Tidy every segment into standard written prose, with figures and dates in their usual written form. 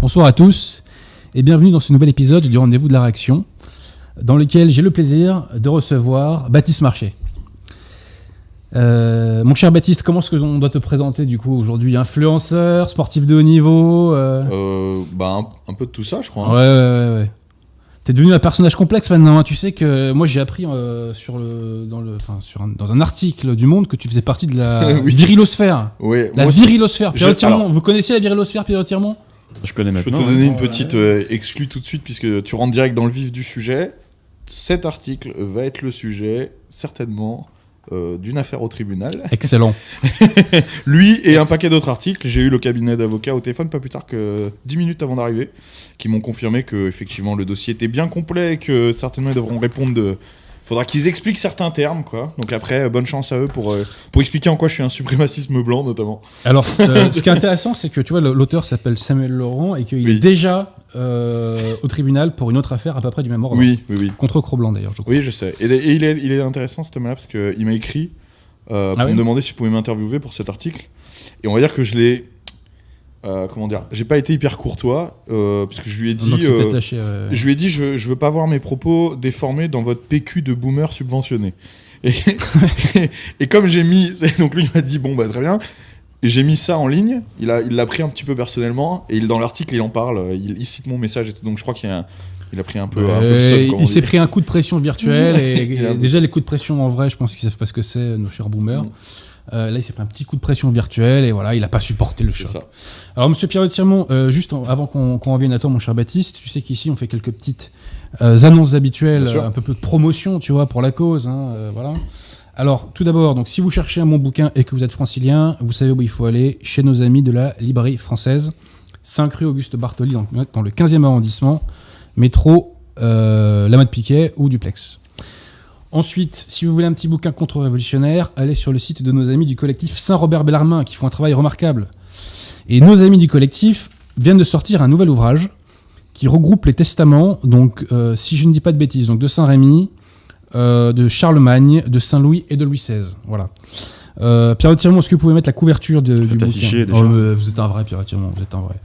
Bonsoir à tous et bienvenue dans ce nouvel épisode du Rendez-vous de la Réaction, dans lequel j'ai le plaisir de recevoir Baptiste Marché. Mon cher Baptiste, comment est-ce qu'on doit te présenter du coup aujourd'hui? Influenceur, sportif de haut niveau un peu de tout ça, je crois. Ouais. T'es devenu un personnage complexe maintenant, hein. Tu sais que moi j'ai appris dans un article du Monde que tu faisais partie de la virilosphère. Oui, la virilosphère. Pierre Tirmont, vous connaissez la virilosphère, Pierre Tirmont? Je connais maintenant. Je peux te donner une petite exclue tout de suite, puisque tu rentres direct dans le vif du sujet. Cet article va être le sujet, certainement, d'une affaire au tribunal. Excellent. Lui et un paquet d'autres articles. J'ai eu le cabinet d'avocats au téléphone pas plus tard que 10 minutes avant d'arriver, qui m'ont confirmé que effectivement le dossier était bien complet et que certainement ils devront répondre faudra qu'ils expliquent certains termes, quoi. Donc après, bonne chance à eux pour expliquer en quoi je suis un suprémacisme blanc, notamment. Alors, ce qui est intéressant, c'est que tu vois, l'auteur s'appelle Samuel Laurent et qu'il est déjà au tribunal pour une autre affaire à peu près du même ordre. Oui. Contre Cro-Blanc, d'ailleurs, je crois. Oui, je sais. Et il est intéressant, cet homme-là, parce qu'il m'a écrit pour me demander si je pouvais m'interviewer pour cet article. Et on va dire que je l'ai... j'ai pas été hyper courtois parce que je lui ai dit je lui ai dit je veux pas voir mes propos déformés dans votre PQ de boomer subventionné et comme j'ai mis donc lui il m'a dit bon bah très bien et j'ai mis ça en ligne, il l'a pris un petit peu personnellement et dans l'article il en parle, il cite mon message et tout, donc je crois qu'il a pris un peu le seum, il s'est pris un coup de pression virtuel et déjà les coups de pression en vrai je pense qu'ils savent pas ce que c'est, nos chers boomers. Là, il s'est pris un petit coup de pression virtuel et voilà, il n'a pas supporté le choc. Alors, monsieur Pierre Tirmont, juste avant qu'on revienne à toi, mon cher Baptiste, tu sais qu'ici, on fait quelques petites annonces habituelles, un peu de promotion, tu vois, pour la cause. Voilà. Alors, tout d'abord, donc, si vous cherchez un bon bouquin et que vous êtes francilien, vous savez où il faut aller, chez nos amis de la librairie française, 5 rue Auguste Bartoli, dans le 15e arrondissement, métro Lamotte Piquet ou Duplex. Ensuite, si vous voulez un petit bouquin contre-révolutionnaire, allez sur le site de nos amis du collectif Saint-Robert-Bellarmin qui font un travail remarquable. Et nos amis du collectif viennent de sortir un nouvel ouvrage qui regroupe les testaments, donc si je ne dis pas de bêtises, donc de Saint-Rémy, de Charlemagne, de Saint-Louis et de Louis XVI. Voilà. Pierre Tirmont, est-ce que vous pouvez mettre la couverture du bouquin? Affiché déjà. Vous êtes un vrai, Pierre Tirmont, vous êtes un vrai.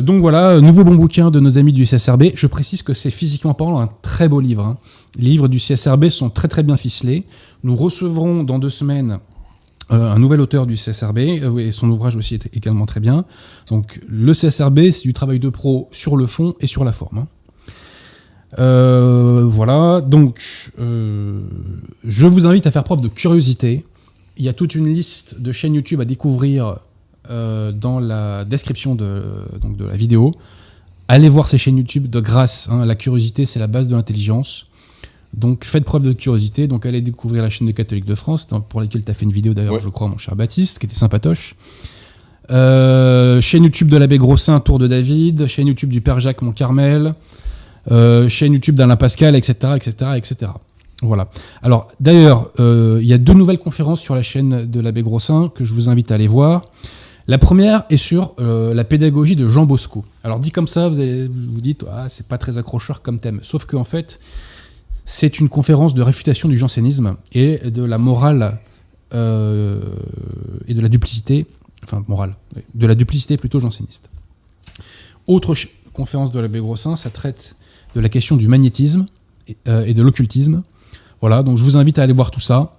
Donc voilà, nouveau bon bouquin de nos amis du CSRB. Je précise que c'est physiquement parlant un très beau livre. Hein. Les livres du CSRB sont très très bien ficelés. Nous recevrons dans 2 semaines un nouvel auteur du CSRB et son ouvrage aussi est également très bien. Donc le CSRB, c'est du travail de pro sur le fond et sur la forme. Hein. Voilà, donc je vous invite à faire preuve de curiosité. Il y a toute une liste de chaînes YouTube à découvrir dans la description de la vidéo. Allez voir ces chaînes YouTube de grâce. Hein, la curiosité, c'est la base de l'intelligence. Donc faites preuve de curiosité. Donc allez découvrir la chaîne des Catholiques de France, pour laquelle tu as fait une vidéo d'ailleurs, je crois, mon cher Baptiste, qui était sympatoche. Chaîne YouTube de l'abbé Grossin, Tour de David. Chaîne YouTube du Père Jacques Montcarmel. Chaîne YouTube d'Alain Pascal, etc. Voilà. Alors d'ailleurs, il y a 2 nouvelles conférences sur la chaîne de l'abbé Grossin que je vous invite à aller voir. La première est sur la pédagogie de Jean Bosco. Alors dit comme ça, vous dites c'est pas très accrocheur comme thème. Sauf qu'en fait, c'est une conférence de réfutation du jansénisme et de la morale et de la duplicité, de la duplicité plutôt janséniste. Autre conférence de l'abbé Grossin, ça traite de la question du magnétisme et de l'occultisme. Voilà, donc je vous invite à aller voir tout ça.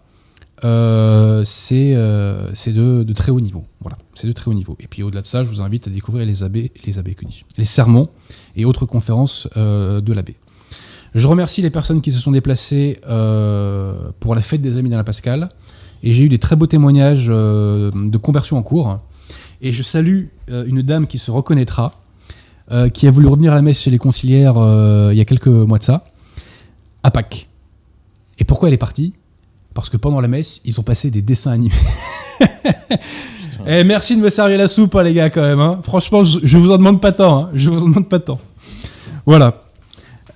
C'est de très haut niveau. Voilà, c'est de très haut niveau. Et puis au-delà de ça, je vous invite à découvrir les sermons et autres conférences de l'abbé. Je remercie les personnes qui se sont déplacées pour la fête des amis d'Alain Pascal. Et j'ai eu des très beaux témoignages de conversion en cours. Et je salue une dame qui se reconnaîtra, qui a voulu revenir à la messe chez les conciliaires il y a quelques mois de ça, à Pâques. Et pourquoi elle est partie ? Parce que pendant la messe, ils ont passé des dessins animés. Et merci de me servir la soupe, hein, les gars, quand même. Hein. Franchement, je vous en demande pas tant. Hein. Voilà.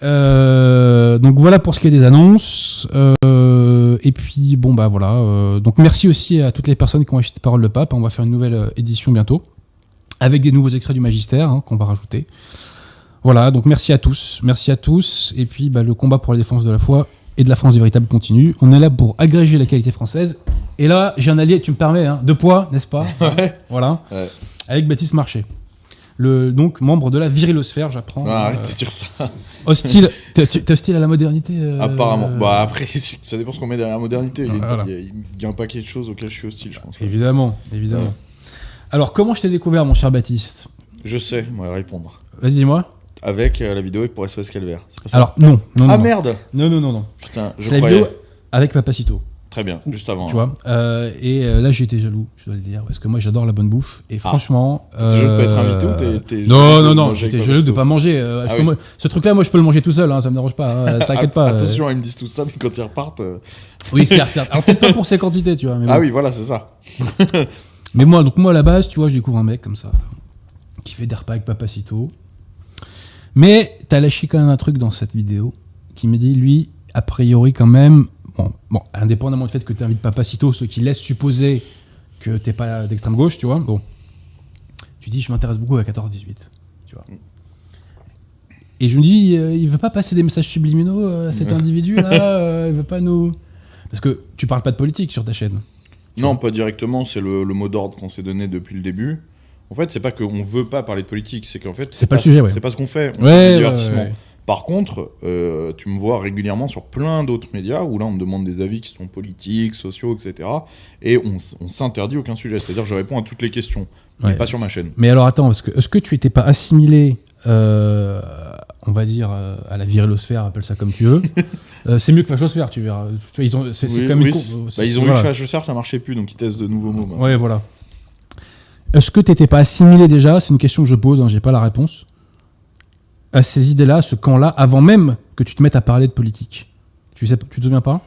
Donc voilà pour ce qui est des annonces. Et puis, voilà. Donc merci aussi à toutes les personnes qui ont acheté Parole de Pape. On va faire une nouvelle édition bientôt, avec des nouveaux extraits du Magistère qu'on va rajouter. Voilà, donc merci à tous. Et puis le combat pour la défense de la foi et de la France du véritable continue. On est là pour agréger la qualité française. Et là, j'ai un allié, tu me permets, de poids, n'est-ce pas? Ouais. Voilà. Ouais. Avec Baptiste Marché. donc membre de la virilosphère, j'apprends. Arrête de dire ça. Hostile. T'es hostile à la modernité Apparemment. Bah après, ça dépend ce qu'on met derrière la modernité. Voilà. Il y a un paquet de choses auxquelles je suis hostile, je pense. Évidemment. Alors, comment je t'ai découvert, mon cher Baptiste ? Je sais, moi, répondre. Vas-y, dis-moi. Avec la vidéo pour SOS Calvaire. C'est pas ça ? Alors, non. Merde. Non. Putain, je c'est croyais. la vidéo avec Papacito. Très bien, juste avant. Tu vois. Là, j'ai été jaloux, je dois le dire, parce que moi, j'adore la bonne bouffe. Et franchement. T'es jaloux de pas être invité ou t'es Non, j'étais jaloux de pas manger. Ce truc-là, moi, je peux le manger tout seul, ça me dérange pas. T'inquiète pas. Attention, ils me disent tout ça, mais quand ils repartent. Oui, certes. Alors, peut-être pas pour ces quantités, tu vois. Mais bon. Ah oui, voilà, c'est ça. Mais moi, à la base, tu vois, je découvre un mec comme ça, qui fait des repas avec Papacito. Mais t'as lâché quand même un truc dans cette vidéo, qui me dit, lui, a priori, quand même. Bon, indépendamment du fait que tu invites Papacito, ce qui laisse supposer que t'es pas d'extrême gauche, tu vois. Bon, tu dis, je m'intéresse beaucoup à 14-18, tu vois. Et je me dis, il veut pas passer des messages subliminaux à cet individu-là, il veut pas nous... Parce que tu parles pas de politique sur ta chaîne. Non, pas directement, c'est le mot d'ordre qu'on s'est donné depuis le début. En fait, c'est pas qu'on veut pas parler de politique, c'est qu'en fait... C'est pas le sujet, ouais. C'est pas ce qu'on fait, on fait du divertissement. Ouais. Par contre, tu me vois régulièrement sur plein d'autres médias où là on me demande des avis qui sont politiques, sociaux, etc. Et on s'interdit aucun sujet. C'est-à-dire que je réponds à toutes les questions, mais pas sur ma chaîne. Mais alors attends, est-ce que tu étais pas assimilé, on va dire, à la virilosphère, appelle ça comme tu veux. C'est mieux que fachosphère, tu verras. Ils ont, c'est quand même ils ont eu fachosphère, ça marchait plus, donc ils testent de nouveaux mots. Ouais, voilà. Est-ce que tu n'étais pas assimilé déjà, c'est une question que je pose, j'ai pas la réponse, à ces idées-là, ce camp-là, avant même que tu te mettes à parler de politique? Tu te souviens pas?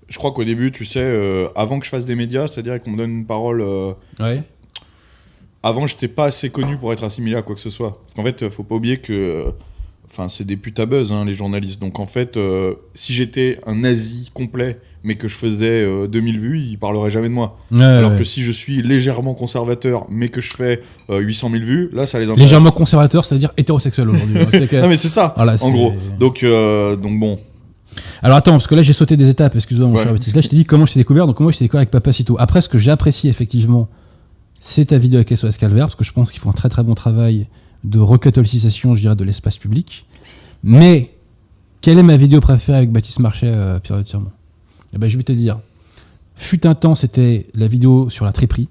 Je crois qu'au début, tu sais, avant que je fasse des médias, c'est-à-dire qu'on me donne une parole... Avant, j'étais pas assez connu pour être assimilé à quoi que ce soit. Parce qu'en fait, faut pas oublier que... Enfin, c'est des putes à buzz, les journalistes. Donc en fait, si j'étais un nazi complet, mais que je faisais 2000 vues, ils parleraient jamais de moi. Alors que si je suis légèrement conservateur, mais que je fais 800 000 vues, là, ça les intéresse. Légèrement conservateur, c'est-à-dire hétérosexuel aujourd'hui. Non, mais c'est ça, voilà, en gros. Donc bon... Alors attends, parce que là j'ai sauté des étapes, excuse-moi mon cher Baptiste. Là je t'ai dit comment je t'ai découvert, donc moi je t'ai découvert avec Papacito. Après, ce que j'ai apprécié effectivement, c'est ta vidéo avec SOS Calvaire, parce que je pense qu'ils font un très très bon travail de recatholicisation, je dirais, de l'espace public. Mais quelle est ma vidéo préférée avec Baptiste Marchais, Pierre de Tirmont? Eh ben, je vais te dire, fut un temps, c'était la vidéo sur la triperie,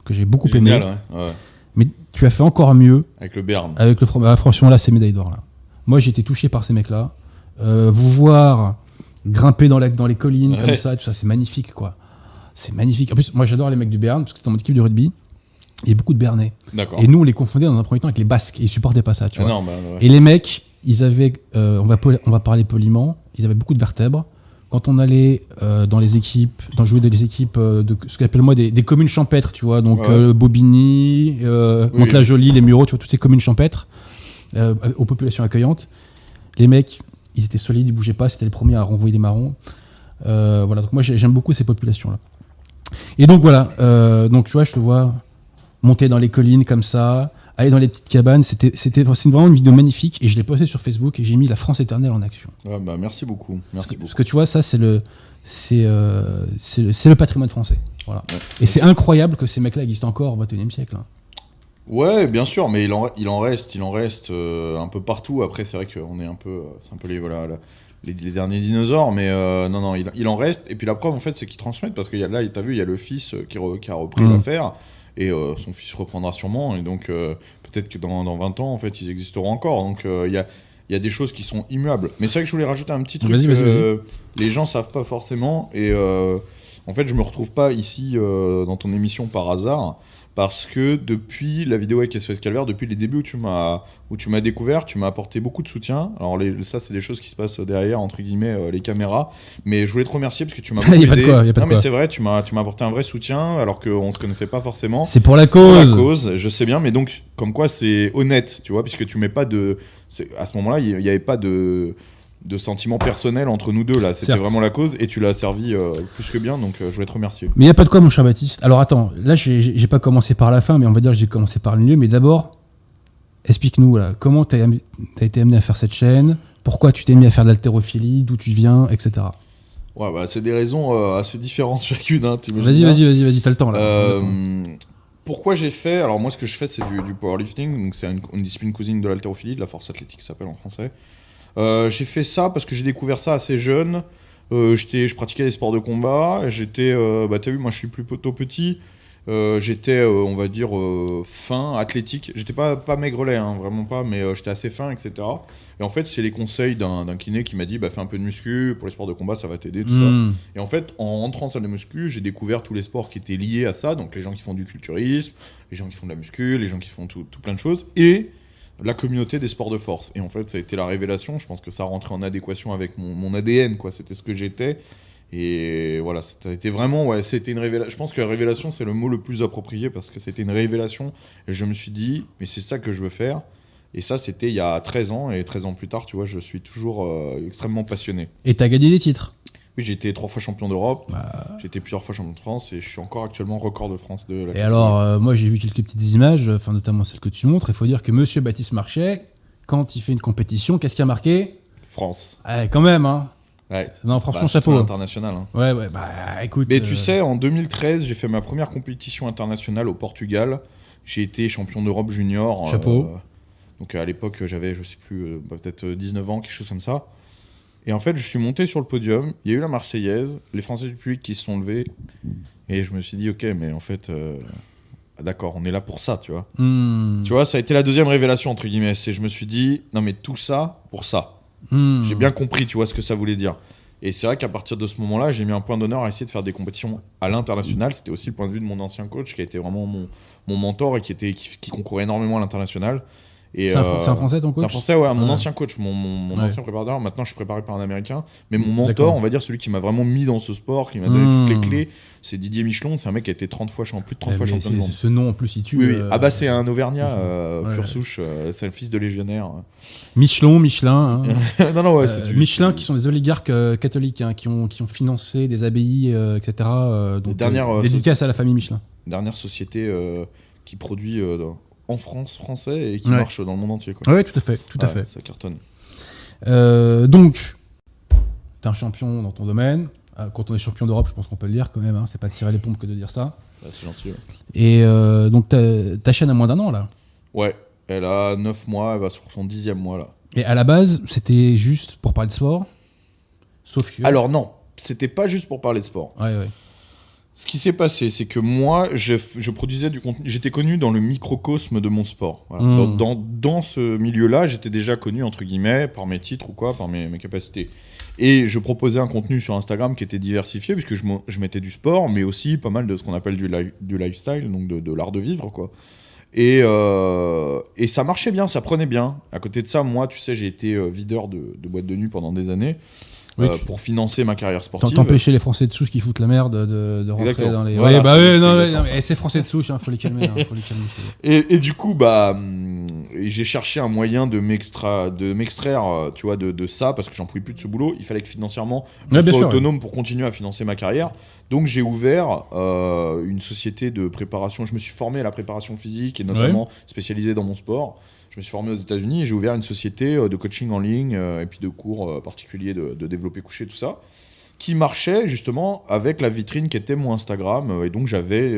que j'ai beaucoup aimé. Ouais. Mais tu as fait encore mieux avec le Béarn. Avec franchement, là, c'est médaille d'or. Là. Moi, j'ai été touché par ces mecs-là. Vous voir grimper dans les collines comme ça, tout ça, c'est magnifique, quoi. C'est magnifique. En plus, moi, j'adore les mecs du Béarn, parce que c'était dans mon équipe de rugby. Il y a beaucoup de Béarnais. D'accord. Et nous, on les confondait dans un premier temps avec les Basques, et ils supportaient pas ça, tu vois. Non, Et les mecs, ils avaient, on va parler poliment, ils avaient beaucoup de vertèbres. Quand on allait dans les équipes, jouer dans les équipes de ce qu'on appelle moi des communes champêtres, tu vois, donc Bobigny, Mantes-la-Jolie, les Mureaux, tu vois, toutes ces communes champêtres aux populations accueillantes. Les mecs, ils étaient solides, ils bougeaient pas, c'était les premiers à renvoyer les marrons. Voilà, donc moi j'aime beaucoup ces populations-là. Et donc voilà, donc tu vois, je te vois monter dans les collines comme ça, aller dans les petites cabanes, c'est vraiment une vidéo magnifique et je l'ai postée sur Facebook et j'ai mis la France éternelle en action. Ouais, bah merci beaucoup. Parce que tu vois, ça c'est le patrimoine français. Voilà. Ouais, et c'est incroyable que ces mecs-là existent encore au XXIe siècle. Hein. Ouais, bien sûr, mais il en reste un peu partout. Après, c'est vrai qu'on est un peu, c'est un peu les derniers dinosaures, mais non, il en reste. Et puis la preuve, en fait, c'est qu'ils transmettent parce que là, t'as vu, il y a le fils qui a repris l'affaire. Et son fils reprendra sûrement, et donc peut-être que dans 20 ans, en fait, ils existeront encore. Donc il y a des choses qui sont immuables. Mais c'est vrai que je voulais rajouter un petit truc que les gens savent pas forcément. Et en fait, je me retrouve pas ici dans ton émission par hasard, parce que depuis la vidéo avec SOS Calvaire, depuis les débuts où tu m'as découvert, tu m'as apporté beaucoup de soutien. Alors ça, c'est des choses qui se passent derrière, entre guillemets, les caméras. Mais je voulais te remercier parce que tu m'as beaucoup aidé. Non, mais c'est vrai, tu m'as apporté un vrai soutien alors qu'on se connaissait pas forcément. C'est pour la cause. Pour la cause, je sais bien, mais donc comme quoi c'est honnête, tu vois, puisque tu mets pas à ce moment-là, il y avait pas de sentiments personnels entre nous deux là, c'était vraiment la cause et tu l'as servi plus que bien, donc je voulais te remercier. Mais il n'y a pas de quoi mon cher Baptiste. Alors attends, là j'ai pas commencé par la fin, mais on va dire que j'ai commencé par le milieu, mais d'abord explique-nous là, comment t'as été amené à faire cette chaîne, pourquoi tu t'es mis à faire de l'haltérophilie, d'où tu viens, etc. Ouais, bah c'est des raisons assez différentes chacune, hein, vas-y, t'as le temps là. pourquoi j'ai fait... Alors moi, ce que je fais, c'est du powerlifting. Donc c'est une discipline cousine de l'haltérophilie, de la force athlétique, ça s'appelle en français. J'ai fait ça parce que j'ai découvert ça assez jeune. Je pratiquais des sports de combat. J'étais... t'as vu, moi, je suis plutôt petit. J'étais, on va dire, fin, athlétique. J'étais pas maigrelet, hein, vraiment pas, mais j'étais assez fin, etc. Et en fait, c'est les conseils d'un kiné qui m'a dit fais un peu de muscu, pour les sports de combat, ça va t'aider, tout ça. Et en fait, en rentrant en salle de muscu, j'ai découvert tous les sports qui étaient liés à ça. Donc, les gens qui font du culturisme, les gens qui font de la muscu, les gens qui font tout plein de choses. Et la communauté des sports de force. Et en fait, ça a été la révélation. Je pense que ça rentrait en adéquation avec mon ADN, quoi. C'était ce que j'étais. Et voilà, c'était vraiment, c'était une révélation. Je pense que la révélation, c'est le mot le plus approprié parce que c'était une révélation. Et je me suis dit, mais c'est ça que je veux faire. Et ça, c'était il y a 13 ans. Et 13 ans plus tard, tu vois, je suis toujours extrêmement passionné. Et t'as gagné des titres? Oui, j'ai été 3 fois champion d'Europe. J'ai été plusieurs fois champion de France. Et je suis encore actuellement record de France de la catégorie. Et alors, moi, j'ai vu quelques petites images, notamment celle que tu montres. Il faut dire que Monsieur Baptiste Marchais, quand il fait une compétition, qu'est-ce qui a marqué? France. Quand même, hein. Ouais. Non, franchement, chapeau. International. Hein. Ouais, écoute. Mais tu sais, en 2013, j'ai fait ma première compétition internationale au Portugal. J'ai été champion d'Europe junior. Chapeau. Donc à l'époque, j'avais, je sais plus, peut-être 19 ans, quelque chose comme ça. Et en fait, je suis monté sur le podium. Il y a eu la Marseillaise, les Français du public qui se sont levés. Et je me suis dit, ok, mais en fait, d'accord, on est là pour ça, tu vois. Tu vois, ça a été la deuxième révélation, entre guillemets. Et je me suis dit, non, mais tout ça pour ça. J'ai bien compris, tu vois, ce que ça voulait dire. Et c'est vrai qu'à partir de ce moment-là, j'ai mis un point d'honneur à essayer de faire des compétitions à l'international. C'était aussi le point de vue de mon ancien coach, qui a été vraiment mon mentor et qui concourait énormément à l'international. C'est un Français, ton coach? C'est un Français, ouais, mon ancien coach, mon ancien préparateur. Maintenant, je suis préparé par un Américain. Mais mon mentor, on va dire celui qui m'a vraiment mis dans ce sport, qui m'a donné toutes les clés, c'est Didier Michelon. C'est un mec qui a été plus de 30 fois champion du monde. Ce nom, en plus, il tue. Oui. C'est un Auvergnat, pure souche. C'est le fils de légionnaire. Michelin. Hein. non, Michelin, qui sont des oligarques catholiques, hein, qui ont financé des abbayes, etc. Donc, dédicace à la famille Michelin. Dernière société qui produit... en France, français, et qui marche dans le monde entier. Oui, tout à fait. Ça cartonne. Donc, t'es un champion dans ton domaine. Quand on est champion d'Europe, je pense qu'on peut le dire quand même. Hein. C'est pas de tirer les pompes que de dire ça. C'est gentil. Ouais. Et donc, ta chaîne a moins d'1 an, là. Ouais, elle a 9 mois, elle va sur son 10e mois, là. Et à la base, c'était juste pour parler de sport? Sauf que... Alors non, c'était pas juste pour parler de sport. Ouais. Ce qui s'est passé, c'est que moi, je produisais du contenu. J'étais connu dans le microcosme de mon sport. Voilà. Dans ce milieu-là, j'étais déjà connu, entre guillemets, par mes titres ou quoi, par mes capacités. Et je proposais un contenu sur Instagram qui était diversifié, puisque je mettais du sport, mais aussi pas mal de ce qu'on appelle du lifestyle, donc de l'art de vivre, quoi. Et ça marchait bien, ça prenait bien. À côté de ça, moi, tu sais, j'ai été videur de boîte de nuit pendant des années. Pour financer ma carrière sportive. T'empêcher les Français de souche qui foutent la merde de rentrer Exactement. dans les... Voilà, c'est Français de souche, faut les calmer. Et du coup, j'ai cherché un moyen de m'extraire, tu vois, de ça, parce que j'en pouvais plus de ce boulot. Il fallait que financièrement, je sois autonome pour continuer à financer ma carrière. Donc j'ai ouvert une société de préparation. Je me suis formé à la préparation physique et notamment spécialisé dans mon sport. Je me suis formé aux États-Unis et j'ai ouvert une société de coaching en ligne et puis de cours particuliers de développé couché, tout ça, qui marchait justement avec la vitrine qui était mon Instagram. Et donc j'avais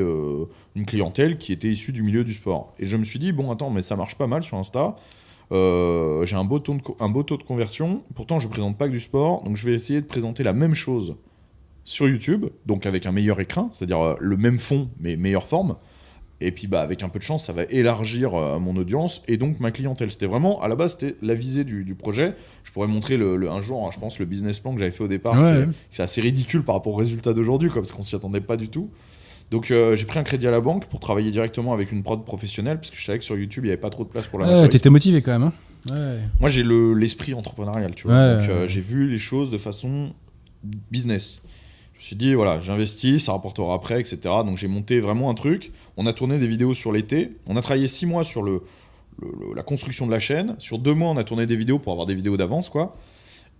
une clientèle qui était issue du milieu du sport. Et je me suis dit, bon, attends, mais ça marche pas mal sur Insta. J'ai un beau taux de conversion. Pourtant, je ne présente pas que du sport. Donc je vais essayer de présenter la même chose sur YouTube, donc avec un meilleur écran, c'est-à-dire le même fond, mais meilleure forme. Et puis avec un peu de chance, ça va élargir mon audience et donc ma clientèle. C'était vraiment, à la base, c'était la visée du projet. Je pourrais montrer un jour, hein, je pense, le business plan que j'avais fait au départ. C'est assez ridicule par rapport aux résultats d'aujourd'hui, quoi, parce qu'on s'y attendait pas du tout. Donc j'ai pris un crédit à la banque pour travailler directement avec une prod professionnelle, parce que je savais que sur YouTube, il n'y avait pas trop de place pour la t'étais motivé quand même. Hein. Moi, j'ai l'esprit entrepreneurial, tu vois. Donc j'ai vu les choses de façon business. Je me suis dit, voilà, j'investis, ça rapportera après, etc. Donc j'ai monté vraiment un truc. On a tourné des vidéos sur l'été. On a travaillé 6 mois sur la construction de la chaîne. Sur 2 mois, on a tourné des vidéos pour avoir des vidéos d'avance, quoi.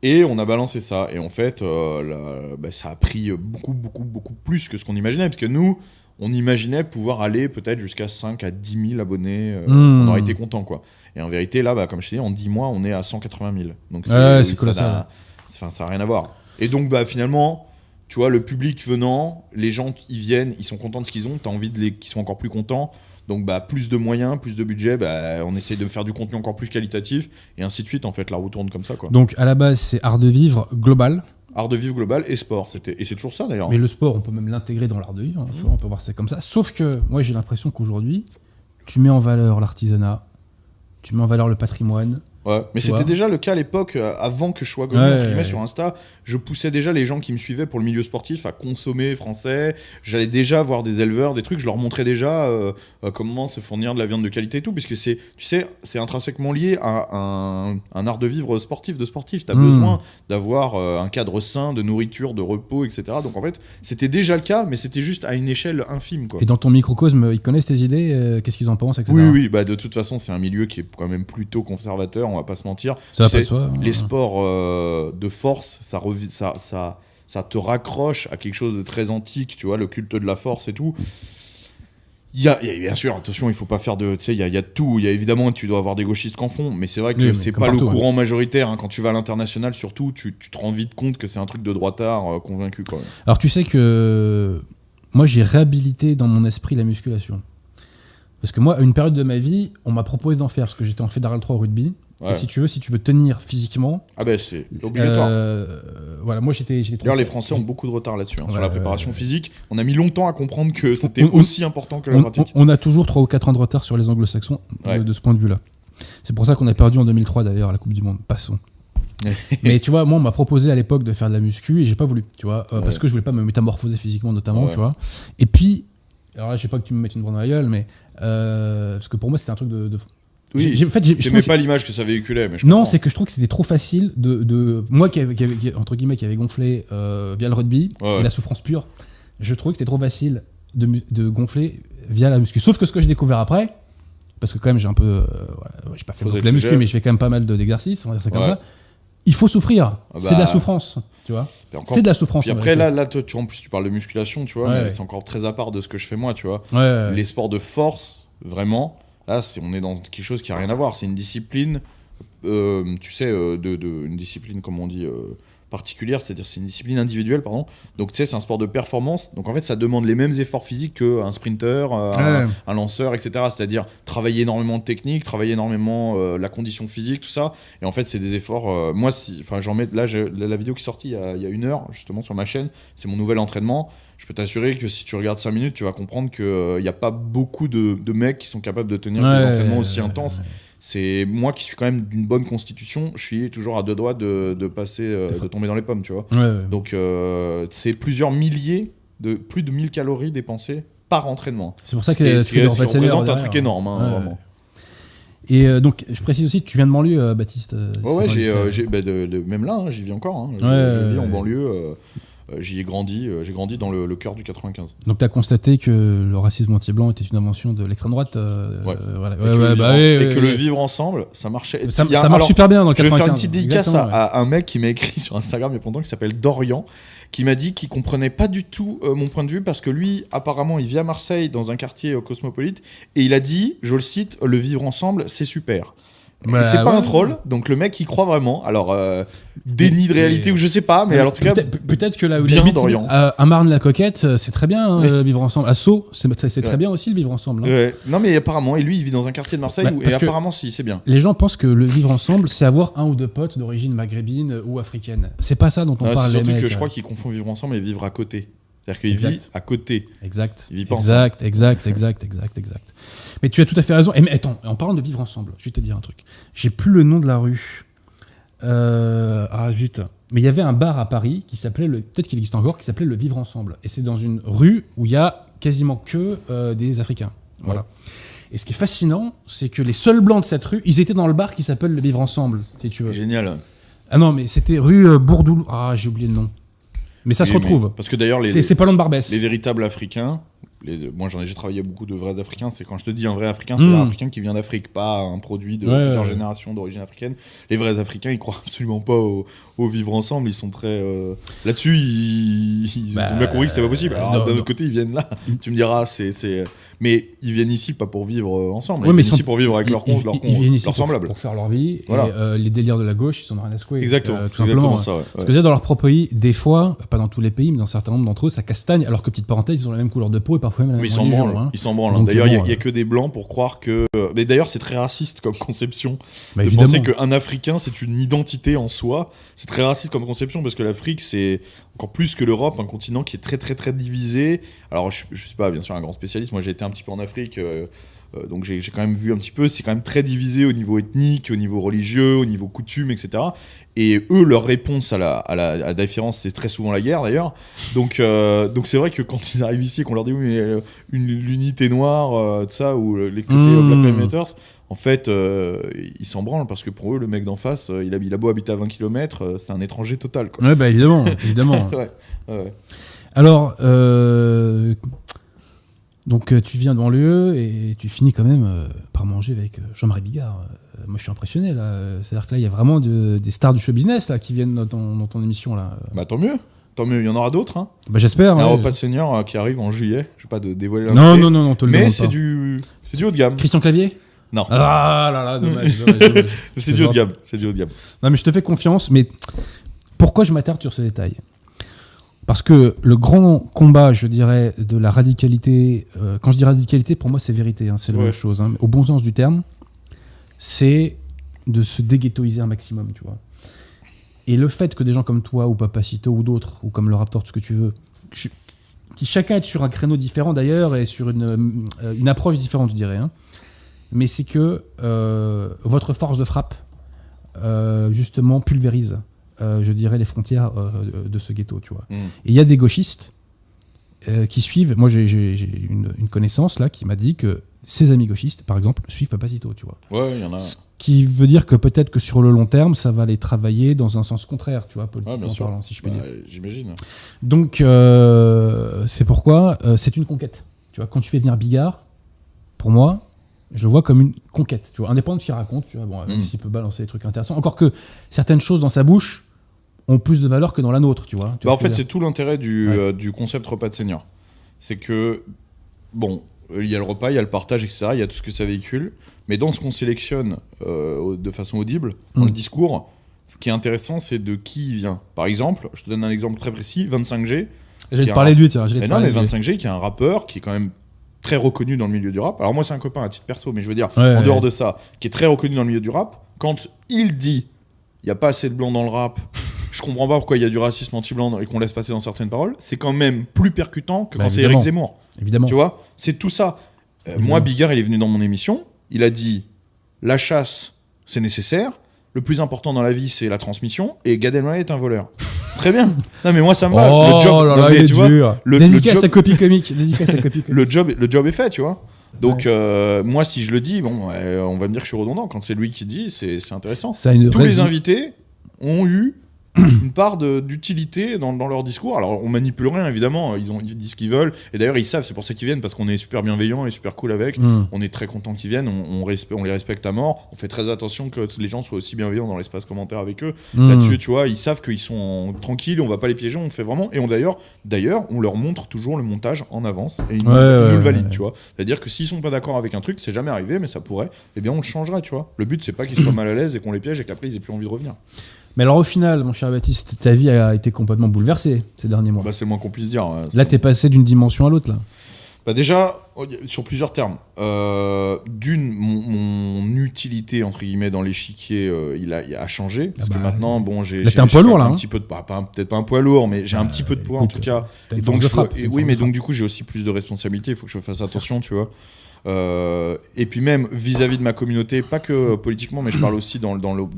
Et on a balancé ça. Et en fait, ça a pris beaucoup plus que ce qu'on imaginait. Parce que nous, on imaginait pouvoir aller peut-être jusqu'à 5 à 10 000 abonnés. On aurait été content, quoi. Et en vérité, là, comme je t'ai dit, en 10 mois, on est à 180 000. Donc c'est colossal. Ça n'a rien à voir. Et donc, finalement... tu vois, le public venant, les gens, ils viennent, ils sont contents de ce qu'ils ont, t'as envie qu'ils soient encore plus contents. Donc, plus de moyens, plus de budget, on essaye de faire du contenu encore plus qualitatif, et ainsi de suite, en fait, la roue tourne comme ça, quoi. Donc, à la base, c'est art de vivre global. Art de vivre global et sport, et c'est toujours ça, d'ailleurs. Mais le sport, on peut même l'intégrer dans l'art de vivre, tu vois, on peut voir ça comme ça. Sauf que, moi, j'ai l'impression qu'aujourd'hui, tu mets en valeur l'artisanat, tu mets en valeur le patrimoine. Ouais, mais c'était déjà le cas à l'époque, avant que je sois connu sur Insta. Je poussais déjà les gens qui me suivaient pour le milieu sportif à consommer français. J'allais déjà voir des éleveurs, des trucs. Je leur montrais déjà comment se fournir de la viande de qualité et tout, puisque c'est intrinsèquement lié à un art de vivre sportif, de sportif. T'as besoin d'avoir un cadre sain, de nourriture, de repos, etc. Donc en fait, c'était déjà le cas, mais c'était juste à une échelle infime, quoi. Et dans ton microcosme, ils connaissent tes idées, qu'est-ce qu'ils en pensent, etc. Oui, de toute façon, c'est un milieu qui est quand même plutôt conservateur, on va pas se mentir. Ça va pas de soi. Les sports de force, ça te raccroche à quelque chose de très antique, tu vois, le culte de la force et tout. Il y a bien sûr, attention, il faut pas faire de... Tu sais, il y a tout. Il y a évidemment, tu dois avoir des gauchistes qu'en font, mais c'est vrai que c'est pas partout, le courant majoritaire. Hein. Quand tu vas à l'international, surtout, tu te rends vite compte que c'est un truc de droitard convaincu, quoi. Alors, tu sais que moi, j'ai réhabilité dans mon esprit la musculation. Parce que moi, à une période de ma vie, on m'a proposé d'en faire, parce que j'étais en fédéral 3 au rugby. Ouais. Et si tu veux tenir physiquement... Ah c'est obligatoire. Voilà, moi j'étais D'ailleurs, les Français ont beaucoup de retard là-dessus, sur la préparation physique. On a mis longtemps à comprendre que c'était aussi important que la pratique. On a toujours 3 ou 4 ans de retard sur les anglo-saxons de ce point de vue-là. C'est pour ça qu'on a perdu en 2003 d'ailleurs à la Coupe du Monde. Passons. Mais tu vois, moi on m'a proposé à l'époque de faire de la muscu et j'ai pas voulu, tu vois, parce que je voulais pas me métamorphoser physiquement notamment, tu vois. Et puis, alors là je sais pas que tu me mettes une bande dans la gueule, mais parce que pour moi c'était un truc de oui, j'aimais pas l'image que ça véhiculait, mais non, c'est que je trouve que c'était trop facile de moi qui avait gonflé via le rugby et la souffrance pure. Je trouvais que c'était trop facile de gonfler via la muscu. Sauf que ce que j'ai découvert après, parce que quand même j'ai un peu, j'ai pas fait de la muscu, mais je fais quand même pas mal d'exercices, on va dire ça comme ça. Il faut souffrir, c'est de la souffrance, tu vois. C'est de la souffrance. Puis après là, en plus tu parles de musculation, tu vois, mais c'est encore très à part de ce que je fais moi, tu vois. Les sports de force, vraiment. Là, on est dans quelque chose qui n'a rien à voir. C'est une discipline, tu sais, une discipline, comme on dit, particulière, c'est-à-dire c'est une discipline individuelle, pardon. Donc, tu sais, c'est un sport de performance. Donc, en fait, ça demande les mêmes efforts physiques qu'un sprinter, un lanceur, etc. C'est-à-dire travailler énormément de technique, travailler énormément la condition physique, tout ça. Et en fait, c'est des efforts... moi, j'en mets... Là, la vidéo qui est sortie il y a 1 heure, justement, sur ma chaîne, c'est mon nouvel entraînement. Je peux t'assurer que si tu regardes 5 minutes, tu vas comprendre qu'il n'y a pas beaucoup de mecs qui sont capables de tenir des entraînements aussi intenses. C'est moi qui suis quand même d'une bonne constitution, je suis toujours à 2 doigts de passer, de tomber dans les pommes, tu vois. Donc c'est plusieurs milliers, plus de 1000 calories dépensées par entraînement. C'est pour ça que ça représente un truc énorme, vraiment. Et donc, je précise aussi, tu viens de banlieue, Baptiste. Même là, j'y vis encore. Je vis en banlieue. J'y ai grandi, j'ai grandi dans le cœur du 95. Donc tu as constaté que le racisme anti-blanc était une invention de l'extrême droite voilà. Et que le vivre ensemble, ça marchait. Ça marche super bien dans le 95. Je vais faire une petite dédicace à un mec qui m'a écrit sur Instagram il y a pas longtemps, qui s'appelle Dorian, qui m'a dit qu'il comprenait pas du tout mon point de vue, parce que lui, apparemment, il vit à Marseille dans un quartier cosmopolite, et il a dit, je le cite, le vivre ensemble, c'est super. C'est pas un troll, donc le mec il croit vraiment. Alors déni de réalité ou je sais pas, mais alors en tout cas peut-être que là où il habite à Marne-la-Coquette, c'est très bien vivre ensemble. À Sceaux, c'est très bien aussi le vivre ensemble. Non mais apparemment, et lui il vit dans un quartier de Marseille et apparemment si c'est bien. Les gens pensent que le vivre ensemble, c'est avoir 1 ou 2 potes d'origine maghrébine ou africaine. C'est pas ça dont on parle. C'est surtout que je crois qu'ils confondent vivre ensemble et vivre à côté. C'est-à-dire qu'il vit à côté. Exact. Il vit pas ensemble. Exact. Mais tu as tout à fait raison. Mais attends, en parlant de vivre ensemble, je vais te dire un truc. J'ai plus le nom de la rue. Zut. Mais il y avait un bar à Paris qui s'appelait, peut-être qu'il existe encore, qui s'appelait le Vivre Ensemble. Et c'est dans une rue où il y a quasiment que des Africains. Voilà. Et ce qui est fascinant, c'est que les seuls blancs de cette rue, ils étaient dans le bar qui s'appelle le Vivre Ensemble, si tu veux. Génial. Ah non, mais c'était rue Bourdoul. Ah, j'ai oublié le nom. Mais ça se retrouve. Parce que d'ailleurs, c'est pas loin de Barbès. Les véritables Africains, moi j'ai travaillé beaucoup de vrais Africains, c'est quand je te dis un vrai Africain, c'est un Africain qui vient d'Afrique, pas un produit de plusieurs générations d'origine africaine. Les vrais Africains, ils croient absolument pas au vivre ensemble, ils sont très... Là-dessus, ils ont bien compris que c'était pas possible. Alors d'un autre côté, ils viennent là, tu me diras, Mais ils viennent ici pas pour vivre ensemble. Oui, ils viennent ici pour vivre avec leurs semblables. Pour faire leur vie. Voilà. Et les délires de la gauche, ils en ont rien à secouer. Exactement. Tout simplement. Ça, ouais. Parce que déjà, dans leur propre pays, des fois, pas dans tous les pays, mais dans un certain nombre d'entre eux, ça castagne. Alors que, petite parenthèse, ils ont la même couleur de peau et parfois même la même religion. Mais ils s'en branlent. D'ailleurs, il n'y a que des blancs pour croire que. Mais d'ailleurs, c'est très raciste comme conception. De penser qu'un Africain, c'est une identité en soi. C'est très raciste comme conception parce que l'Afrique, c'est encore plus que l'Europe, un continent qui est très très très divisé. Alors, je suis pas bien sûr un grand spécialiste. Moi, j'ai été un petit peu en Afrique. Donc j'ai quand même vu un petit peu, c'est quand même très divisé au niveau ethnique, au niveau religieux, au niveau coutume, etc. Et eux, leur réponse à la différence, c'est très souvent la guerre d'ailleurs. Donc c'est vrai que quand ils arrivent ici et qu'on leur dit oui, mais l'unité noire, tout ça, ou les côtés Black Lives Matter, en fait, ils s'en branlent parce que pour eux, le mec d'en face, il a beau habiter à 20 km, c'est un étranger total, quoi. Ouais, bah évidemment. Ouais. Alors, donc tu viens devant l'UE et tu finis quand même par manger avec Jean-Marie Bigard. Moi je suis impressionné là. C'est-à-dire que là il y a vraiment des stars du show business là, qui viennent dans ton émission là. Bah tant mieux, il y en aura d'autres. Hein. Bah j'espère. Il y a un repas de senior qui arrive en juillet. Je vais pas dévoiler l'invité. Non, te le demande pas. Mais c'est du haut de gamme. Christian Clavier ? Non. Ah là là, dommage. C'est du haut de gamme. Non mais je te fais confiance, mais pourquoi je m'attarde sur ce détail ? Parce que le grand combat, je dirais, de la radicalité, quand je dis radicalité, pour moi c'est vérité, hein, c'est la même chose, hein, au bon sens du terme, c'est de se déghettoiser un maximum, tu vois. Et le fait que des gens comme toi, ou Papacito, ou d'autres, ou comme le Raptor, tout ce que tu veux, qui chacun est sur un créneau différent d'ailleurs, et sur une approche différente, je dirais, hein, mais c'est que votre force de frappe, justement, pulvérise. Je dirais, les frontières de ce ghetto, tu vois. Et il y a des gauchistes qui suivent. Moi, j'ai une connaissance là qui m'a dit que ses amis gauchistes, par exemple, suivent Papacito, tu vois. Ouais, il y en a. Ce qui veut dire que peut-être que sur le long terme, ça va les travailler dans un sens contraire, tu vois, politiquement parlant, si je peux dire. J'imagine. Donc, c'est pourquoi c'est une conquête. Tu vois, quand tu fais venir Bigard, pour moi, je le vois comme une conquête, tu vois, indépendant de ce qu'il raconte, tu vois, bon, même s'il peut balancer des trucs intéressants. Encore que certaines choses dans sa bouche ont plus de valeur que dans la nôtre, tu vois. En fait, c'est tout l'intérêt du concept repas de senior. C'est que, bon, il y a le repas, il y a le partage, etc., il y a tout ce que ça véhicule, mais dans ce qu'on sélectionne de façon audible, dans le discours, ce qui est intéressant, c'est de qui il vient. Par exemple, je te donne un exemple très précis, 25G. J'ai te parler de lui, tiens. Non, mais 25G, qui est un rappeur, qui est quand même très reconnu dans le milieu du rap. Alors moi, c'est un copain à titre perso, mais je veux dire, en dehors de ça, qui est très reconnu dans le milieu du rap, quand il dit il n'y a pas assez de blancs dans le rap, je comprends pas pourquoi il y a du racisme anti-blanc et qu'on laisse passer dans certaines paroles, c'est quand même plus percutant que quand c'est Éric Zemmour. Évidemment. Tu vois, c'est tout ça. Moi, Bigard, il est venu dans mon émission, il a dit la chasse, c'est nécessaire, le plus important dans la vie, c'est la transmission, et Gad Elmaleh est un voleur. Très bien. Non, mais moi, ça me va. Le job, tu vois, dédicace à sa copie comique. Le job est fait, tu vois. Donc, moi, si je le dis, bon, on va me dire que je suis redondant. Quand c'est lui qui dit, c'est intéressant. Tous les invités ont eu une part d'utilité dans leur discours. Alors, on manipule rien, évidemment. Ils disent ce qu'ils veulent. Et d'ailleurs, ils savent, c'est pour ça qu'ils viennent, parce qu'on est super bienveillants et super cool avec. On est très contents qu'ils viennent. On les respecte à mort. On fait très attention que les gens soient aussi bienveillants dans l'espace commentaire avec eux. Là-dessus, tu vois, ils savent qu'ils sont tranquilles. On va pas les piéger. On fait vraiment. Et d'ailleurs, on leur montre toujours le montage en avance. Et ils nous le valident, tu vois. C'est-à-dire que s'ils sont pas d'accord avec un truc, c'est jamais arrivé, mais ça pourrait, eh bien, on le changerait, tu vois. Le but, c'est pas qu'ils soient mal à l'aise et qu'on les piège et qu'après, ils aient plus envie de revenir. Mais alors au final, mon cher Baptiste, ta vie a été complètement bouleversée ces derniers mois. Bah, c'est le moins qu'on puisse dire. Là, t'es passé d'une dimension à l'autre, là. Bah déjà, sur plusieurs termes. Mon utilité, entre guillemets, dans l'échiquier, il a changé. Parce que maintenant, bon, j'ai un poids lourd, là. Un petit peu de, peut-être pas un poids lourd, mais j'ai un petit peu de poids, en tout cas. Donc, donc du coup, j'ai aussi plus de responsabilités. Il faut que je fasse attention, tu vois. Et puis même vis-à-vis de ma communauté, pas que politiquement, mais je parle aussi dans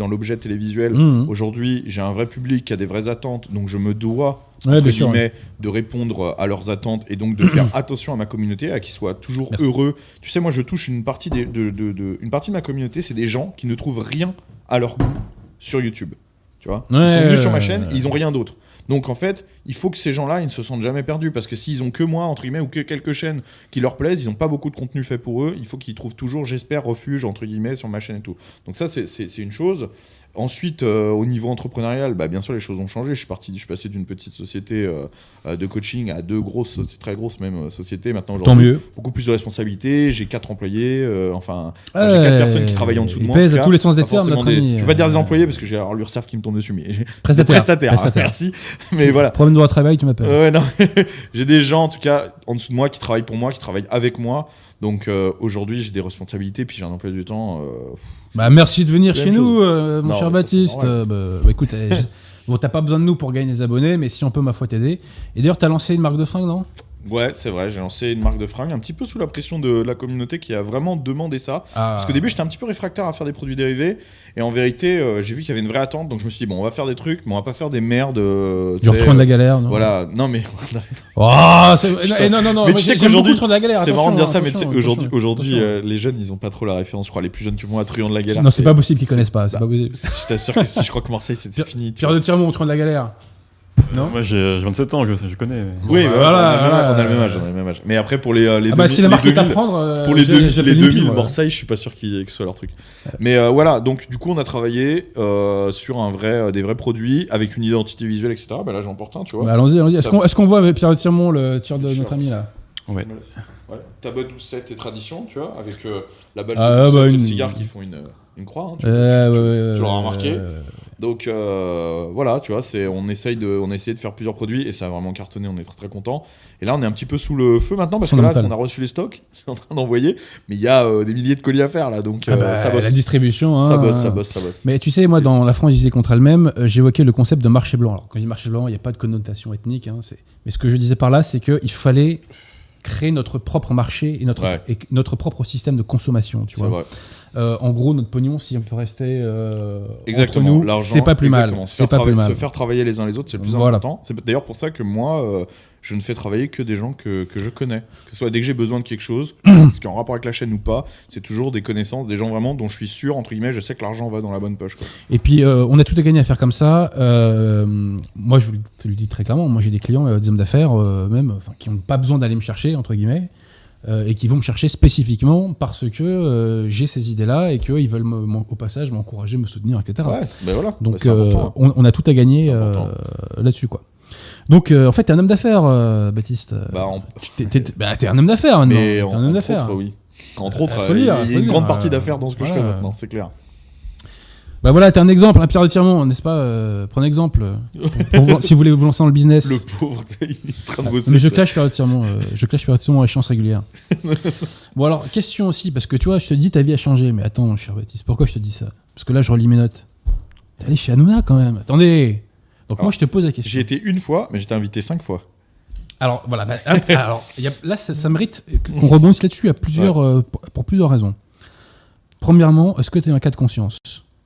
l'objet télévisuel. Aujourd'hui, j'ai un vrai public qui a des vraies attentes, donc je me dois de répondre à leurs attentes et donc de faire attention à ma communauté, à qu'ils soient toujours heureux. Tu sais, moi je touche une partie une partie de ma communauté, c'est des gens qui ne trouvent rien à leur goût sur YouTube. Tu vois, ils sont venus sur ma chaîne et ils ont rien d'autre. Donc en fait, il faut que ces gens-là, ils ne se sentent jamais perdus, parce que s'ils ont que moi, entre guillemets, ou que quelques chaînes qui leur plaisent, ils n'ont pas beaucoup de contenu fait pour eux, il faut qu'ils trouvent toujours, j'espère, refuge, entre guillemets, sur ma chaîne et tout. Donc ça, c'est une chose. Ensuite, au niveau entrepreneurial, bien sûr, les choses ont changé. Je suis passé d'une petite société de coaching à 2 grosses, très grosses même sociétés. Maintenant, aujourd'hui, tant mieux. Beaucoup plus de responsabilités. J'ai 4 employés. J'ai 4 personnes qui travaillent en dessous de moi. Pèse à tous les sens des termes, notre ami. Je ne vais pas dire des employés parce que j'ai l'URSSAF qui me tombe dessus. Mais Prestataire. Merci. Mais voilà. Problème de droit de travail, tu m'appelles. Ouais, non. J'ai des gens, en tout cas, en dessous de moi qui travaillent pour moi, qui travaillent avec moi. Donc aujourd'hui, j'ai des responsabilités, puis j'ai un emploi du temps. Merci de venir chez nous, mon Non, cher mais Baptiste. Écoute, bon, t'as pas besoin de nous pour gagner des abonnés, mais si on peut, ma foi, t'aider. Et d'ailleurs, t'as lancé une marque de fringues, non ? Ouais, c'est vrai, j'ai lancé une marque de fringues, un petit peu sous la pression de la communauté qui a vraiment demandé ça. Parce qu'au début, j'étais un petit peu réfractaire à faire des produits dérivés. Et en vérité, j'ai vu qu'il y avait une vraie attente. Donc je me suis dit, bon, on va faire des trucs, mais on va pas faire des merdes. Du retour de la galère, non ? Voilà, non mais. Non, mais tu sais qu'aujourd'hui, de la galère. C'est marrant de dire ça, mais tu sais, aujourd'hui, les jeunes, ils ont pas trop la référence. Je crois, les plus jeunes que moi, Truand de la galère. Non, c'est pas possible qu'ils connaissent pas. C'est pas possible. Je t'assure que si je crois que Marseille, c'est fini. Pierre de Tirmont, Truand de la galère. Non, moi j'ai 27 ans, je connais. Oui, voilà, on a le même âge. Mais après, pour les si la marque est à prendre, pour les 2000, Marseille, je suis pas sûr que ce soit leur truc. Mais voilà, donc du coup, on a travaillé sur des vrais produits avec une identité visuelle, etc. Là, j'en porte un, tu vois. Allons-y. Est-ce qu'on voit avec Pierre de Tirmont le tir de notre ami là ? Ouais. Tabac 12-7 et tradition, tu vois, avec la balle de 12-7 et le cigare qui font une croix. Tu l'auras remarqué. Donc voilà, tu vois, on a essayé de faire plusieurs produits et ça a vraiment cartonné, on est très très content. Et là, on est un petit peu sous le feu maintenant parce que là, on a reçu les stocks, c'est en train d'envoyer, mais il y a des milliers de colis à faire là, donc ça bosse. La distribution, ça bosse. Mais tu sais, moi, dans La France divisée contre elle-même, j'évoquais le concept de marché blanc. Alors, quand je dis marché blanc, il n'y a pas de connotation ethnique, mais ce que je disais par là, c'est qu'il fallait créer notre propre marché et notre propre système de consommation, tu vois. Vrai. En gros, notre pognon, si on peut rester entre nous, nous, c'est pas plus mal. Se faire travailler les uns les autres, c'est le plus important. C'est d'ailleurs pour ça que moi, je ne fais travailler que des gens que je connais. Que ce soit dès que j'ai besoin de quelque chose, ce qui est en rapport avec la chaîne ou pas, c'est toujours des connaissances, des gens vraiment dont je suis sûr, entre guillemets, je sais que l'argent va dans la bonne poche. Quoi. Et puis, on a tout à gagner à faire comme ça. Moi, je te le dis très clairement, moi j'ai des clients, des hommes d'affaires, qui n'ont pas besoin d'aller me chercher, entre guillemets. Et qui vont me chercher spécifiquement parce que j'ai ces idées-là et qu'ils veulent au passage m'encourager, me soutenir, etc. Ouais, voilà. Donc on a tout à gagner là-dessus, quoi. Donc en fait, t'es un homme d'affaires, Baptiste. T'es un homme d'affaires, mais t'es un homme d'affaires. Autres, oui. Entre autres, il y a une grande partie d'affaires dans ce que je fais maintenant, c'est clair. Voilà, t'es un exemple, un Pierre de Tirmont, n'est-ce pas prenez exemple si vous voulez vous lancer dans le business. Le pauvre, il est en train de bosser. Mais je clash Pierre de Tirmont, à échéance régulière. Bon alors, question aussi, parce que tu vois, je te dis ta vie a changé, mais attends mon cher Baptiste, pourquoi je te dis ça ? Parce que là, je relis mes notes. T'es allé chez Hanouna quand même, attendez. Donc moi, je te pose la question. J'ai été une fois, mais j'étais invité 5 fois. Alors voilà, là, ça mérite qu'on rebondisse là-dessus pour plusieurs raisons. Premièrement, est-ce que tu as un cas de conscience ?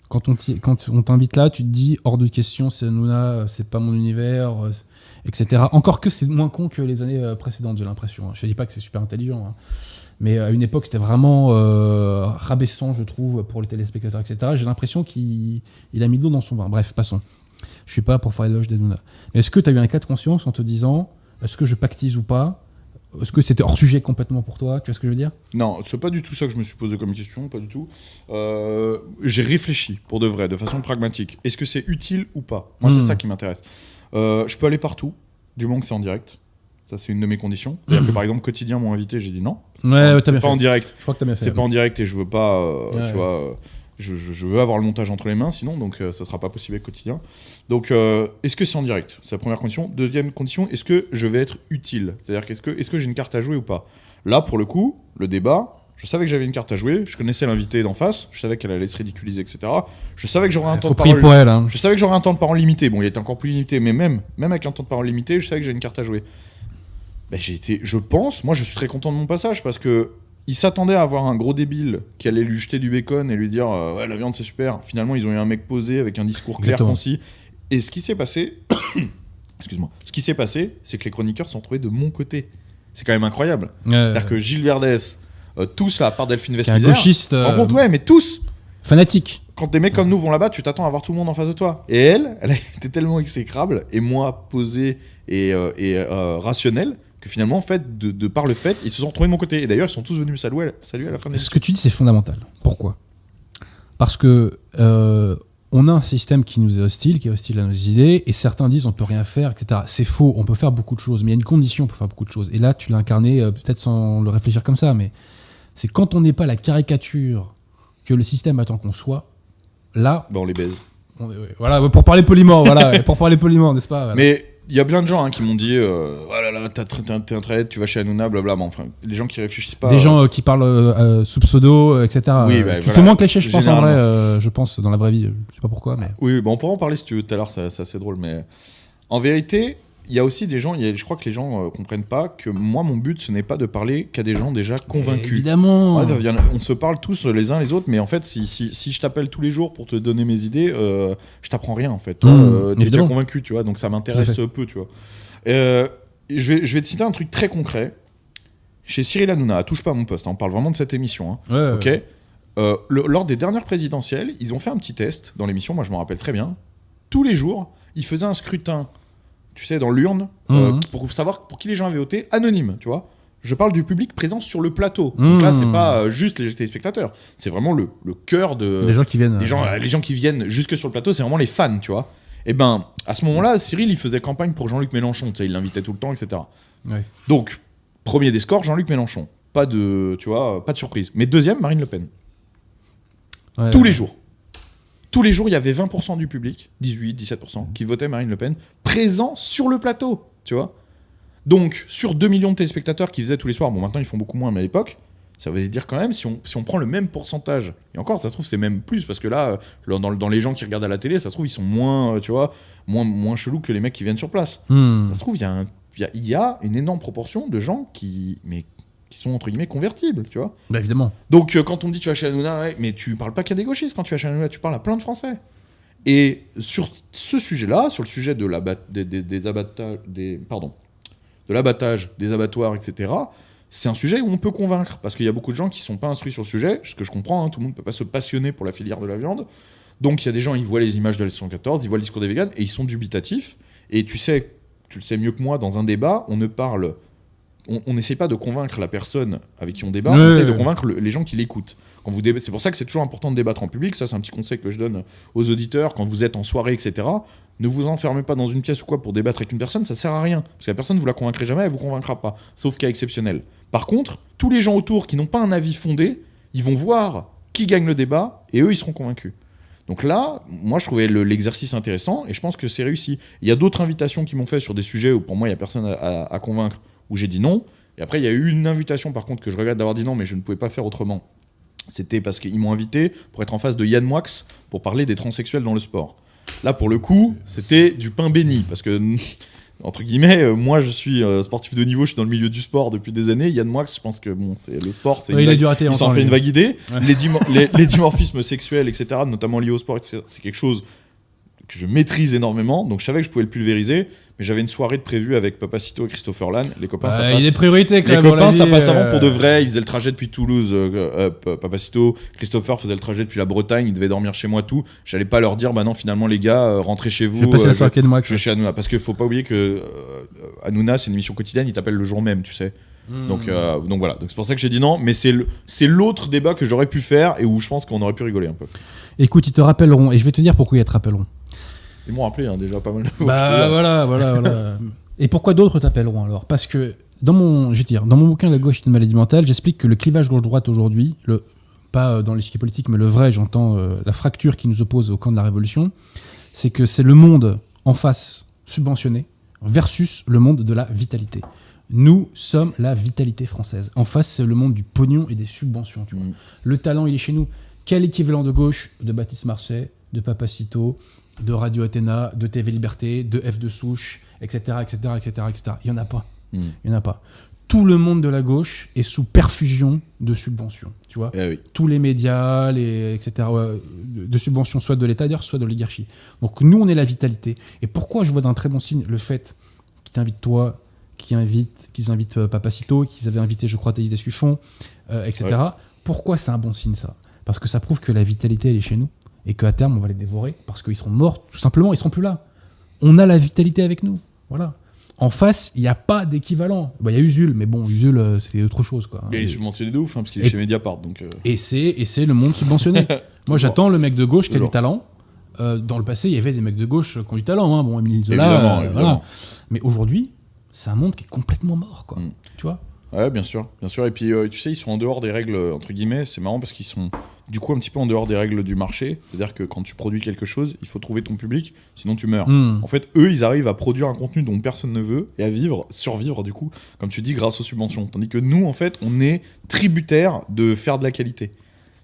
Quand on t'invite là, tu te dis hors de question, c'est Hanouna, c'est pas mon univers, etc. Encore que c'est moins con que les années précédentes, j'ai l'impression. Je te dis pas que c'est super intelligent, mais à une époque, c'était vraiment rabaissant, je trouve, pour les téléspectateurs, etc. J'ai l'impression qu'il a mis de l'eau dans son vin. Bref, passons. Je suis pas là pour faire l'éloge d'Hanouna. Mais est-ce que tu as eu un cas de conscience en te disant, est-ce que je pactise ou pas ? Est-ce que c'était hors sujet complètement pour toi ? Tu vois ce que je veux dire ? Non, c'est pas du tout ça que je me suis posé comme question, pas du tout. J'ai réfléchi pour de vrai, de façon pragmatique. Est-ce que c'est utile ou pas ? Moi, c'est ça qui m'intéresse. Je peux aller partout, du moment que c'est en direct. Ça, c'est une de mes conditions. C'est-à-dire que par exemple, Quotidien m'ont invité, j'ai dit non. C'est pas en direct. Je crois que t'as bien fait. C'est pas en direct et je veux pas, tu vois. Je veux avoir le montage entre les mains, sinon, donc ça sera pas possible avec Quotidien. Donc, est-ce que c'est en direct ? C'est la première condition. Deuxième condition, est-ce que je vais être utile ? C'est-à-dire est-ce que j'ai une carte à jouer ou pas ? Là, pour le coup, le débat, je savais que j'avais une carte à jouer, je connaissais l'invité d'en face, je savais qu'elle allait se ridiculiser, etc. Je savais que j'aurais un temps de parole. Pour elle, hein. Je savais que j'aurais un temps de parole limité. Bon, il était encore plus limité, mais même avec un temps de parole limité, je savais que j'avais une carte à jouer. Je pense, moi, je suis très content de mon passage parce que il s'attendait à avoir un gros débile qui allait lui jeter du bacon et lui dire ouais, la viande c'est super. Finalement, ils ont eu un mec posé avec un discours clair, concis. Et ce qui s'est passé, ce qui s'est passé, c'est que les chroniqueurs sont trouvés de mon côté. C'est quand même incroyable. C'est-à-dire que Gilles Verdès, tous là, à part Delphine Vespizer, un gauchiste, mais tous fanatique. Quand des mecs comme nous vont là-bas, tu t'attends à voir tout le monde en face de toi. Et elle était tellement exécrable, et moi, posé et rationnel, que finalement, en fait, de par le fait, ils se sont retrouvés de mon côté. Et d'ailleurs, ils sont tous venus me saluer à la fin de l'émission. Ce que tu dis, c'est fondamental. Pourquoi ? Parce que on a un système qui nous est hostile, qui est hostile à nos idées, et certains disent on peut rien faire, etc. C'est faux, on peut faire beaucoup de choses, mais il y a une condition pour faire beaucoup de choses. Et là, tu l'as incarné peut-être sans le réfléchir comme ça, mais c'est quand on n'est pas la caricature que le système attend qu'on soit, là... On les baise. Voilà, pour parler poliment, n'est-ce pas ? Voilà. Mais il y a plein de gens qui m'ont dit voilà, là, t'es un traître, tu vas chez Hanouna, blablabla. Enfin, les gens qui réfléchissent pas. Des gens qui parlent sous pseudo, etc. Oui, qui font moins cliché, je pense, en vrai. Je pense, dans la vraie vie. Je sais pas pourquoi, mais. Oui, on pourra en parler si tu veux tout à l'heure, c'est assez drôle. Mais en vérité, il y a aussi des gens, je crois que les gens comprennent pas que moi, mon but, ce n'est pas de parler qu'à des gens déjà convaincus. Évidemment. On se parle tous les uns les autres, mais en fait, si je t'appelle tous les jours pour te donner mes idées, je t'apprends rien en fait. Toi, t'es déjà convaincu, tu vois, donc ça m'intéresse peu, tu vois. Je vais te citer un truc très concret. Chez Cyril Hanouna, touche pas à mon poste, on parle vraiment de cette émission. Ok. Lors des dernières présidentielles, ils ont fait un petit test dans l'émission, moi je m'en rappelle très bien. Tous les jours, ils faisaient un scrutin. Tu sais, dans l'urne, pour savoir pour qui les gens avaient voté, anonyme, tu vois. Je parle du public présent sur le plateau. Donc là, c'est pas juste les téléspectateurs. C'est vraiment le cœur de... Les gens qui viennent. Les gens qui viennent jusque sur le plateau, c'est vraiment les fans, tu vois. Et ben, à ce moment-là, Cyril, il faisait campagne pour Jean-Luc Mélenchon. Tu sais, il l'invitait tout le temps, etc. Ouais. Donc, premier des scores, Jean-Luc Mélenchon. Pas de surprise. Mais deuxième, Marine Le Pen. Ouais, Tous les jours. Tous les jours, il y avait 20% du public, 18-17%, qui votait Marine Le Pen, présent sur le plateau, tu vois. Donc, sur 2 millions de téléspectateurs qui faisaient tous les soirs, bon, maintenant ils font beaucoup moins, mais à l'époque, ça veut dire quand même, si on prend le même pourcentage, et encore, ça se trouve, c'est même plus, parce que là, dans les gens qui regardent à la télé, ça se trouve, ils sont moins, tu vois, moins chelous que les mecs qui viennent sur place. Ça se trouve, il y a une énorme proportion de gens qui sont entre guillemets convertibles, tu vois. Bah évidemment. Donc quand on me dit tu vas chez Hanouna, mais tu parles pas qu'à des gauchistes quand tu vas chez Hanouna, tu parles à plein de Français. Et sur ce sujet-là, sur le sujet de l'abattage, des abattoirs, etc., c'est un sujet où on peut convaincre, parce qu'il y a beaucoup de gens qui sont pas instruits sur le sujet, ce que je comprends, tout le monde peut pas se passionner pour la filière de la viande. Donc il y a des gens, ils voient les images de la 114, ils voient le discours des véganes, et ils sont dubitatifs. Et tu le sais mieux que moi, dans un débat, on n'essaie pas de convaincre la personne avec qui on débat, on essaie de convaincre les gens qui l'écoutent. C'est pour ça que c'est toujours important de débattre en public, ça c'est un petit conseil que je donne aux auditeurs, quand vous êtes en soirée, etc. Ne vous enfermez pas dans une pièce ou quoi pour débattre avec une personne, ça sert à rien. Parce que la personne, vous la convaincrez jamais, elle vous convaincra pas, sauf cas exceptionnel. Par contre, tous les gens autour qui n'ont pas un avis fondé, ils vont voir qui gagne le débat, et eux ils seront convaincus. Donc là, moi je trouvais l'exercice intéressant, et je pense que c'est réussi. Il y a d'autres invitations qui m'ont fait sur des sujets où pour moi il n'y a personne à convaincre, où j'ai dit non. Et après, il y a eu une invitation, par contre, que je regrette d'avoir dit non, mais je ne pouvais pas faire autrement. C'était parce qu'ils m'ont invité pour être en face de Yann Moix pour parler des transsexuels dans le sport. Là, pour le coup, c'était du pain béni, parce que, entre guillemets, moi, je suis sportif de niveau, je suis dans le milieu du sport depuis des années. Yann Moix, je pense que c'est le sport, c'est il s'en fait une vague idée. Ouais. Les dimorphismes sexuels, etc., notamment liés au sport, c'est quelque chose que je maîtrise énormément, donc je savais que je pouvais le pulvériser. Mais j'avais une soirée de prévue avec Papacito et Christopher Lann. Les copains, ça passe. Il y a des priorités quand même. Les copains, ça passe avant pour de vrai. Ils faisaient le trajet depuis Toulouse. Papacito, Christopher faisait le trajet depuis la Bretagne. Ils devaient dormir chez moi, tout. J'allais pas leur dire, bah non, finalement, les gars, rentrez chez vous. Je vais passer la soirée de moi. Je vais chez Hanouna. Parce qu'il faut pas oublier que Hanouna, c'est une émission quotidienne. Ils t'appellent le jour même, tu sais. Donc voilà. Donc c'est pour ça que j'ai dit non. Mais c'est l'autre débat que j'aurais pu faire et où je pense qu'on aurait pu rigoler un peu. Écoute, ils te rappelleront. Et je vais te dire pourquoi ils te rappelleront. Ils m'ont rappelé déjà pas mal de fois. Bah voilà. Et pourquoi d'autres t'appelleront alors ? Parce que dans mon bouquin La gauche est une maladie mentale, j'explique que le clivage gauche-droite aujourd'hui, pas dans l'échiquier politique, mais le vrai, j'entends la fracture qui nous oppose au camp de la Révolution, c'est que c'est le monde en face subventionné versus le monde de la vitalité. Nous sommes la vitalité française. En face, c'est le monde du pognon et des subventions. Tu vois. Le talent, il est chez nous. Quel équivalent de gauche de Baptiste Marchais, de Papacito, de Radio Athéna, de TV Liberté, de F de Souche, etc. Il n'y en a pas. Il y en a pas. Tout le monde de la gauche est sous perfusion de subventions. Tu vois, oui. Tous les médias, etc. De subventions, soit de l'État, d'ailleurs, soit de l'oligarchie. Donc nous, on est la vitalité. Et pourquoi je vois d'un très bon signe le fait qu'ils t'invitent toi, qu'ils invitent Papacito, qu'ils avaient invité, je crois, Thaïs Descuffon, etc. Ouais. Pourquoi c'est un bon signe, ça ? Parce que ça prouve que la vitalité, elle est chez nous. et qu'à terme, on va les dévorer parce qu'ils seront morts, tout simplement, ils seront plus là. On a la vitalité avec nous. Voilà. En face, il n'y a pas d'équivalent. Il y a Usul, mais bon, Usul, c'est autre chose, quoi. Il est subventionné de ouf, parce qu'il est chez Mediapart. Donc, Et c'est le monde subventionné. Moi, j'attends le mec de gauche qui a du talent. Dans le passé, il y avait des mecs de gauche qui ont du talent. Hein. Bon, Émile Zola, évidemment. Voilà. Mais aujourd'hui, c'est un monde qui est complètement mort, quoi. Tu vois ? Ouais, bien sûr. Et puis, tu sais, ils sont en dehors des règles, entre guillemets. C'est marrant parce qu'ils sont, du coup, un petit peu en dehors des règles du marché. C'est-à-dire que quand tu produis quelque chose, il faut trouver ton public, sinon tu meurs. En fait, eux, ils arrivent à produire un contenu dont personne ne veut et à survivre, du coup, comme tu dis, grâce aux subventions. Tandis que nous, en fait, on est tributaire de faire de la qualité.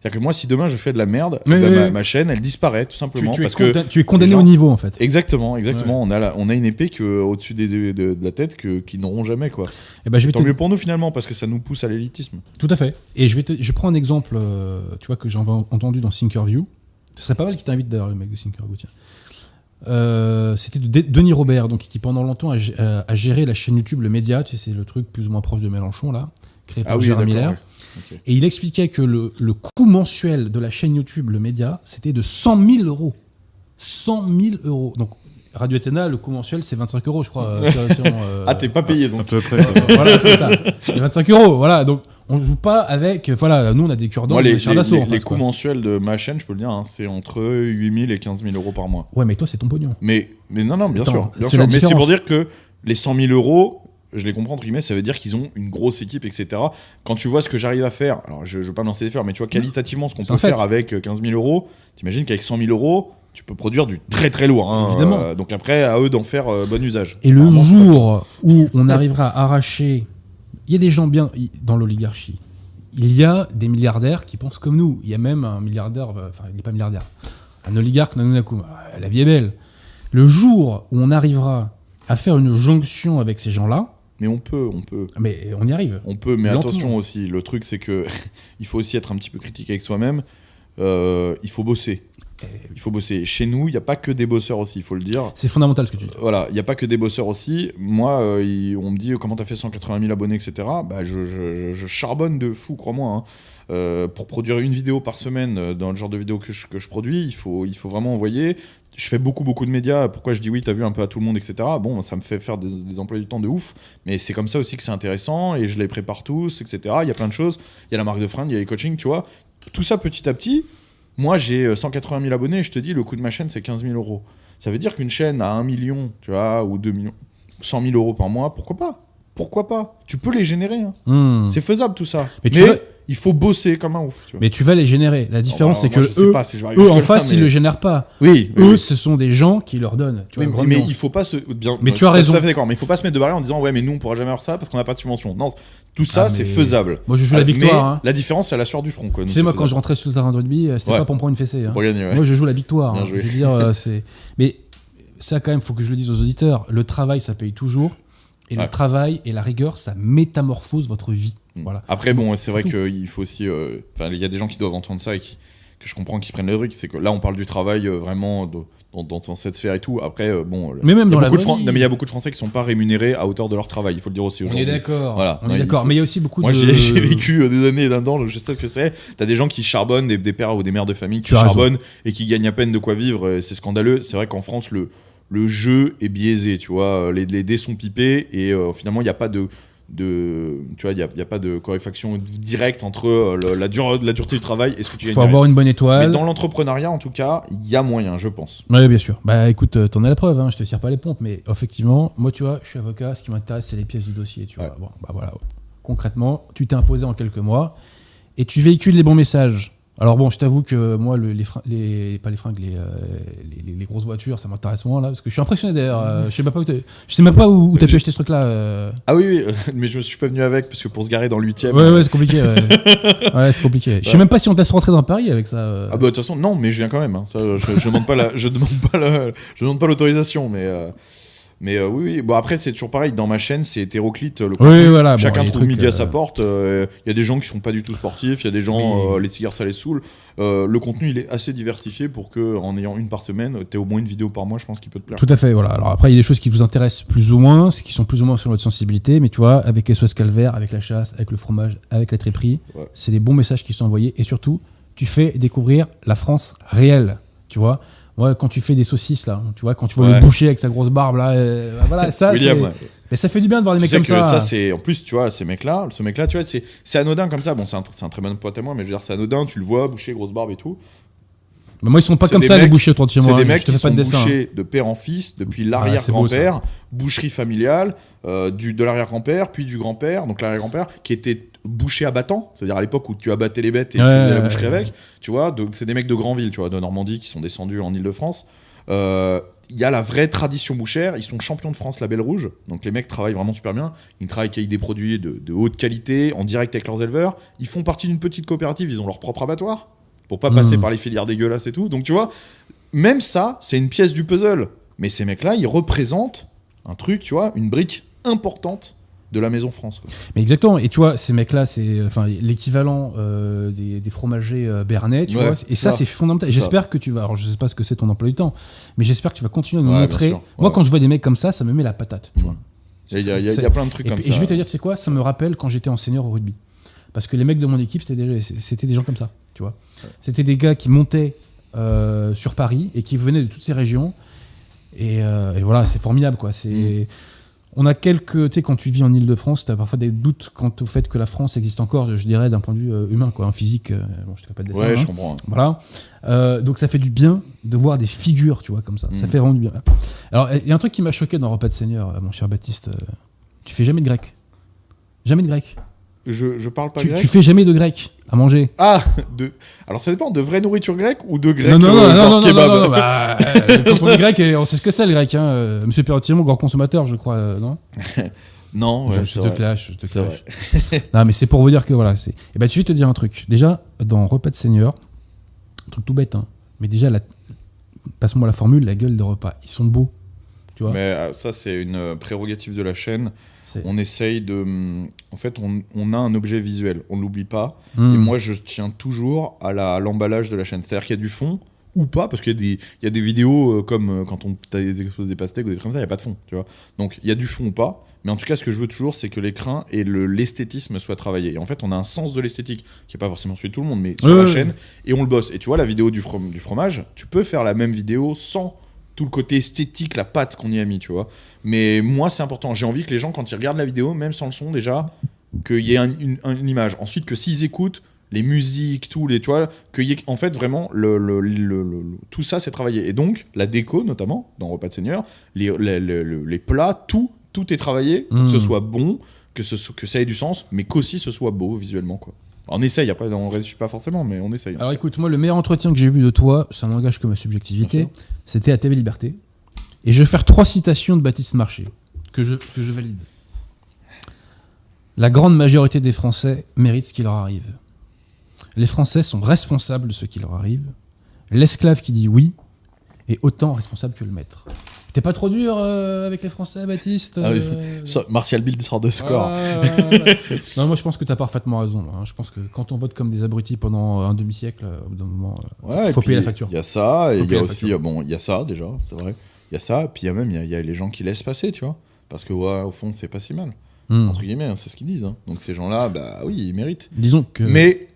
C'est-à-dire que moi, si demain je fais de la merde, ma chaîne, elle disparaît tout simplement. Tu es condamné au niveau, en fait. Exactement. Ouais. On a une épée au-dessus de la tête qu'ils n'auront jamais, quoi. Et bah, tant mieux pour nous finalement, parce que ça nous pousse à l'élitisme. Tout à fait. Et je prends un exemple, tu vois, que j'ai entendu dans Thinkerview. Ce serait pas mal qu'il t'invite d'ailleurs, le mec de Thinkerview. C'était de Denis Robert, donc, qui pendant longtemps a géré la chaîne YouTube Le Média. Tu sais, c'est le truc plus ou moins proche de Mélenchon, là, créé par Gérard Miller. Ouais. Okay. Et il expliquait que le coût mensuel de la chaîne YouTube Le Média, c'était de 100 000 euros. 100 000 euros. Donc, Radio Athéna, le coût mensuel, c'est 25 euros, je crois. T'es pas payé, donc. À peu près. Voilà, c'est ça. C'est 25 euros, voilà. Donc, on ne joue pas avec... Voilà, nous, on a des cure-dents, des chars d'assaut. Les coûts mensuels de ma chaîne, je peux le dire, hein, c'est entre 8 000 et 15 000 euros par mois. Ouais, mais toi, c'est ton pognon. Mais non, bien sûr. Mais c'est pour dire que les 100 000 euros... Je les comprends, entre guillemets, ça veut dire qu'ils ont une grosse équipe, etc. Quand tu vois ce que j'arrive à faire, alors je veux pas me lancer des fleurs, mais tu vois qualitativement ce qu'on peut faire avec 15 000 euros, t'imagines qu'avec 100 000 euros, tu peux produire du très très lourd. Hein, évidemment. Donc après, à eux d'en faire bon usage. Et le jour où on arrivera à arracher... Il y a des gens bien dans l'oligarchie. Il y a des milliardaires qui pensent comme nous. Il y a même un milliardaire, enfin il n'est pas milliardaire, un oligarque, Nanunakum. La vie est belle. Le jour où on arrivera à faire une jonction avec ces gens-là, mais on peut. Mais on y arrive. On peut, mais attention aussi. Le truc, c'est que il faut aussi être un petit peu critique avec soi-même. Il faut bosser. Il faut bosser. Chez nous, il n'y a pas que des bosseurs aussi, il faut le dire. C'est fondamental ce que tu dis. Voilà, il n'y a pas que des bosseurs aussi. Moi, on me dit comment t'as fait 180 000 abonnés, etc. Bah, je charbonne de fou, crois-moi. Hein. Pour produire une vidéo par semaine dans le genre de vidéo que je produis, il faut vraiment envoyer. Je fais beaucoup de médias. Pourquoi je dis oui, t'as vu un peu à tout le monde, etc. Bon, ça me fait faire des emplois du temps de ouf, mais c'est comme ça aussi que c'est intéressant et je les prépare tous, etc. Il y a plein de choses. Il y a la marque de fringues, il y a les coachings, tu vois. Tout ça petit à petit. Moi, j'ai 180 000 abonnés et je te dis, le coût de ma chaîne, c'est 15 000 euros. Ça veut dire qu'une chaîne à 1 million, tu vois, ou 2 millions, 100 000 euros par mois, pourquoi pas? Tu peux les générer. Hein. C'est faisable tout ça. Mais il faut bosser comme un ouf. Tu vois. Mais tu vas les générer. La différence, c'est que eux en face, ils le génèrent pas. Oui. Ce sont des gens qui leur donnent. Tu vois, mais il faut pas se. Mais tu as raison. Tout à fait d'accord. Mais il faut pas se mettre de barrière en disant ouais, mais nous on pourra jamais avoir ça parce qu'on n'a pas de subvention. Non, tout ça c'est faisable. Moi je joue la victoire. Hein. La différence, c'est à la sueur du front. Quoi. Tu sais, moi quand je rentrais sur le terrain de rugby, c'était pas pour me prendre une fessée. Hein. Pour gagner, ouais. Moi je joue la victoire. Hein. Je veux dire, c'est. Mais ça quand même, faut que je le dise aux auditeurs. Le travail, ça paye toujours. Et le travail et la rigueur, ça métamorphose votre vie. Voilà. Après, bon, c'est vrai qu'il faut aussi... il y a des gens qui doivent entendre ça et que je comprends qu'ils prennent le truc. C'est que là, on parle du travail vraiment dans cette sphère et tout. Après, bon... Mais même dans la vie... mais il y a beaucoup de Français qui ne sont pas rémunérés à hauteur de leur travail. Il faut le dire aussi aujourd'hui. On est d'accord. Voilà. On est d'accord. Mais il y a aussi beaucoup Moi, j'ai vécu des années là-dedans. Je sais ce que c'est. T'as des gens qui charbonnent, des pères ou des mères de famille qui charbonnent et qui gagnent à peine de quoi vivre. C'est scandaleux. C'est vrai qu'en France, le jeu est biaisé, tu vois, les dés sont pipés et finalement il n'y a pas de tu vois, il y a pas de corréfaction directe entre la dureté du travail et ce que tu gagnes. Il faut avoir une bonne étoile. Mais dans l'entrepreneuriat, en tout cas, il y a moyen, je pense. Oui, bien sûr. Bah écoute, t'en as la preuve, hein, je te tire pas les pompes, mais effectivement, moi tu vois, je suis avocat, ce qui m'intéresse c'est les pièces du dossier, tu vois. Bon, bah voilà. Concrètement, tu t'es imposé en quelques mois et tu véhicules les bons messages. Alors bon, je t'avoue que moi, les grosses voitures, ça m'intéresse moins là, parce que je suis impressionné d'ailleurs. Je sais même pas où t'as pu acheter ce truc-là. Ah oui, mais je me suis pas venu avec, parce que pour se garer dans le 8e... Ouais, c'est compliqué. Ouais, c'est compliqué. Je sais même pas si on te laisse rentrer dans Paris avec ça. Ah bah de toute façon, non, mais je viens quand même. Hein. Ça, je demande pas l'autorisation, mais oui. Bon, après, c'est toujours pareil. Dans ma chaîne, c'est hétéroclite. Voilà, chacun trouve midi à sa porte. Il y a des gens qui sont pas du tout sportifs. Il y a des gens, les cigares, ça les saoule. Le contenu, il est assez diversifié pour qu'en ayant une par semaine, tu aies au moins une vidéo par mois, je pense qu'il peut te plaire. Tout à fait, voilà. Alors après, il y a des choses qui vous intéressent plus ou moins, qui sont plus ou moins sur votre sensibilité. Mais tu vois, avec SOS Calvaire, avec la chasse, avec le fromage, avec la triperie, c'est des bons messages qui sont envoyés. Et surtout, tu fais découvrir la France réelle. Tu vois, ouais, quand tu fais des saucisses là, tu vois, quand tu vois le boucher avec sa grosse barbe là, voilà, ça. William, mais ça fait du bien de voir des mecs comme ça. Ça c'est en plus, tu vois, ce mec-là, tu vois, c'est anodin comme ça. Bon, c'est un très bon pote à moi, mais je veux dire, c'est anodin. Tu le vois, boucher, grosse barbe et tout. Bah moi, ils sont pas comme ça, les bouchers autour de chez moi. C'est des mecs qui sont bouchés de père en fils depuis l'arrière-grand-père, boucherie familiale, de l'arrière-grand-père, puis du grand-père, donc l'arrière-grand-père, qui était boucher abattant, c'est-à-dire à l'époque où tu abattais les bêtes et tu faisais la boucherie avec, tu vois. Donc c'est des mecs de Granville, tu vois, de Normandie, qui sont descendus en Île-de-France. Il y a la vraie tradition bouchère, ils sont champions de France Label Rouge, donc les mecs travaillent vraiment super bien, ils travaillent avec des produits de haute qualité, en direct avec leurs éleveurs, ils font partie d'une petite coopérative, ils ont leur propre abattoir, pour pas passer par les filières dégueulasses et tout, donc tu vois, même ça, c'est une pièce du puzzle, mais ces mecs-là, ils représentent un truc, tu vois, une brique importante de la maison France, quoi. Mais exactement, et tu vois, ces mecs-là, c'est l'équivalent des fromagers Bernet, tu vois, et ça c'est fondamental. Et j'espère que tu vas, alors je sais pas ce que c'est ton emploi du temps, mais j'espère que tu vas continuer à nous montrer. Moi, quand je vois des mecs comme ça me met la patate, tu vois. Il y a plein de trucs comme ça. Et je vais te dire, tu sais quoi, ça me rappelle quand j'étais en senior au rugby. Parce que les mecs de mon équipe, c'était des gens comme ça, tu vois. C'était des gars qui montaient sur Paris et qui venaient de toutes ces régions. Et voilà, c'est formidable, quoi. On a quelques... Tu sais, quand tu vis en Île-de-France, tu as parfois des doutes quant au fait que la France existe encore, je dirais, d'un point de vue humain, quoi. En physique, bon, je te fais pas de dessin. Ouais, je comprends. Voilà. Donc ça fait du bien de voir des figures, tu vois, comme ça. Ça fait vraiment du bien. Alors, il y a un truc qui m'a choqué dans Repas de Seigneur, mon cher Baptiste. Tu fais jamais de grec. Jamais de grec. Je parle pas grec. Tu fais jamais de grec à manger. Ah, alors ça dépend de vraie nourriture grecque ou de grec non, kebab. Non, bah, quand on est grec, on sait ce que c'est le grec. Hein. Monsieur Perrottier, grand consommateur, je crois, non? Non, ouais, je te clash. Non, mais c'est pour vous dire que voilà. Et ben, tu vais te dire un truc. Déjà, dans Repas de Seigneur, un truc tout bête, hein, mais déjà, passe-moi la formule, la gueule de repas. Ils sont beaux. Tu vois. Mais ça, c'est une prérogative de la chaîne. On essaye de... En fait, on a un objet visuel, on ne l'oublie pas. Et moi, je tiens toujours à l'emballage de la chaîne. C'est-à-dire qu'il y a du fond ou pas, parce qu'il y a des vidéos comme quand on expose des pastèques ou des trucs comme ça, il n'y a pas de fond, tu vois. Donc, il y a du fond ou pas. Mais en tout cas, ce que je veux toujours, c'est que l'écran et l'esthétisme soient travaillés. Et en fait, on a un sens de l'esthétique, qui n'est pas forcément celui de tout le monde, mais sur la chaîne, et on le bosse. Et tu vois, la vidéo du fromage, tu peux faire la même vidéo sans tout le côté esthétique, la pâte qu'on y a mis, tu vois. Mais moi, c'est important. J'ai envie que les gens, quand ils regardent la vidéo, même sans le son déjà, qu'il y ait une image. Ensuite, que s'ils écoutent les musiques, tu vois, qu'il y ait en fait vraiment tout ça, c'est travaillé. Et donc, la déco, notamment, dans Repas de Seigneur, les plats, tout est travaillé, pour que ce soit bon, que ça ait du sens, mais qu'aussi ce soit beau visuellement, quoi. On essaye, après on ne réussit pas forcément, mais on essaye. Alors écoute, moi le meilleur entretien que j'ai vu de toi, ça n'engage que ma subjectivité, c'était à TV Liberté. Et je vais faire 3 citations de Baptiste Marché, que je valide. La grande majorité des Français méritent ce qui leur arrive. Les Français sont responsables de ce qui leur arrive. L'esclave qui dit oui est autant responsable que le maître. T'es pas trop dur avec les Français, Baptiste Martial Bild sort de score. Non, moi je pense que t'as parfaitement raison. Hein. Je pense que quand on vote comme des abrutis pendant un demi-siècle, au bout d'un moment, faut payer la facture. Il y a ça, et il y a aussi, il y a ça déjà, c'est vrai. Il y a ça, puis il y a les gens qui laissent passer, tu vois. Parce que au fond, c'est pas si mal. Entre guillemets, hein, c'est ce qu'ils disent. Hein. Donc ces gens-là, bah oui, ils méritent. Disons que... Mais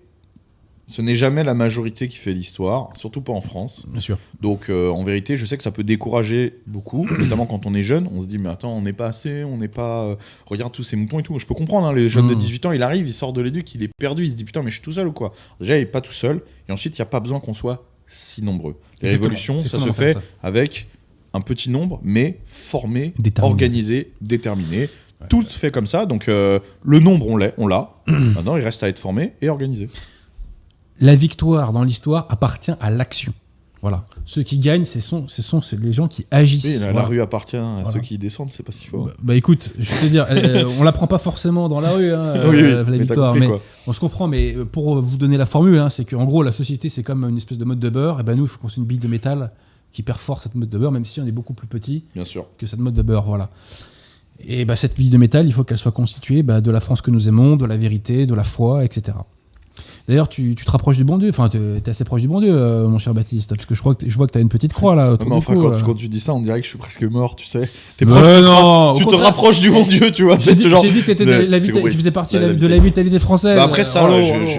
ce n'est jamais la majorité qui fait l'histoire, surtout pas en France. Bien sûr. Donc en vérité, je sais que ça peut décourager beaucoup, notamment quand on est jeune. On se dit, mais attends, on n'est pas assez, on n'est pas... regarde tous ces moutons et tout. Je peux comprendre, hein, les jeunes de 18 ans, il arrive, il sort de l'éduc, il est perdu, il se dit, putain, mais je suis tout seul ou quoi? Déjà, il n'est pas tout seul. Et ensuite, il n'y a pas besoin qu'on soit si nombreux. Les révolutions, ça se fait avec un petit nombre, mais formé, organisé, déterminé. Ouais, tout se fait comme ça. Donc le nombre, on l'a. Maintenant, il reste à être formé et organisé. La victoire dans l'histoire appartient à l'action. Voilà. Ceux qui gagnent, c'est les gens qui agissent. Oui, la rue appartient à ceux qui descendent, c'est pas si fort. Bah écoute, je vais te dire, on la prend pas forcément dans la rue, hein, la victoire. Mais on se comprend, mais pour vous donner la formule, hein, c'est qu'en gros, la société, c'est comme une espèce de mode de beurre. Et ben nous, il faut qu'on ait une bille de métal qui perfore cette mode de beurre, même si on est beaucoup plus petit que cette mode de beurre. Voilà. Et bah, cette bille de métal, il faut qu'elle soit constituée de la France que nous aimons, de la vérité, de la foi, etc. D'ailleurs, tu te rapproches du bon Dieu. Enfin, t'es assez proche du bon Dieu, mon cher Baptiste, parce que je vois que t'as une petite croix là. Non, mais enfin, quand tu dis ça, on dirait que je suis presque mort, tu sais. T'es Mais proche, non, tu te rapproches du bon Dieu, tu vois. J'ai dit que t'étais Ouais, tu faisais partie de la vitalité française. Bah après ça, Allô.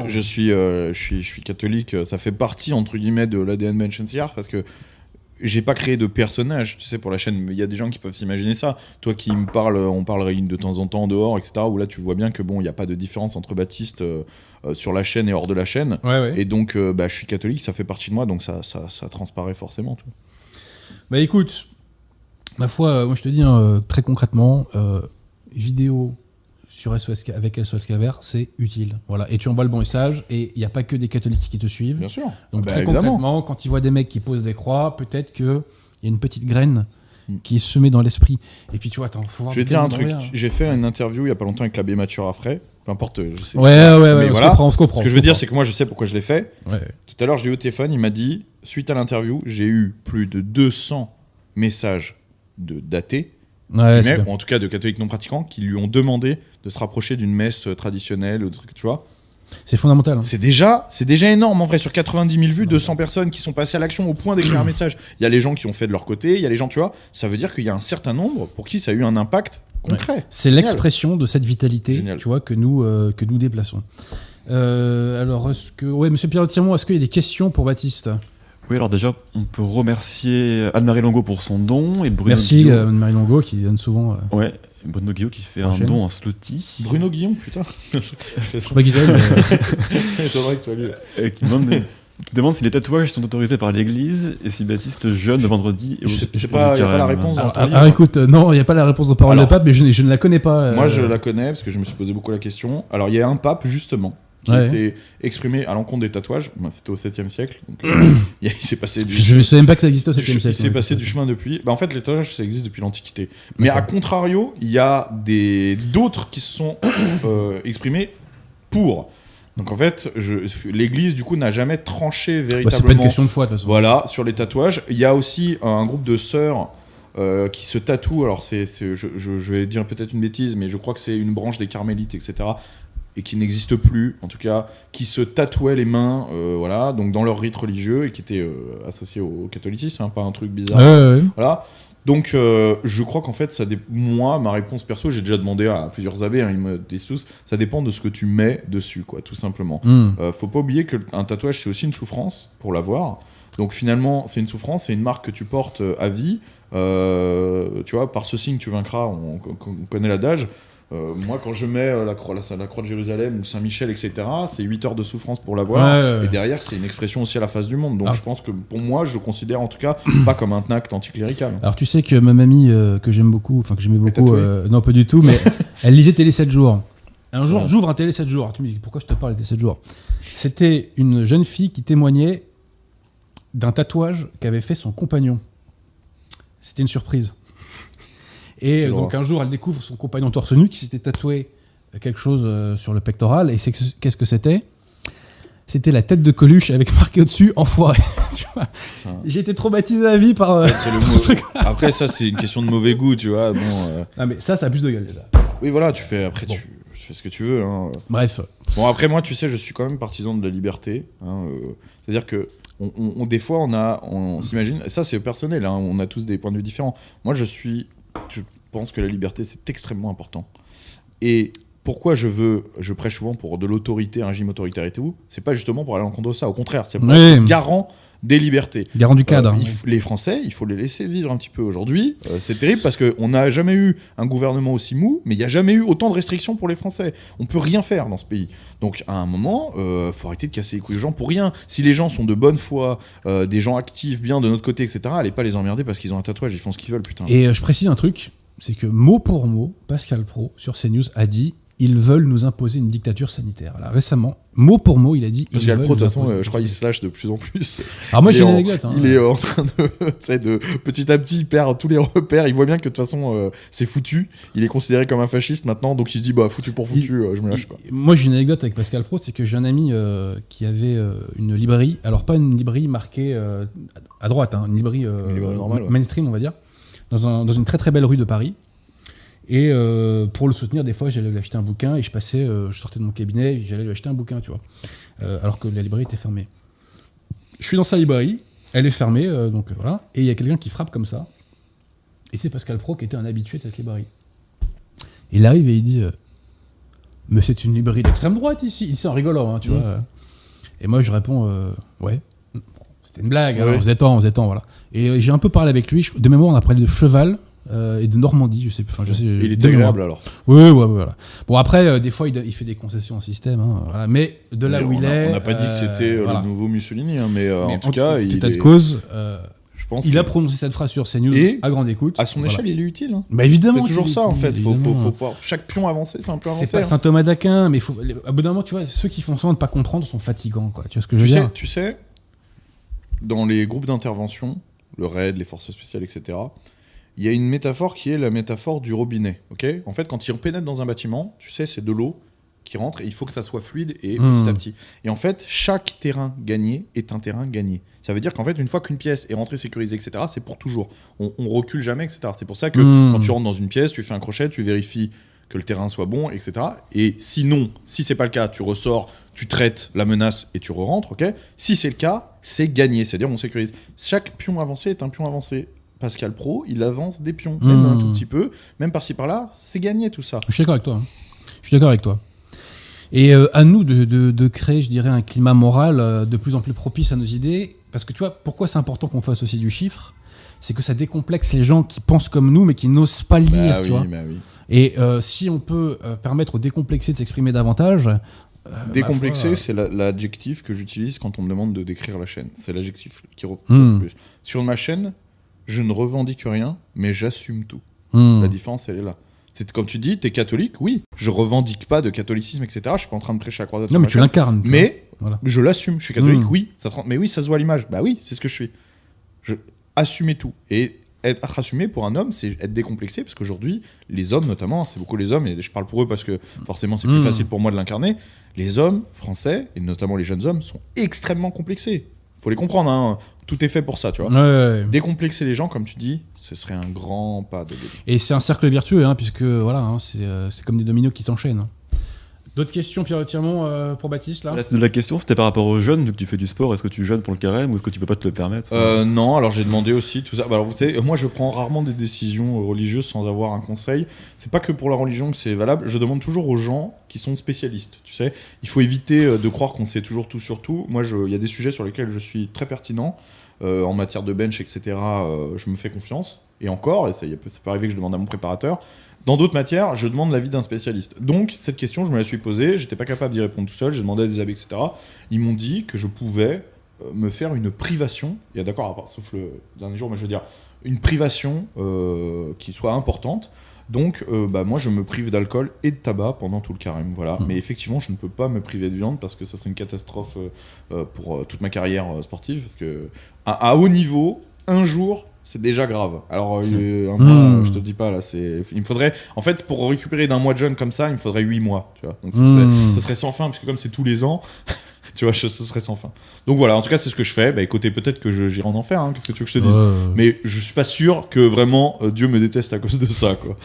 je suis catholique, ça fait partie entre guillemets de l'ADN Mentionsiar parce que j'ai pas créé de personnage, tu sais, pour la chaîne. Il y a des gens qui peuvent s'imaginer ça. Toi qui me parles, on parle de temps en temps dehors, etc. Où là, tu vois bien que bon, il y a pas de différence entre Baptiste sur la chaîne et hors de la chaîne. Ouais. Et donc, je suis catholique, ça fait partie de moi, donc ça transparaît forcément. Tout. Bah écoute, ma foi, moi je te dis très concrètement, vidéo sur SOS avec SOS Caver, c'est utile. Voilà. Et tu envoies le bon message, et il n'y a pas que des catholiques qui te suivent. Bien sûr. Donc très concrètement, quand ils voient des mecs qui posent des croix, peut-être qu'il y a une petite graine qui est semée dans l'esprit. Et puis tu vois, faut voir. Je vais te dire un truc. J'ai fait une interview il y a pas longtemps avec l'abbé Mathieu Raffray. Peu importe, je sais. Ouais, mais voilà. On se comprend. Ce que je veux dire, c'est que moi, je sais pourquoi je l'ai fait. Ouais. Tout à l'heure, j'ai eu au téléphone, il m'a dit, suite à l'interview, j'ai eu plus de 200 messages d'athées, ou en tout cas de catholiques non pratiquants, qui lui ont demandé de se rapprocher d'une messe traditionnelle, ou truc, tu vois. C'est fondamental. Hein. C'est déjà énorme en vrai. Sur 90 000 vues, 200 personnes qui sont passées à l'action au point d'écrire un message. Il y a les gens qui ont fait de leur côté, il y a les gens, tu vois. Ça veut dire qu'il y a un certain nombre pour qui ça a eu un impact concret. Ouais. C'est l'expression de cette vitalité, tu vois, que nous déplaçons. Alors, Monsieur Pierre-Tirmont, est-ce qu'il y a des questions pour Baptiste ? Oui, alors déjà, on peut remercier Anne-Marie Longo pour son don et Bruno Merci Guillot. Anne-Marie Longo qui donne souvent. Ouais, Bruno Guillot qui fait un don en slotty. Bruno Guillon, putain. Je fais ça. Pas Guizelle, mais... J'aimerais que ce soit lui. Qui demande si les tatouages sont autorisés par l'église et si Baptiste jeûne le vendredi. Je sais pas, il n'y a pas la réponse dans ton livre. Alors écoute, non, il n'y a pas la réponse dans Parole de Pape, mais je ne la connais pas. Moi, je la connais parce que je me suis posé beaucoup la question. Alors, il y a un pape, justement, qui s'est exprimé à l'encontre des tatouages. C'était au 7e siècle. Donc, il s'est passé du... Je ne savais même pas que ça existait au 7e siècle. Il s'est passé du chemin depuis. En fait, les tatouages, ça existe depuis l'Antiquité. Mais à contrario, il y a d'autres qui se sont exprimés pour. Donc en fait, l'Église du coup n'a jamais tranché véritablement. C'est pas une question de foi de toute façon. Voilà, sur les tatouages. Il y a aussi un groupe de sœurs qui se tatouent. Alors je vais dire peut-être une bêtise, mais je crois que c'est une branche des carmélites, etc. Et qui n'existe plus, en tout cas, qui se tatouaient les mains, voilà, donc dans leur rite religieux et qui étaient associés au catholicisme, hein, pas un truc bizarre. Ouais. Voilà. Donc, je crois qu'en fait, moi, ma réponse perso, j'ai déjà demandé à plusieurs abbés, hein, ils me disent tous, ça dépend de ce que tu mets dessus, quoi, tout simplement. Faut pas oublier qu'un tatouage, c'est aussi une souffrance pour l'avoir. Donc, finalement, c'est une souffrance, c'est une marque que tu portes à vie. Tu vois, par ce signe, tu vaincras, on connaît l'adage. Moi, quand je mets la croix de Jérusalem ou Saint-Michel, etc., c'est 8 heures de souffrance pour l'avoir. Et derrière, c'est une expression aussi à la face du monde. Donc, je pense que pour moi, je considère en tout cas pas comme un acte anticlérical. Alors, tu sais que ma mamie, que j'aimais beaucoup, non, pas du tout, mais elle lisait Télé 7 jours. Un jour, j'ouvre un Télé 7 jours. Alors, tu me dis, pourquoi je te parle de Télé 7 jours ? C'était une jeune fille qui témoignait d'un tatouage qu'avait fait son compagnon. C'était une surprise. Et donc un jour, elle découvre son compagnon torse nu qui s'était tatoué quelque chose sur le pectoral. Et qu'est-ce que c'était ? C'était la tête de Coluche avec marqué au-dessus « Enfoiré ». J'ai été traumatisé à vie par ce truc. Après, ça, c'est une question de mauvais goût, tu vois. Ah, mais ça abuse de gueule déjà. Oui, voilà, tu fais ce que tu veux. Hein. Bref. Bon, après, moi, tu sais, je suis quand même partisan de la liberté. Hein, c'est-à-dire que des fois, on s'imagine... Ça, c'est personnel, hein, on a tous des points de vue différents. Moi, je pense que la liberté, c'est extrêmement important. Et pourquoi je prêche souvent pour de l'autorité, un régime autoritaire et tout, c'est pas justement pour aller en contre de ça. Au contraire, c'est pour être garant des libertés. Garant du cadre. Les Français, il faut les laisser vivre un petit peu aujourd'hui. C'est terrible parce qu'on n'a jamais eu un gouvernement aussi mou, mais il n'y a jamais eu autant de restrictions pour les Français. On peut rien faire dans ce pays. Donc à un moment, faut arrêter de casser les couilles aux gens pour rien. Si les gens sont de bonne foi, des gens actifs, bien de notre côté, etc., allez pas les emmerder parce qu'ils ont un tatouage, ils font ce qu'ils veulent, putain. Et je précise un truc, c'est que mot pour mot, Pascal Praud, sur CNews, a dit ils veulent nous imposer une dictature sanitaire. Là, récemment, mot pour mot, il a dit... Pascal Praud, de toute façon, je crois qu'il se lâche de plus en plus. Alors moi, j'ai une anecdote. Il est en train de petit à petit, il perd tous les repères. Il voit bien que de toute façon, c'est foutu. Il est considéré comme un fasciste maintenant, donc il se dit, bah, foutu pour foutu, je me lâche pas. Moi, j'ai une anecdote avec Pascal Praud, c'est que j'ai un ami qui avait une librairie, alors pas une librairie marquée à droite, hein, une librairie normale, mainstream, on va dire, dans une très très belle rue de Paris. Et pour le soutenir, des fois, j'allais lui acheter un bouquin et je sortais de mon cabinet et j'allais lui acheter un bouquin, tu vois. Alors que la librairie était fermée. Je suis dans sa librairie, elle est fermée, donc voilà. Et il y a quelqu'un qui frappe comme ça. Et c'est Pascal Praud qui était un habitué de cette librairie. Il arrive et il dit mais c'est une librairie d'extrême droite ici. Il dit ça en rigolant, hein, tu vois. Et moi, je réponds ouais. C'était une blague, hein, on se détend, voilà. Et j'ai un peu parlé avec lui. De mémoire, on a parlé de cheval. Et de Normandie, je sais plus. Il était agréable alors. Oui, voilà. Bon, après, des fois, il fait des concessions au système, hein, voilà. Mais de là où il est. On n'a pas dit que c'était le nouveau Mussolini, hein, mais en tout cas, il est de cause. Je pense il a prononcé cette phrase sur CNews à grande écoute. À son échelle, il est utile. Hein. Bah évidemment. C'est toujours ça, en fait. Faut voir chaque pion avancer, c'est un pion avancé. C'est pas Saint Thomas d'Aquin, mais à bout d'un moment, tu vois, ceux qui font semblant de pas comprendre sont fatigants, quoi. Tu vois ce que je veux dire ? Tu sais, dans les groupes d'intervention, le RAID, les forces spéciales, etc. Il y a une métaphore qui est la métaphore du robinet. Okay, en fait, quand ils pénètrent dans un bâtiment, tu sais, c'est de l'eau qui rentre et il faut que ça soit fluide et petit à petit. Et en fait, chaque terrain gagné est un terrain gagné. Ça veut dire qu'en fait, une fois qu'une pièce est rentrée sécurisée, etc., c'est pour toujours. On recule jamais, etc. C'est pour ça que quand tu rentres dans une pièce, tu fais un crochet, tu vérifies que le terrain soit bon, etc. Et sinon, si c'est pas le cas, tu ressors, tu traites la menace et tu re-rentres. Okay, si c'est le cas, c'est gagné. C'est-à-dire on sécurise. Chaque pion avancé est un pion avancé. Pascal Praud, il avance des pions, même un tout petit peu, même par-ci par-là, c'est gagné tout ça. Je suis d'accord avec toi. Et à nous de créer, je dirais, un climat moral de plus en plus propice à nos idées, parce que tu vois, pourquoi c'est important qu'on fasse aussi du chiffre ? C'est que ça décomplexe les gens qui pensent comme nous, mais qui n'osent pas le dire, tu vois. Oui. Et si on peut permettre aux décomplexés de s'exprimer davantage... décomplexé, c'est l'adjectif que j'utilise quand on me demande de décrire la chaîne. C'est l'adjectif qui représente le plus. Sur ma chaîne, je ne revendique rien, mais j'assume tout. La différence, elle est là. C'est comme tu dis, t'es catholique, oui. Je revendique pas de catholicisme, etc. Je suis pas en train de prêcher à croisade. Non, mais tu l'incarnes. Mais je l'assume. Je suis catholique, oui. Mais oui, ça se voit à l'image. Bah oui, c'est ce que je suis. Assumer tout. Et être assumé pour un homme, c'est être décomplexé, parce qu'aujourd'hui, les hommes notamment, c'est beaucoup les hommes, et je parle pour eux parce que forcément c'est plus facile pour moi de l'incarner, les hommes français, et notamment les jeunes hommes, sont extrêmement complexés. Faut les comprendre, hein. Tout est fait pour ça, tu vois. Ouais. Décomplexer les gens, comme tu dis, ce serait un grand pas de début. Et c'est un cercle vertueux, hein, puisque voilà, hein, c'est comme des dominos qui s'enchaînent. D'autres questions, Pierre Tirmont, pour Baptiste là ? La question, c'était par rapport aux jeunes, vu que tu fais du sport, est-ce que tu jeûnes pour le carême ou est-ce que tu peux pas te le permettre ? Non, alors j'ai demandé aussi tout ça. Alors, vous savez, moi je prends rarement des décisions religieuses sans avoir un conseil. C'est pas que pour la religion que c'est valable. Je demande toujours aux gens qui sont spécialistes. Tu sais, il faut éviter de croire qu'on sait toujours tout sur tout. Moi, il y a des sujets sur lesquels je suis très pertinent. En matière de bench, etc., je me fais confiance. Et encore, ça peut arriver que je demande à mon préparateur. Dans d'autres matières, je demande l'avis d'un spécialiste. Donc, cette question, je me la suis posée, j'étais pas capable d'y répondre tout seul, j'ai demandé à des amis, etc. Ils m'ont dit que je pouvais me faire une privation, et d'accord, à part, sauf le dernier jour, mais je veux dire, une privation qui soit importante. Donc, moi, je me prive d'alcool et de tabac pendant tout le carême, voilà. Mais effectivement, je ne peux pas me priver de viande parce que ça serait une catastrophe pour toute ma carrière sportive, parce que à haut niveau, un jour, c'est déjà grave. Alors, un mois, je te dis pas, là, il me faudrait... En fait, pour récupérer d'un mois de jeûne comme ça, il me faudrait 8 mois, tu vois. Donc, ça serait sans fin, parce que comme c'est tous les ans, tu vois, ce serait sans fin. Donc voilà, en tout cas, c'est ce que je fais. Bah écoutez, peut-être que j'irai en enfer, hein. Qu'est-ce que tu veux que je te dise ? Mais je suis pas sûr que vraiment Dieu me déteste à cause de ça, quoi.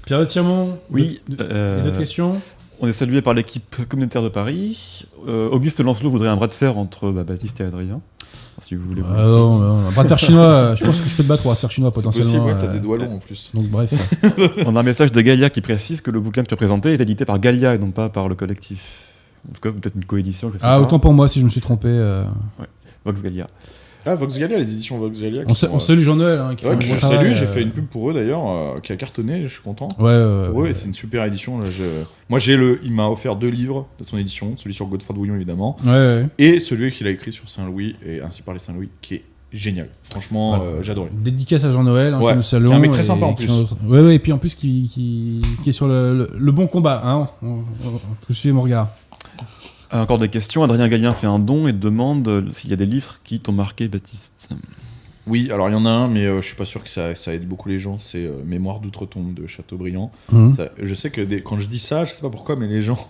Pierre Tirmont, oui. D'autres questions ? On est salué par l'équipe communautaire de Paris. Auguste Lancelot voudrait un bras de fer entre Baptiste et Adrien. Si vous voulez. Non, un bras de fer chinois, je pense que je peux te battre au bras de fer chinois potentiellement. C'est possible, ouais, t'as des doigts longs en plus. Donc bref. On a un message de Galia qui précise que le bouquin que tu as présenté est édité par Galia et non pas par le collectif. En tout cas, peut-être une coédition. Je sais pas. Autant pour moi si je me suis trompé. Ouais. Vox Galia. Ah, Vox Galia, les éditions Vox Galia. On salue Jean-Noël. Hein, je salue, j'ai fait une pub pour eux d'ailleurs, qui a cartonné, je suis content. Pour eux, et c'est une super édition. Là, moi, il m'a offert 2 livres de son édition, celui sur Godefroy de Bouillon évidemment, et celui qu'il a écrit sur Saint-Louis, et ainsi par les Saint-Louis, qui est génial. Franchement, j'adorais. Dédicace à Jean-Noël, qui nous salue. Qui est un mec très sympa en plus. Et puis en plus qui est sur le bon combat. Hein. Vous suivez mon regard. Encore des questions. Adrien Gallien fait un don et demande s'il y a des livres qui t'ont marqué, Baptiste. Oui, alors il y en a un, mais je suis pas sûr que ça aide beaucoup les gens. C'est Mémoire d'outre-tombe de Chateaubriand. Ça, je sais que quand je dis ça, je sais pas pourquoi, mais les gens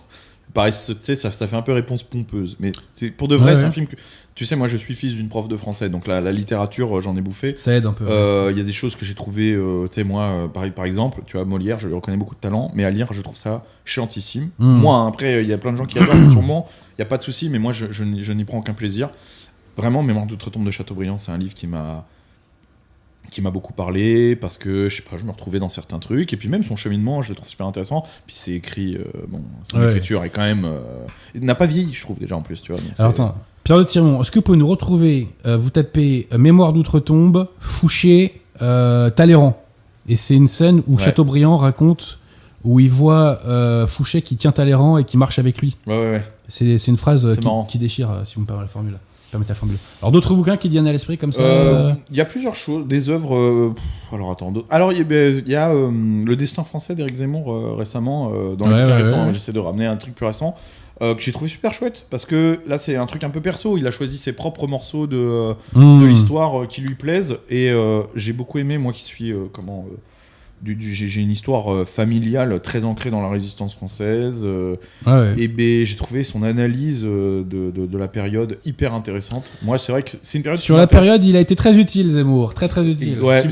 pareil, tu sais, ça fait un peu réponse pompeuse. Mais pour de vrai, c'est un film que... Tu sais, moi, je suis fils d'une prof de français, donc la littérature, j'en ai bouffé. Ça aide un peu. Il y a des choses que j'ai trouvées, tu sais, moi, par exemple, tu vois, Molière, je lui reconnais beaucoup de talent, mais à lire, je trouve ça chiantissime. Moi, hein, après, il y a plein de gens qui adorent, sûrement, il n'y a pas de souci, mais moi, je n'y prends aucun plaisir. Vraiment, Mémoire d'outre-tombe de Chateaubriand, c'est un livre qui m'a beaucoup parlé, parce que, je sais pas, je me retrouvais dans certains trucs, et puis même son cheminement, je le trouve super intéressant. Puis c'est écrit, son écriture est quand même... il n'a pas vieilli, je trouve, déjà, en plus, tu vois. Alors attends, Pierre de Tirmont, est-ce que vous pouvez nous retrouver, vous tapez Mémoire d'outre-tombe, Fouché, Talleyrand, et c'est une scène où Chateaubriand raconte, où il voit Fouché qui tient Talleyrand et qui marche avec lui. Ouais. C'est une phrase qui déchire, si vous me permettez la formule. Alors d'autres bouquins qui viennent à l'esprit comme ça Il y a plusieurs choses, des œuvres... alors attends, alors il y a Le Destin français d'Éric Zemmour récemment, dans les plus récents, j'essaie de ramener un truc plus récent, que j'ai trouvé super chouette, parce que là c'est un truc un peu perso, il a choisi ses propres morceaux de l'histoire qui lui plaisent, et j'ai beaucoup aimé, moi qui suis j'ai une histoire familiale très ancrée dans la résistance française, et j'ai trouvé son analyse de la période hyper intéressante. Moi, c'est vrai que c'est une période... Sur la période, il a été très utile, Zemmour, très très utile. Ouais,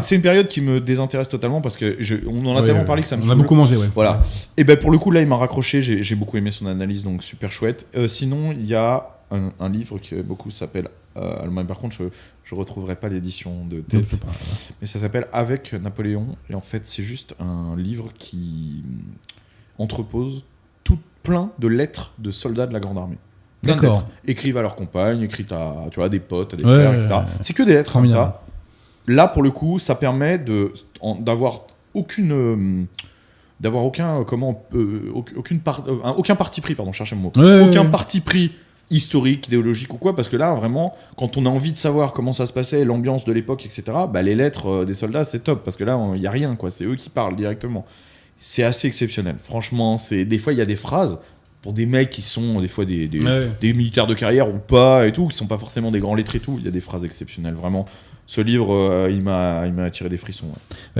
c'est une période qui me désintéresse totalement, parce que on en a tellement parlé que ça me... On a beaucoup mangé, Voilà. Et pour le coup, là, il m'a raccroché, j'ai beaucoup aimé son analyse, donc super chouette. Sinon, il y a un livre qui beaucoup s'appelle... allemand, par contre, je retrouverai pas l'édition de tête, mais ça s'appelle Avec Napoléon, et en fait c'est juste un livre qui entrepose tout plein de lettres de soldats de la Grande Armée, plein de lettres écrites à leurs compagnes, écrites à des potes, à des frères, etc. C'est que des lettres comme ça. Là pour le coup ça permet d'avoir aucun parti pris, pardon, cherchez le mot, aucun parti pris historique, idéologique ou quoi, parce que là vraiment quand on a envie de savoir comment ça se passait, l'ambiance de l'époque, etc., les lettres des soldats c'est top, parce que là il n'y a rien, quoi, c'est eux qui parlent directement. C'est assez exceptionnel, franchement. Des fois il y a des phrases pour des mecs qui sont des fois des militaires de carrière ou pas et tout, qui sont pas forcément des grands lettres et tout, il y a des phrases exceptionnelles, vraiment. Ce livre il m'a attiré des frissons.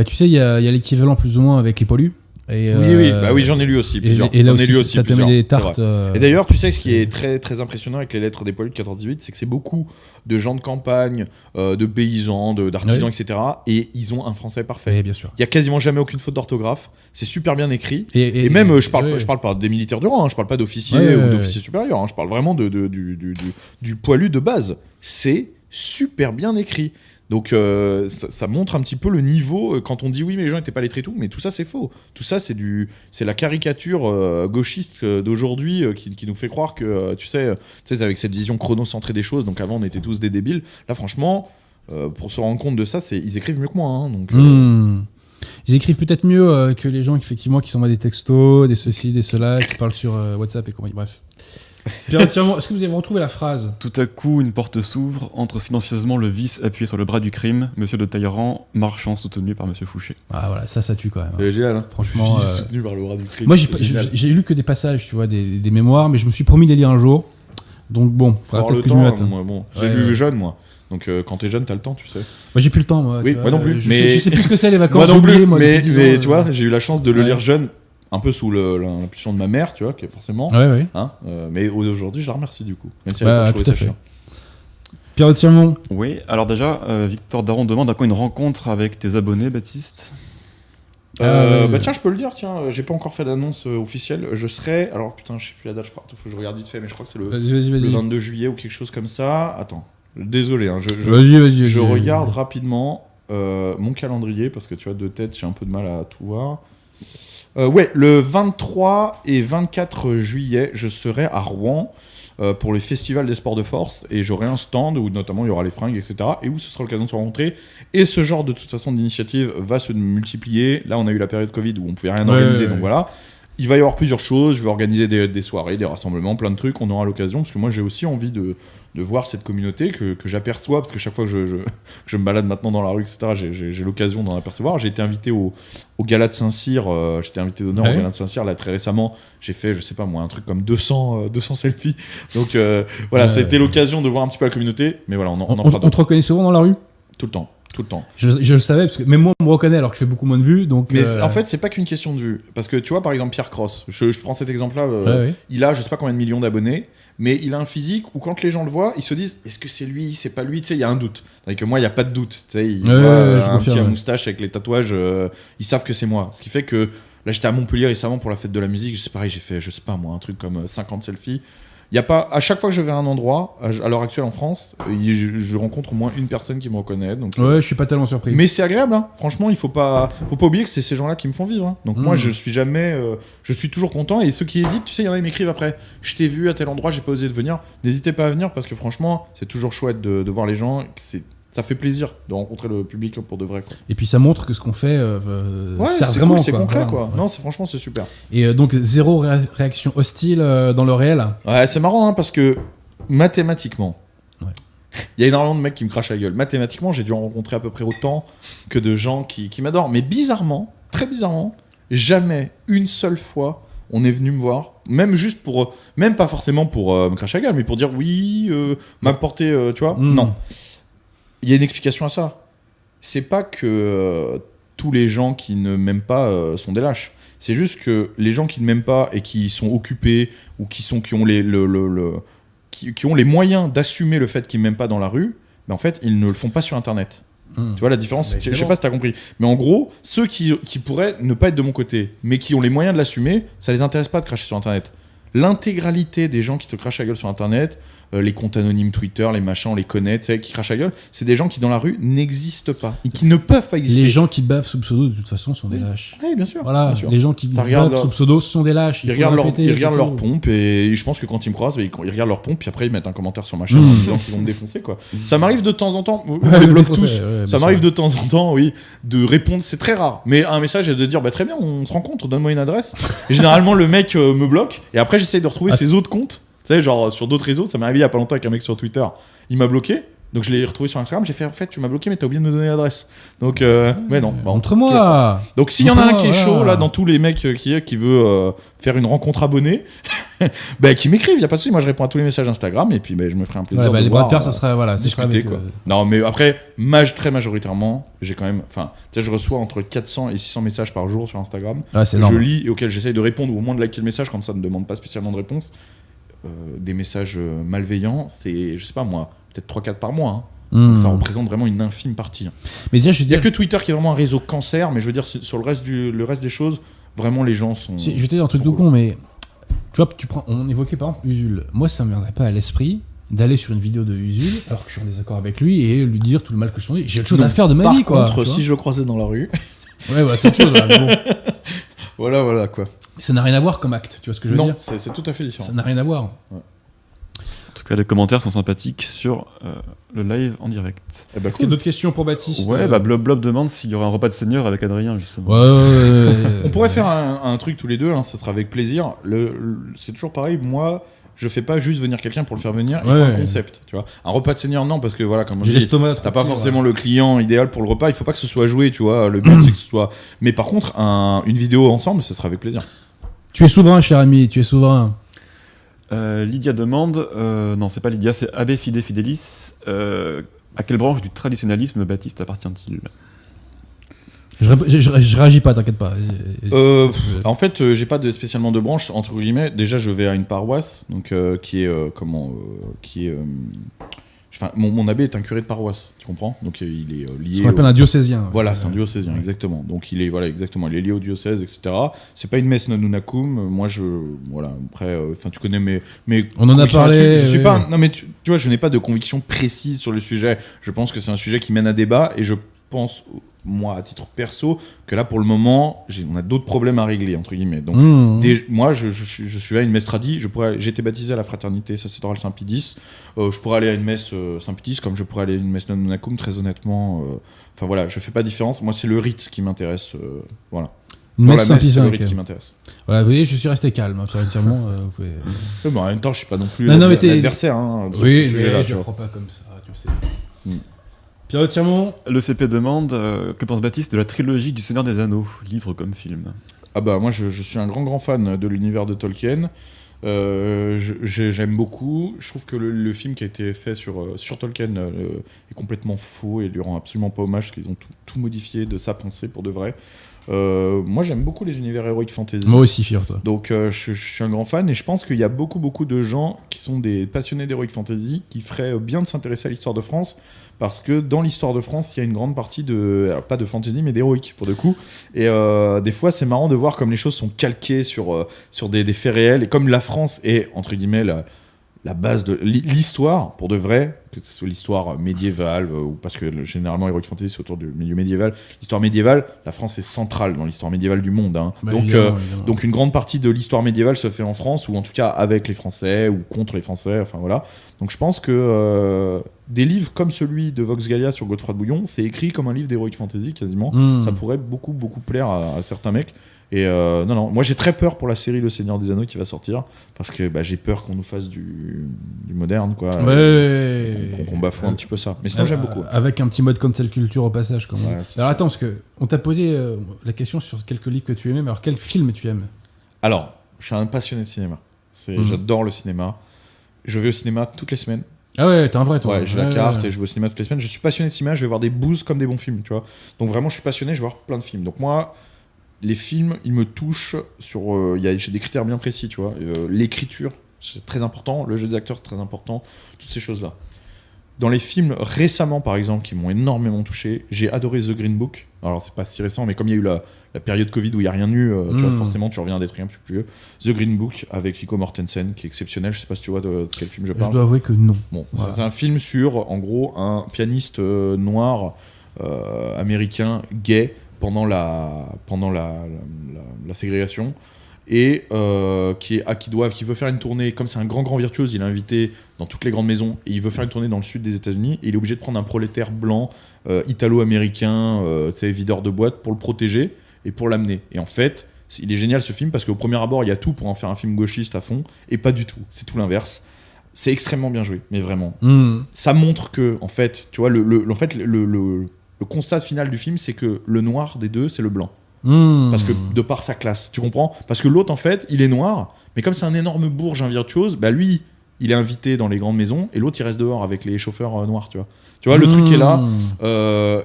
Tu sais, il y a l'équivalent plus ou moins avec les poilus. Oui, j'en ai lu aussi plusieurs. Et là aussi, ça te met des tartes. Et d'ailleurs, tu sais, ce qui est très, très impressionnant avec les lettres des poilus de 14-18, c'est que c'est beaucoup de gens de campagne, de paysans, d'artisans, etc. Et ils ont un français parfait. Bien sûr. Il n'y a quasiment jamais aucune faute d'orthographe. C'est super bien écrit. Et même, je parle pas des militaires du rang, je parle pas d'officiers ou d'officiers supérieurs. Je parle vraiment du poilu de base. C'est super bien écrit. Donc ça montre un petit peu le niveau, quand on dit oui mais les gens n'étaient pas lettrés et tout, mais tout ça c'est faux. Tout ça c'est la caricature gauchiste d'aujourd'hui qui nous fait croire que tu sais avec cette vision chronocentrée des choses, donc avant on était tous des débiles. Là franchement pour se rendre compte de ça, ils écrivent mieux que moi, hein, donc ils écrivent peut-être mieux que les gens effectivement qui s'envoient des textos, des ceci, des cela, qui parlent sur WhatsApp et compagnie, bref. Pierre, est-ce que vous avez retrouvé la phrase ? Tout à coup, une porte s'ouvre, entre silencieusement le vice appuyé sur le bras du crime, Monsieur de Talleyrand, marchant soutenu par Monsieur Fouché. Ah voilà, ça tue quand même. C'est génial, hein. Franchement. Vice soutenu par le bras du crime. Moi, j'ai lu que des passages, tu vois, des mémoires, mais je me suis promis de les lire un jour. Donc bon, faudra peut-être que je m'y mette. J'ai lu jeune, moi. Donc quand t'es jeune, t'as le temps, tu sais. Moi j'ai plus le temps, moi. Oui, moi non plus. Je sais plus ce que c'est les vacances. Moi non plus. Mais tu vois, j'ai eu la chance de le lire jeune. Un peu sous l'impulsion de ma mère, tu vois, qui est forcément. Hein, mais aujourd'hui, je la remercie du coup. Même si elle a pas trouvé ça chiant. Pierre de Tirmont. Oui, alors déjà, Victor Daron demande à quand une rencontre avec tes abonnés, Baptiste. Tiens, je peux le dire, j'ai pas encore fait d'annonce officielle. Je serai. Alors putain, je sais plus la date, je crois. Faut que je regarde vite fait, mais je crois que c'est le 22 juillet ou quelque chose comme ça. Attends, désolé, hein, je regarde rapidement mon calendrier parce que tu vois, de tête, j'ai un peu de mal à tout voir. Le 23 et 24 juillet, je serai à Rouen pour le festival des sports de force et j'aurai un stand où notamment il y aura les fringues, etc. et où ce sera l'occasion de se rencontrer. Et ce genre de toute façon d'initiative va se multiplier. Là, on a eu la période Covid où on pouvait rien organiser, donc voilà. Il va y avoir plusieurs choses, je vais organiser des soirées, des rassemblements, plein de trucs, on aura l'occasion, parce que moi j'ai aussi envie de voir cette communauté que j'aperçois, parce que chaque fois que je me balade maintenant dans la rue, etc., j'ai l'occasion d'en apercevoir. J'ai été invité au gala de Saint-Cyr, j'étais invité d'honneur au gala de Saint-Cyr, là très récemment, j'ai fait, je sais pas moi, un truc comme 200 selfies, donc voilà, ça a été l'occasion de voir un petit peu la communauté, mais voilà, on en fera d'autres. On te reconnaît souvent dans la rue ? Tout le temps. Tout le temps. Je le savais, parce que même moi, on me reconnaît alors que je fais beaucoup moins de vues. Donc, Mais en fait, c'est pas qu'une question de vue. Parce que tu vois, par exemple, Pierre Cross, je prends cet exemple-là, il a je sais pas combien de millions d'abonnés, mais il a un physique où quand les gens le voient, ils se disent est-ce que c'est lui, c'est pas lui, tu sais, il y a un doute. Tandis que moi, il n'y a pas de doute. Tu sais, ils voient un petit à moustache avec les tatouages, ils savent que c'est moi. Ce qui fait que là, j'étais à Montpellier récemment pour la fête de la musique, c'est pareil, j'ai fait, je sais pas moi, un truc comme 50 selfies. Y a pas, à chaque fois que je vais à un endroit, à l'heure actuelle en France, je rencontre au moins une personne qui me reconnaît. Donc, je suis pas tellement surpris. Mais c'est agréable, hein. Franchement, il faut pas oublier que c'est ces gens-là qui me font vivre. Hein. Donc moi, je suis toujours content. Et ceux qui hésitent, tu sais, il y en a qui m'écrivent après. Je t'ai vu à tel endroit, j'ai pas osé de venir. N'hésitez pas à venir parce que franchement, c'est toujours chouette de voir les gens. Ça fait plaisir de rencontrer le public pour de vrai, quoi. Et puis ça montre que ce qu'on fait sert vraiment. Cool, c'est concret, voilà, quoi. Ouais. Non, franchement, c'est super. Et donc, zéro réaction hostile dans le réel. Ouais, c'est marrant, hein, parce que mathématiquement, il y a énormément de mecs qui me crachent la gueule. Mathématiquement, j'ai dû en rencontrer à peu près autant que de gens qui m'adorent. Mais bizarrement, très bizarrement, jamais une seule fois on est venu me voir, même juste pour, même pas forcément pour me cracher la gueule, mais pour dire oui, m'apporter, tu vois. Non. Il y a une explication à ça. C'est pas que tous les gens qui ne m'aiment pas sont des lâches. C'est juste que les gens qui ne m'aiment pas et qui sont occupés ou qui ont les moyens d'assumer le fait qu'ils m'aiment pas dans la rue, ben en fait, ils ne le font pas sur Internet. Tu vois la différence ? Je sais pas si t'as compris. Mais en gros, ceux qui pourraient ne pas être de mon côté, mais qui ont les moyens de l'assumer, ça les intéresse pas de cracher sur Internet. L'intégralité des gens qui te crachent la gueule sur Internet, les comptes anonymes Twitter, les machins, on les connaît, tu sais, qui crachent la gueule, c'est des gens qui dans la rue n'existent pas et qui ne peuvent pas exister. Les gens qui bavent sous pseudo de toute façon sont des lâches. Oui, bien sûr. Voilà, bien sûr. Les gens qui bavent sous pseudo sont des lâches. Ils regardent leur pompe et je pense que quand ils me croisent, ils regardent leur pompe puis après ils mettent un commentaire sur ma chaîne en disant qu'ils vont me défoncer, quoi. Ça m'arrive de temps en temps, ça m'arrive de temps en temps, oui, de répondre, c'est très rare, mais un message est de dire bah très bien, on se rencontre, donne-moi une adresse. Et généralement le mec me bloque et après j'essaye de retrouver ses autres comptes. Tu sais, genre sur d'autres réseaux, ça m'est arrivé il y a pas longtemps avec un mec sur Twitter. Il m'a bloqué, donc je l'ai retrouvé sur Instagram. J'ai fait en fait, tu m'as bloqué, mais t'as oublié de me donner l'adresse. Donc, mais non. Bah, montre-moi. Donc, s'il y en a un qui est chaud, là, dans tous les mecs qui veut faire une rencontre abonnée, bah, qui m'écrivent, y a pas de souci. Moi, je réponds à tous les messages Instagram et puis bah, je me ferai un plaisir. Les bras de fer, ça serait discuter, quoi. Non, mais après, très majoritairement, j'ai quand même. Enfin, tu sais, je reçois entre 400 et 600 messages par jour sur Instagram. Je lis et auxquels j'essaye de répondre ou au moins de liker le message, comme ça ne demande pas spécialement de réponse. Des messages malveillants, c'est, je sais pas moi, peut-être 3-4 par mois. Hein. Donc ça représente vraiment une infime partie. Hein. Mais déjà, il n'y a que Twitter qui est vraiment un réseau cancer, mais je veux dire, sur le reste des choses, vraiment les gens sont. Je vais te dire un truc tout con, mais tu vois, on évoquait par exemple Usul. Moi, ça me viendrait pas à l'esprit d'aller sur une vidéo de Usul alors que je suis en désaccord avec lui et lui dire tout le mal que je fais. J'ai autre chose à faire de ma vie, quoi. Par contre, si je le croisais dans la rue. Ouais, c'est autre chose, là, mais bon. Voilà, quoi. Ça n'a rien à voir comme acte, tu vois ce que je veux dire ? Non, c'est tout à fait différent. Ça n'a rien à voir. Ouais. En tout cas, les commentaires sont sympathiques sur le live en direct. Est-ce qu'il y a d'autres questions pour Baptiste ? Ouais, Blob demande s'il y aura un repas de seigneur avec Adrien, justement. Ouais. On pourrait faire un truc tous les deux, hein, ça sera avec plaisir. C'est toujours pareil, moi... Je fais pas juste venir quelqu'un pour le faire venir, il faut un concept, tu vois. Un repas de seigneur, non, parce que voilà, comme je dis, t'as pas forcément le client idéal pour le repas, il faut pas que ce soit joué, tu vois. Le but c'est que ce soit. Mais par contre, une vidéo ensemble, ce sera avec plaisir. Tu es souverain, cher ami, tu es souverain. Lydia demande, non, c'est pas Lydia, c'est Abbé Fide Fidelis. À quelle branche du traditionnalisme Baptiste appartient-il ? Je réagis pas, t'inquiète pas. En fait, j'ai pas spécialement de branche entre guillemets. Déjà, je vais à une paroisse, donc qui est mon abbé est un curé de paroisse, tu comprends ? Donc il est lié. Ce qu'on appelle un diocésien. Voilà, c'est un diocésien, exactement. Donc il est il est lié au diocèse, etc. C'est pas une messe non nunacum. Moi, après, tu connais mes. On en a parlé. Je suis pas. Non, mais tu vois, je n'ai pas de conviction précise sur le sujet. Je pense que c'est un sujet qui mène à débat et je pense, moi, à titre perso, que là, pour le moment, on a d'autres problèmes à régler, entre guillemets. Donc, moi, je suis à une messe tradie. J'ai été baptisé à la fraternité sacerdotale Saint-Pie X. Je pourrais aller à une messe Saint-Pie X comme je pourrais aller à une messe non nunacum, très honnêtement. Enfin, voilà, je fais pas de différence. Moi, c'est le rite qui m'intéresse. Voilà. Une messe Saint-Pie X, c'est le rite qui m'intéresse. Voilà, vous voyez, je suis resté calme, entièrement. Vous pouvez... Mais en même temps, je suis pas non plus l'adversaire. Hein, oui, mais je ne crois pas comme ça, tu sais. Pierre Tirmont. Le CP demande que pense Baptiste de la trilogie du Seigneur des Anneaux, livre comme film. Ah bah moi je suis un grand fan de l'univers de Tolkien. J'aime beaucoup. Je trouve que le film qui a été fait sur Tolkien est complètement faux et lui rend absolument pas hommage parce qu'ils ont tout modifié de sa pensée pour de vrai. Moi j'aime beaucoup les univers heroic fantasy. Moi aussi, figure-toi. Donc je suis un grand fan et je pense qu'il y a beaucoup de gens qui sont des passionnés d'heroic fantasy qui feraient bien de s'intéresser à l'histoire de France parce que dans l'histoire de France il y a une grande partie alors, pas de fantasy mais d'héroïque pour de coup et des fois c'est marrant de voir comme les choses sont calquées sur des faits réels et comme la France est entre guillemets la base de l'histoire pour de vrai, que ce soit l'histoire médiévale ou parce que généralement Heroic Fantasy c'est autour du milieu médiéval, l'histoire médiévale, la France est centrale dans l'histoire médiévale du monde hein. Donc une grande partie de l'histoire médiévale se fait en France ou en tout cas avec les Français ou contre les Français, enfin voilà. Donc je pense que des livres comme celui de Vox Gallia sur Godefroy de Bouillon, c'est écrit comme un livre d'Heroic Fantasy quasiment. Ça pourrait beaucoup plaire à certains mecs. Et non, moi j'ai très peur pour la série Le Seigneur des Anneaux qui va sortir parce que j'ai peur qu'on nous fasse du moderne quoi. Qu'on bafoue un petit peu ça. Mais sinon j'aime beaucoup. Avec un petit mode cancel culture au passage quand même. Ouais, alors ça. attends, parce que on t'a posé la question sur quelques livres que tu aimais, mais alors quel film tu aimes? Alors, je suis un passionné de cinéma. J'adore le cinéma. Je vais au cinéma toutes les semaines. Ah ouais, t'es un vrai toi. Ouais, j'ai la carte et je vais au cinéma toutes les semaines. Je suis passionné de cinéma, je vais voir des boosts comme des bons films, tu vois. Donc vraiment je suis passionné, je vais voir plein de films. Donc moi les films, ils me touchent sur... j'ai des critères bien précis, tu vois. L'écriture, c'est très important. Le jeu des acteurs, c'est très important. Toutes ces choses-là. Dans les films récemment, par exemple, qui m'ont énormément touché, j'ai adoré The Green Book. Alors, c'est pas si récent, mais comme il y a eu la période Covid où il n'y a rien eu, tu vois, forcément, tu reviens à des trucs un peu plus vieux. The Green Book, avec Viggo Mortensen, qui est exceptionnel. Je sais pas si tu vois de quel film je parle. Je dois avouer que non. Bon, voilà. C'est un film sur, en gros, un pianiste noir américain gay pendant la ségrégation et qui veut faire une tournée, comme c'est un grand virtuose, il est invité dans toutes les grandes maisons et il veut faire une tournée dans le sud des États-Unis et il est obligé de prendre un prolétaire blanc italo-américain, videur de boîte pour le protéger et pour l'amener. Et en fait il est génial ce film parce qu'au premier abord il y a tout pour en faire un film gauchiste à fond et pas du tout, c'est tout l'inverse. C'est extrêmement bien joué, mais vraiment. Ça montre que en fait, tu vois, le constat final du film, c'est que le noir des deux, c'est le blanc. Parce que de par sa classe, tu comprends ? Parce que l'autre, en fait, il est noir, mais comme c'est un énorme bourge, un virtuose, lui, il est invité dans les grandes maisons, et l'autre, il reste dehors avec les chauffeurs noirs, tu vois. Tu vois, le truc est là.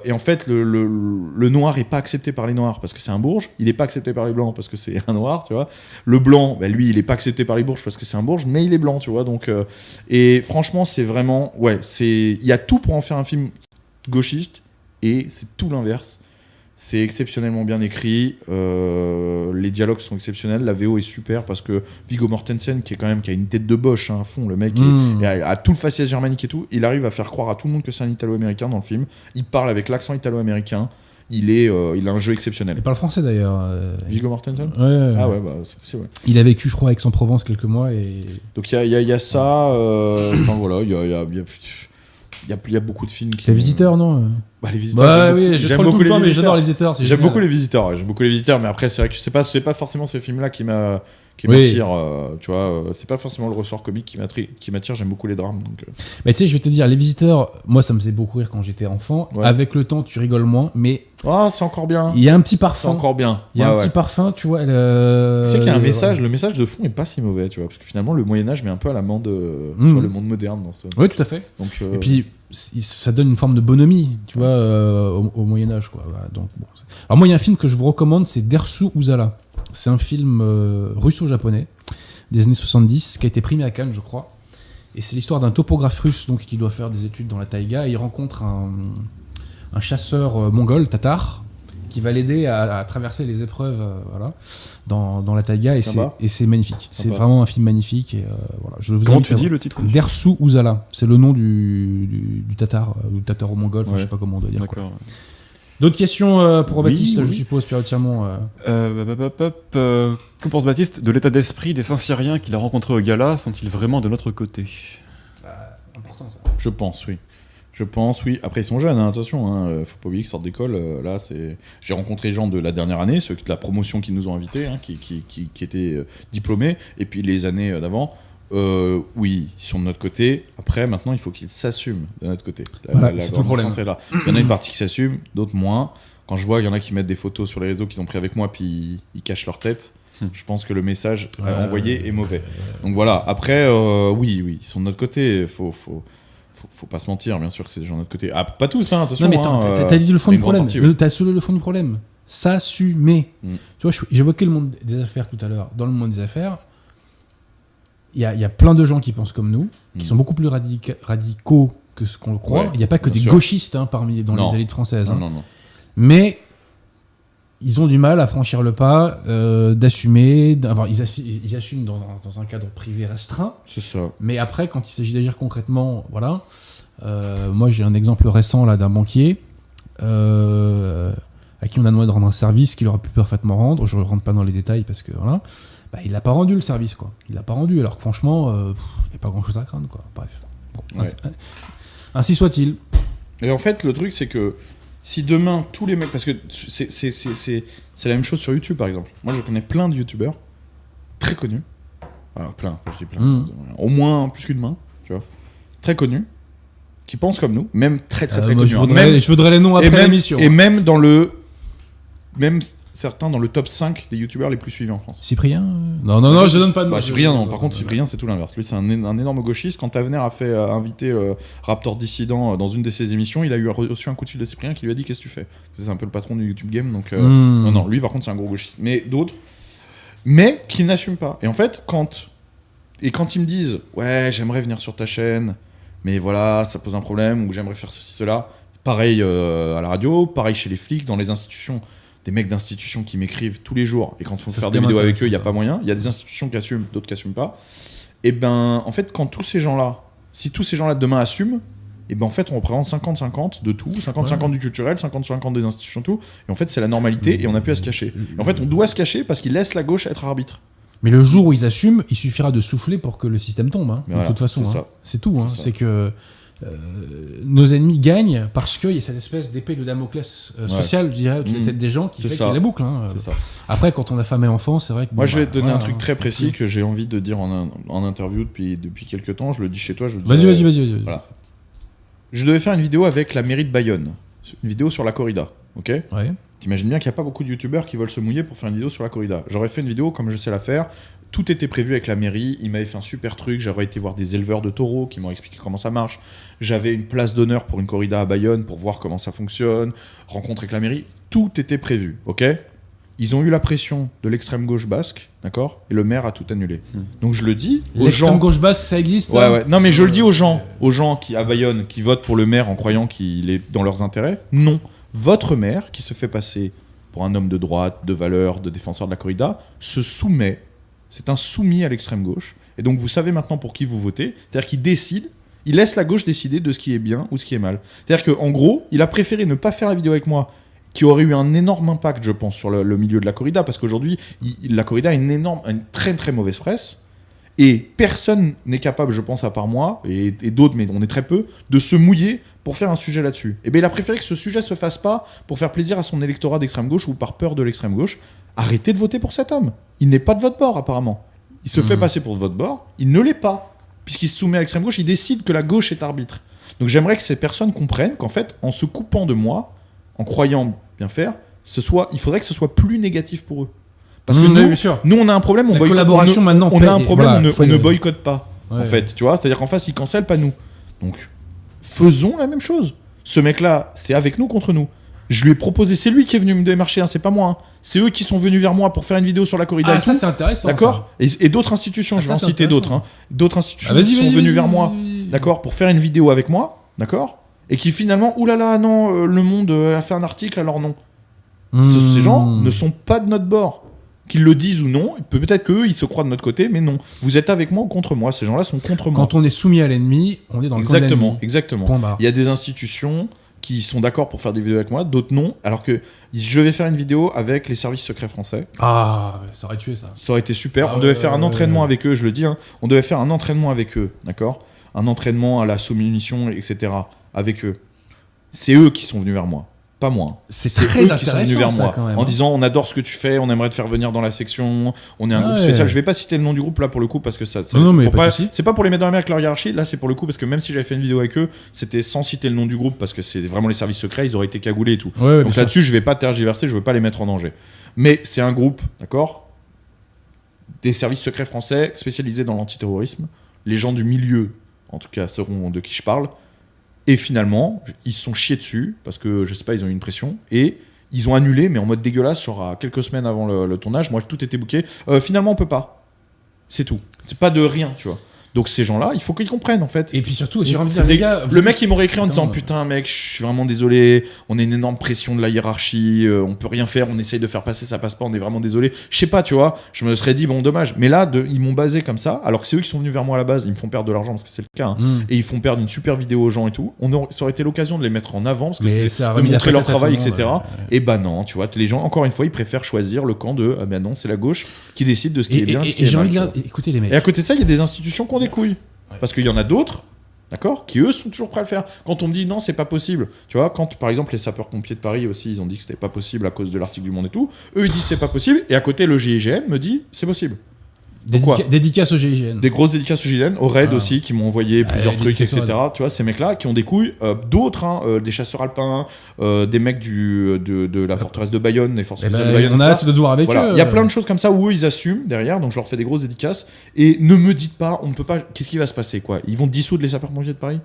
Et en fait, le noir est pas accepté par les noirs parce que c'est un bourge. Il est pas accepté par les blancs parce que c'est un noir, tu vois. Le blanc, lui, il est pas accepté par les bourges parce que c'est un bourge, mais il est blanc, tu vois. Donc, et franchement, c'est vraiment... il y a tout pour en faire un film gauchiste. Et c'est tout l'inverse. C'est exceptionnellement bien écrit. Les dialogues sont exceptionnels. La VO est super parce que Viggo Mortensen, qui a une tête de boche à fond, le mec, et a tout le faciès germanique et tout, il arrive à faire croire à tout le monde que c'est un Italo-américain dans le film. Il parle avec l'accent italo-américain. Il a un jeu exceptionnel. Il parle français d'ailleurs. Viggo Mortensen ? Ouais. Ah ouais, c'est possible. Ouais. Il a vécu, je crois, à Aix-en-Provence quelques mois. Donc il y a ça. Enfin voilà, il y a beaucoup de films qui... Les Visiteurs, non Les Visiteurs. j'aime beaucoup les Visiteurs. Mais j'adore les Visiteurs. J'aime beaucoup les Visiteurs, mais après c'est vrai que c'est pas forcément ces films-là qui m'attire, tu vois, c'est pas forcément le ressort comique qui m'attire, j'aime beaucoup les drames. Donc, Mais tu sais, je vais te dire, les Visiteurs, moi ça me faisait beaucoup rire quand j'étais enfant. Ouais. Avec le temps, tu rigoles moins, mais c'est encore bien. Il y a un petit parfum. C'est encore bien. Il y a un petit parfum, tu vois. Tu sais qu'il y a un message, le message de fond est pas si mauvais, tu vois, parce que finalement le Moyen-Âge met un peu à l'amende sur le monde moderne dans ce. Oui, tout à fait. Donc, et puis ça donne une forme de bonhomie, tu vois, au Moyen-Âge, quoi. Voilà, donc, bon, alors moi, il y a un film que je vous recommande, c'est Dersu Uzala. C'est un film russo-japonais des années 70 qui a été primé à Cannes, je crois. Et c'est l'histoire d'un topographe russe donc, qui doit faire des études dans la taïga. Et il rencontre un chasseur mongol, tatar, qui va l'aider à traverser les épreuves dans la taïga. Et c'est magnifique. C'est vraiment un film magnifique. Et, voilà. Comment tu dis le titre ? Dersu Uzala. C'est le nom du tatar, ou tataro-mongol, je sais pas comment on doit dire. D'accord. Quoi. D'autres questions pour Baptiste, je suppose, Pierre Tirmont. Que pense Baptiste de l'état d'esprit des Saint-Cyriens qu'il a rencontrés au gala ? Sont-ils vraiment de notre côté ? Important ça. Je pense, oui. Après, ils sont jeunes, attention. Faut pas oublier qu'ils sortent d'école. J'ai rencontré les gens de la dernière année, ceux de la promotion qui nous ont invités, qui étaient diplômés, et puis les années d'avant. Oui, ils sont de notre côté. Après, maintenant, il faut qu'ils s'assument de notre côté. C'est tout le problème. Là. Il y en a une partie qui s'assume, d'autres moins. Quand je vois qu'il y en a qui mettent des photos sur les réseaux qu'ils ont pris avec moi, puis ils cachent leur tête, Je pense que le message envoyé est mauvais. Donc voilà, après, oui, ils sont de notre côté. Faut pas se mentir, bien sûr que c'est des gens de notre côté. Ah, pas tous, attention. Non, mais t'as dit le fond du problème. T'as soulevé le fond du problème. S'assumer. Tu vois, j'évoquais le monde des affaires tout à l'heure. Dans le monde des affaires, il y a plein de gens qui pensent comme nous, qui sont beaucoup plus radicaux que ce qu'on le croit. Il n'y a pas que des gauchistes dans les élites françaises. Non. Mais ils ont du mal à franchir le pas, d'assumer. Ils assument dans un cadre privé restreint. C'est ça. Mais après, quand il s'agit d'agir concrètement, voilà. Moi, j'ai un exemple récent là, d'un banquier à qui on a demandé de rendre un service qu'il aurait pu parfaitement rendre. Je ne rentre pas dans les détails parce que voilà. Il n'a pas rendu le service, quoi. Il l'a pas rendu, alors que franchement, il n'y a pas grand-chose à craindre, quoi. Bref. Bon, ainsi soit-il. Et en fait, le truc, c'est que si demain, tous les mecs... Parce que c'est la même chose sur YouTube, par exemple. Moi, je connais plein de YouTubeurs très connus. Alors, plein, je dis plein. Au moins plus qu'une main, tu vois. Très connus, qui pensent comme nous, même très connus. Je voudrais les noms après l'émission. Et même certains dans le top 5 des youtubeurs les plus suivis en France. Cyprien Non, je donne pas de nom. Cyprien, non. Par contre, Cyprien, c'est tout l'inverse. Lui, c'est un énorme gauchiste. Quand Tavener a fait inviter Raptor Dissident dans une de ses émissions, il a reçu un coup de fil de Cyprien qui lui a dit: qu'est-ce que tu fais? C'est un peu le patron du YouTube Game. Donc, non, lui, par contre, c'est un gros gauchiste. Mais d'autres, mais qui n'assument pas. Et en fait, quand ils me disent: ouais, j'aimerais venir sur ta chaîne, mais voilà, ça pose un problème, ou j'aimerais faire ceci, cela. Pareil à la radio, pareil chez les flics, dans les institutions. Des mecs d'institutions qui m'écrivent tous les jours, et quand il faut faire des vidéos avec eux, il n'y a pas moyen. Il y a des institutions qui assument, d'autres qui n'assument pas. Et ben, en fait, quand si tous ces gens-là demain assument, et ben en fait, on représente 50-50 de tout, 50-50 du culturel, 50-50 des institutions, tout. Et en fait, c'est la normalité, et on n'a plus à se cacher. Et en fait, on doit se cacher parce qu'ils laissent la gauche être arbitre. Mais le jour où ils assument, il suffira de souffler pour que le système tombe. De toute façon, c'est tout. C'est que nos ennemis gagnent parce qu'il y a cette espèce d'épée de Damoclès sociale, je dirais, au-dessus des têtes des gens qui fait qu'il y a la boucle. C'est ça. Après, quand on a femme et enfant, c'est vrai que... Moi, je vais te donner un truc très précis que j'ai envie de dire en interview depuis quelques temps. Je le dis chez toi, je le dis... Vas-y. Voilà. Je devais faire une vidéo avec la mairie de Bayonne. Une vidéo sur la corrida, ok ? Ouais. T'imagines bien qu'il n'y a pas beaucoup de youtubeurs qui veulent se mouiller pour faire une vidéo sur la corrida. J'aurais fait une vidéo comme je sais la faire. Tout était prévu avec la mairie, ils m'avaient fait un super truc, j'aurais été voir des éleveurs de taureaux qui m'ont expliqué comment ça marche, j'avais une place d'honneur pour une corrida à Bayonne pour voir comment ça fonctionne, rencontre avec la mairie, tout était prévu, ok ? Ils ont eu la pression de l'extrême gauche basque, d'accord ? Et le maire a tout annulé. Donc je le dis aux gens... L'extrême gauche basque, ça existe ? Ouais. Non mais je le dis aux gens qui à Bayonne, qui votent pour le maire en croyant qu'il est dans leurs intérêts, non. Votre maire, qui se fait passer pour un homme de droite, de valeur, de défenseur de la corrida, se soumet. C'est un soumis à l'extrême gauche. Et donc vous savez maintenant pour qui vous votez. C'est-à-dire qu'il décide, il laisse la gauche décider de ce qui est bien ou ce qui est mal. C'est-à-dire qu'en gros, il a préféré ne pas faire la vidéo avec moi, qui aurait eu un énorme impact, je pense, sur le milieu de la corrida, parce qu'aujourd'hui, la corrida a une très très mauvaise presse. Et personne n'est capable, je pense, à part moi, et d'autres, mais on est très peu, de se mouiller pour faire un sujet là-dessus. Et bien il a préféré que ce sujet se fasse pas pour faire plaisir à son électorat d'extrême gauche ou par peur de l'extrême gauche. Arrêtez de voter pour cet homme. Il n'est pas de votre bord, apparemment. Il se fait passer pour de votre bord, il ne l'est pas. Puisqu'il se soumet à l'extrême gauche, il décide que la gauche est arbitre. Donc j'aimerais que ces personnes comprennent qu'en fait, en se coupant de moi, en croyant bien faire, il faudrait que ce soit plus négatif pour eux. Parce que nous, on a un problème, on ne boycotte pas. En fait, tu vois, c'est-à-dire qu'en face, ils cancellent pas nous. Donc, faisons la même chose. Ce mec-là, c'est avec nous contre nous. Je lui ai proposé, c'est lui qui est venu me démarcher, c'est pas moi. Hein. C'est eux qui sont venus vers moi pour faire une vidéo sur la corrida. Ah, ça c'est intéressant. D'accord ? Et d'autres institutions, je vais en citer d'autres. Hein. D'autres institutions qui sont venues vers moi, d'accord, pour faire une vidéo avec moi, d'accord ? Et qui finalement, oulala, non, Le Monde a fait un article, alors non. Ces gens ne sont pas de notre bord. Qu'ils le disent ou non, peut-être qu'eux, ils se croient de notre côté, mais non. Vous êtes avec moi ou contre moi ? Ces gens-là sont contre moi. Quand on est soumis à l'ennemi, on est dans le camp de l'ennemi. Exactement. Il y a des institutions qui sont d'accord pour faire des vidéos avec moi, d'autres non. Alors que je vais faire une vidéo avec les services secrets français. Ah, ça aurait tué ça. Ça aurait été super. On devait faire un entraînement avec eux, je le dis. Hein. On devait faire un entraînement avec eux, d'accord ? Un entraînement à la sous-munition, etc. avec eux. C'est eux qui sont venus vers moi. Pas moi. C'est très eux qui sont venus vers moi, quand même, en disant on adore ce que tu fais, on aimerait te faire venir dans la section, on est un groupe spécial. Je vais pas citer le nom du groupe là pour le coup parce que c'est pas pour les mettre dans la mer avec leur hiérarchie, là c'est pour le coup parce que même si j'avais fait une vidéo avec eux, c'était sans citer le nom du groupe parce que c'est vraiment les services secrets, ils auraient été cagoulés et tout. Donc là-dessus, je vais pas tergiverser, je veux pas les mettre en danger. Mais c'est un groupe, d'accord ? des services secrets français spécialisés dans l'antiterrorisme. Les gens du milieu, en tout cas, sauront de qui je parle. Et finalement, ils se sont chiés dessus, parce que, je sais pas, ils ont eu une pression, et ils ont annulé, mais en mode dégueulasse, genre à quelques semaines avant le tournage. Moi, tout était booké. Finalement, on peut pas. C'est tout. C'est pas de rien, tu vois. Donc ces gens-là, il faut qu'ils comprennent en fait. Et puis surtout, j'ai envie de dire, les gars, le mec il m'aurait écrit en disant putain mec, je suis vraiment désolé, on a une énorme pression de la hiérarchie, on peut rien faire, on essaye de faire passer, ça passe pas, on est vraiment désolé. Je sais pas, tu vois, je me serais dit bon dommage. Mais là, ils m'ont basé comme ça, alors que c'est eux qui sont venus vers moi à la base, ils me font perdre de l'argent parce que c'est le cas, et ils font perdre une super vidéo aux gens et tout. Ça aurait été l'occasion de les mettre en avant parce que de montrer leur travail, etc. Ouais. Et bah non, tu vois, les gens encore une fois ils préfèrent choisir le camp de ah ben non, c'est la gauche qui décide de ce qui est bien. Et j'ai envie de dire, écoutez les mecs. Et à côté de ça, il y a des institutions qui ont des couilles. Parce qu'il y en a d'autres, d'accord, qui eux sont toujours prêts à le faire. Quand on me dit non, c'est pas possible, tu vois, quand par exemple les sapeurs-pompiers de Paris aussi, ils ont dit que c'était pas possible à cause de l'article du Monde et tout, eux ils disent c'est pas possible, et à côté le GIGN me dit c'est possible. Dédicace au GIGN. Des grosses dédicaces au GIGN, au RAID aussi, qui m'ont envoyé plusieurs trucs, etc. Tu vois, ces mecs-là qui ont des couilles, d'autres, des chasseurs alpins, des mecs de la forteresse de Bayonne, des forces spéciales de Bayonne. On a hâte de voir avec eux. Il y a plein de choses comme ça où eux ils assument derrière, donc je leur fais des grosses dédicaces. Et ne me dites pas, on ne peut pas. Qu'est-ce qui va se passer quoi ? Ils vont dissoudre les sapeurs-pompiers de Paris ?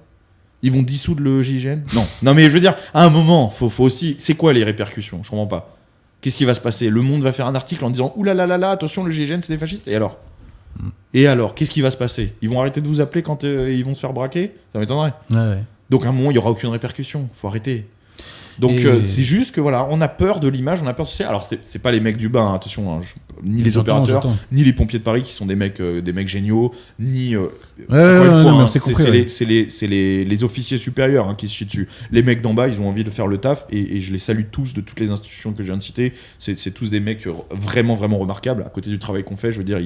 Ils vont dissoudre le GIGN ? Non, mais je veux dire, à un moment, faut aussi. C'est quoi les répercussions ? Je comprends pas. Qu'est-ce qui va se passer ? Le Monde va faire un article en disant oulala, attention, le GIGN c'est des fascistes. Et alors, qu'est-ce qui va se passer ? Ils vont arrêter de vous appeler quand ils vont se faire braquer ? Ça m'étonnerait. Ouais. Donc à un moment, il n'y aura aucune répercussion. Faut arrêter. Donc c'est juste que voilà, on a peur de l'image, on a peur de ça. Alors c'est pas les mecs du bain, attention, ni les opérateurs, ni les pompiers de Paris qui sont des mecs géniaux, ni c'est les officiers supérieurs qui se chient dessus. Les mecs d'en bas, ils ont envie de faire le taf et je les salue tous de toutes les institutions que je viens de citer. C'est tous des mecs vraiment vraiment remarquables à côté du travail qu'on fait. Je veux dire,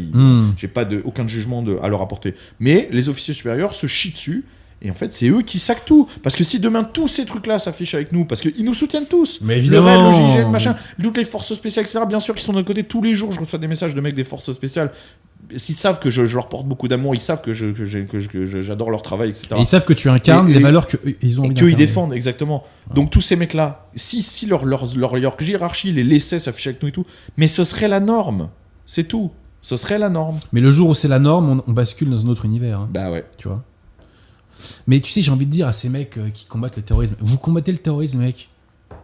j'ai pas aucun jugement à leur apporter. Mais les officiers supérieurs se chient dessus. Et en fait, c'est eux qui saquent tout. Parce que si demain, tous ces trucs-là s'affichent avec nous, parce qu'ils nous soutiennent tous. Mais évidemment. Le RAID, le GIGN, machin, toutes les forces spéciales, etc. Bien sûr qu'ils sont de notre côté. Tous les jours, je reçois des messages de mecs des forces spéciales. Ils savent que je leur porte beaucoup d'amour. Ils savent que j'adore leur travail, etc. Et ils savent que tu incarnes les valeurs qu'ils ont envie qu'ils défendent, exactement. Ouais. Donc tous ces mecs-là, si leur hiérarchie les laissait s'afficher avec nous et tout, mais ce serait la norme. C'est tout. Ce serait la norme. Mais le jour où c'est la norme, on bascule dans un autre univers. Bah ouais. Tu vois. Mais tu sais, j'ai envie de dire à ces mecs qui combattent le terrorisme, vous combattez le terrorisme, mec,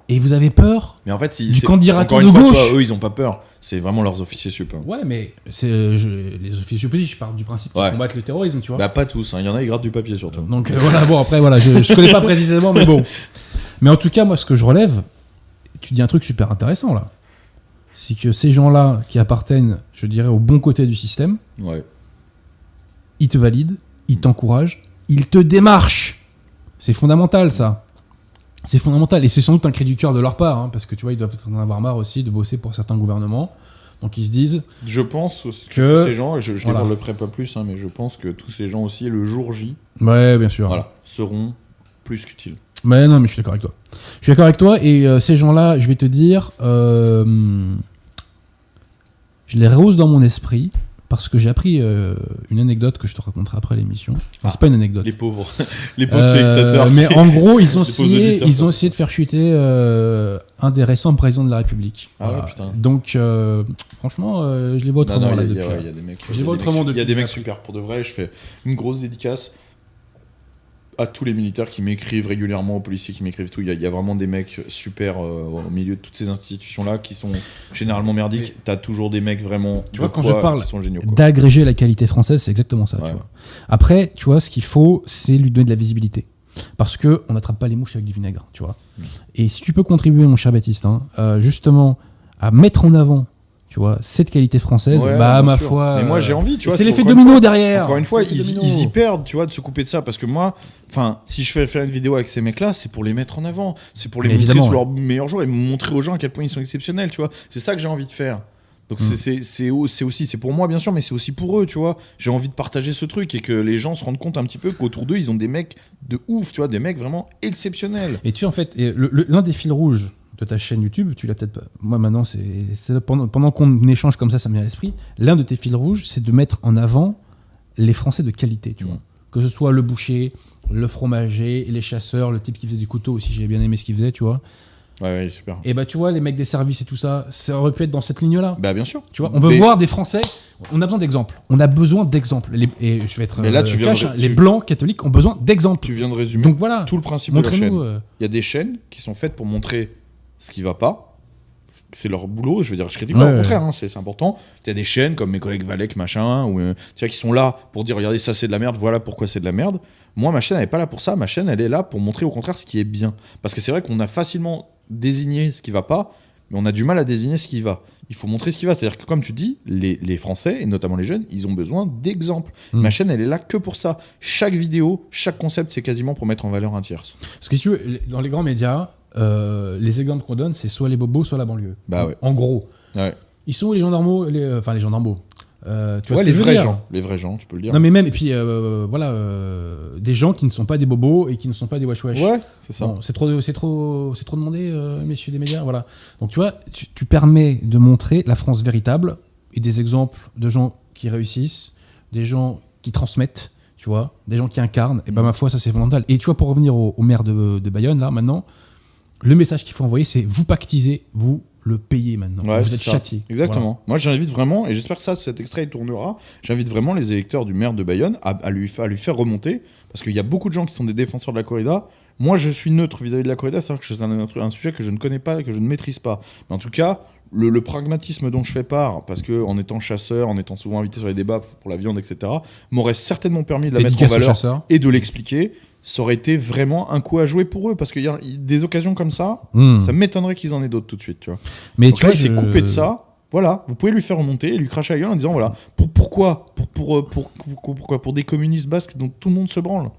et vous avez peur. Mais en fait, du candidature de gauche. Eux, ils ont pas peur. C'est vraiment leurs officiers sup. Ouais, mais les officiers sup, je pars du principe qu'ils combattent le terrorisme, tu vois. Bah pas tous. Il y en a, ils grattent du papier surtout. Donc voilà. Bon après voilà, je connais pas précisément, mais bon. Mais en tout cas, moi, ce que je relève, tu dis un truc super intéressant là, c'est que ces gens-là qui appartiennent, je dirais, au bon côté du système, ils te valident, ils t'encouragent. Ils te démarchent. C'est fondamental, ça. C'est fondamental. Et c'est sans doute un cri du cœur de leur part, parce que tu vois, ils doivent en avoir marre aussi de bosser pour certains gouvernements. Donc ils se disent. Je pense aussi que tous ces gens, je ne développerai pas plus, mais je pense que tous ces gens aussi, le jour J, bien sûr. Seront plus qu'utiles. Mais non, mais je suis d'accord avec toi. Je suis d'accord avec toi. Et ces gens-là, je vais te dire, je les rehausse dans mon esprit. Parce que j'ai appris une anecdote que je te raconterai après l'émission. Enfin, c'est pas une anecdote. Les pauvres spectateurs. Mais en gros, ils ont essayé de faire chuter un des récents présidents de la République. Ah ouais, putain. Donc, franchement, je les vois autrement. Il y a des mecs. Il y a des mecs super. Pour de vrai, je fais une grosse dédicace à tous les militaires qui m'écrivent régulièrement, aux policiers qui m'écrivent tout. Il y a vraiment des mecs super au milieu de toutes ces institutions-là qui sont généralement merdiques. T'as toujours des mecs vraiment. Tu vois, quand je parle qui sont géniaux, d'agréger la qualité française, c'est exactement ça. Ouais. Tu vois. Après, tu vois, ce qu'il faut, c'est lui donner de la visibilité. Parce qu'on n'attrape pas les mouches avec du vinaigre, tu vois. Et si tu peux contribuer, mon cher Baptiste, justement, à mettre en avant, tu vois, cette qualité française, ma foi. Mais moi, j'ai envie, tu vois. C'est l'effet domino derrière. Encore une fois, ils y perdent, tu vois, de se couper de ça. Parce que moi, si je fais faire une vidéo avec ces mecs-là, c'est pour les mettre en avant. C'est pour les montrer sur leurs meilleurs jours et montrer aux gens à quel point ils sont exceptionnels, tu vois. C'est ça que j'ai envie de faire. Donc c'est aussi, c'est pour moi bien sûr, mais c'est aussi pour eux, tu vois. J'ai envie de partager ce truc et que les gens se rendent compte un petit peu qu'autour d'eux, ils ont des mecs de ouf, tu vois, des mecs vraiment exceptionnels. Et tu sais, en fait, l'un des fils rouges de ta chaîne YouTube, tu l'as peut-être pas. Moi maintenant, pendant qu'on échange comme ça me vient à l'esprit. L'un de tes fils rouges, c'est de mettre en avant les Français de qualité, tu vois. Que ce soit le boucher, le fromager, les chasseurs, le type qui faisait du couteau aussi, j'ai bien aimé ce qu'il faisait, tu vois. Ouais, super. Et bah tu vois, les mecs des services et tout ça, ça aurait pu être dans cette ligne-là. Bah bien sûr. Tu vois, on veut voir des Français. On a besoin d'exemples. On a besoin d'exemples. Et je vais être Mais là, les blancs catholiques ont besoin d'exemples. Tu viens de résumer Donc voilà. tout le principe de la chaîne. Il y a des chaînes qui sont faites pour montrer ce qui va pas. C'est leur boulot, je veux dire, je critique pas, au contraire, hein, c'est important. Il y a des chaînes comme mes collègues Valek, machin, ou, tu vois, qui sont là pour dire, regardez, ça c'est de la merde, voilà pourquoi c'est de la merde. Moi, ma chaîne, elle n'est pas là pour ça. Ma chaîne, elle est là pour montrer au contraire ce qui est bien. Parce que c'est vrai qu'on a facilement désigné ce qui va pas, mais on a du mal à désigner ce qui va. Il faut montrer ce qui va. C'est-à-dire que, comme tu dis, les Français, et notamment les jeunes, ils ont besoin d'exemples. Ma chaîne, elle est là que pour ça. Chaque vidéo, chaque concept, c'est quasiment pour mettre en valeur un tierce. Parce que si tu veux, dans les grands médias, les exemples qu'on donne, c'est soit les bobos, soit la banlieue. Bah ouais. En gros. Ouais. Ils sont où les gendarmes, enfin les gendarmes. Tu vois les vrais gens, tu peux le dire. Non mais même, et puis des gens qui ne sont pas des bobos et qui ne sont pas des wesh-wesh. Ouais, c'est ça. Bon, c'est trop demandé, messieurs des médias, voilà. Donc tu vois, tu permets de montrer la France véritable et des exemples de gens qui réussissent, des gens qui transmettent, tu vois, des gens qui incarnent, et ben ma foi, ça c'est fondamental. Et tu vois, pour revenir au maire de Bayonne, là, maintenant, le message qu'il faut envoyer, c'est vous pactisez, vous le payez maintenant. Ouais, vous êtes châtiés. Exactement. Voilà. Moi, j'invite vraiment, et j'espère que cet extrait il tournera, j'invite vraiment les électeurs du maire de Bayonne à lui faire remonter, parce qu'il y a beaucoup de gens qui sont des défenseurs de la corrida. Moi, je suis neutre vis-à-vis de la corrida, c'est-à-dire que c'est un sujet que je ne connais pas, que je ne maîtrise pas. Mais en tout cas, le pragmatisme dont je fais part, parce qu'en étant chasseur, en étant souvent invité sur les débats pour la viande, etc., m'aurait certainement permis de la mettre en valeur et de l'expliquer. Ça aurait été vraiment un coup à jouer pour eux, parce qu'il y a des occasions comme ça, ça m'étonnerait qu'ils en aient d'autres tout de suite, tu vois. Mais donc tu là, vois, il s'est coupé de ça. Voilà, vous pouvez lui faire remonter et lui cracher à la gueule en disant voilà, pourquoi pour des communistes basques dont tout le monde se branle.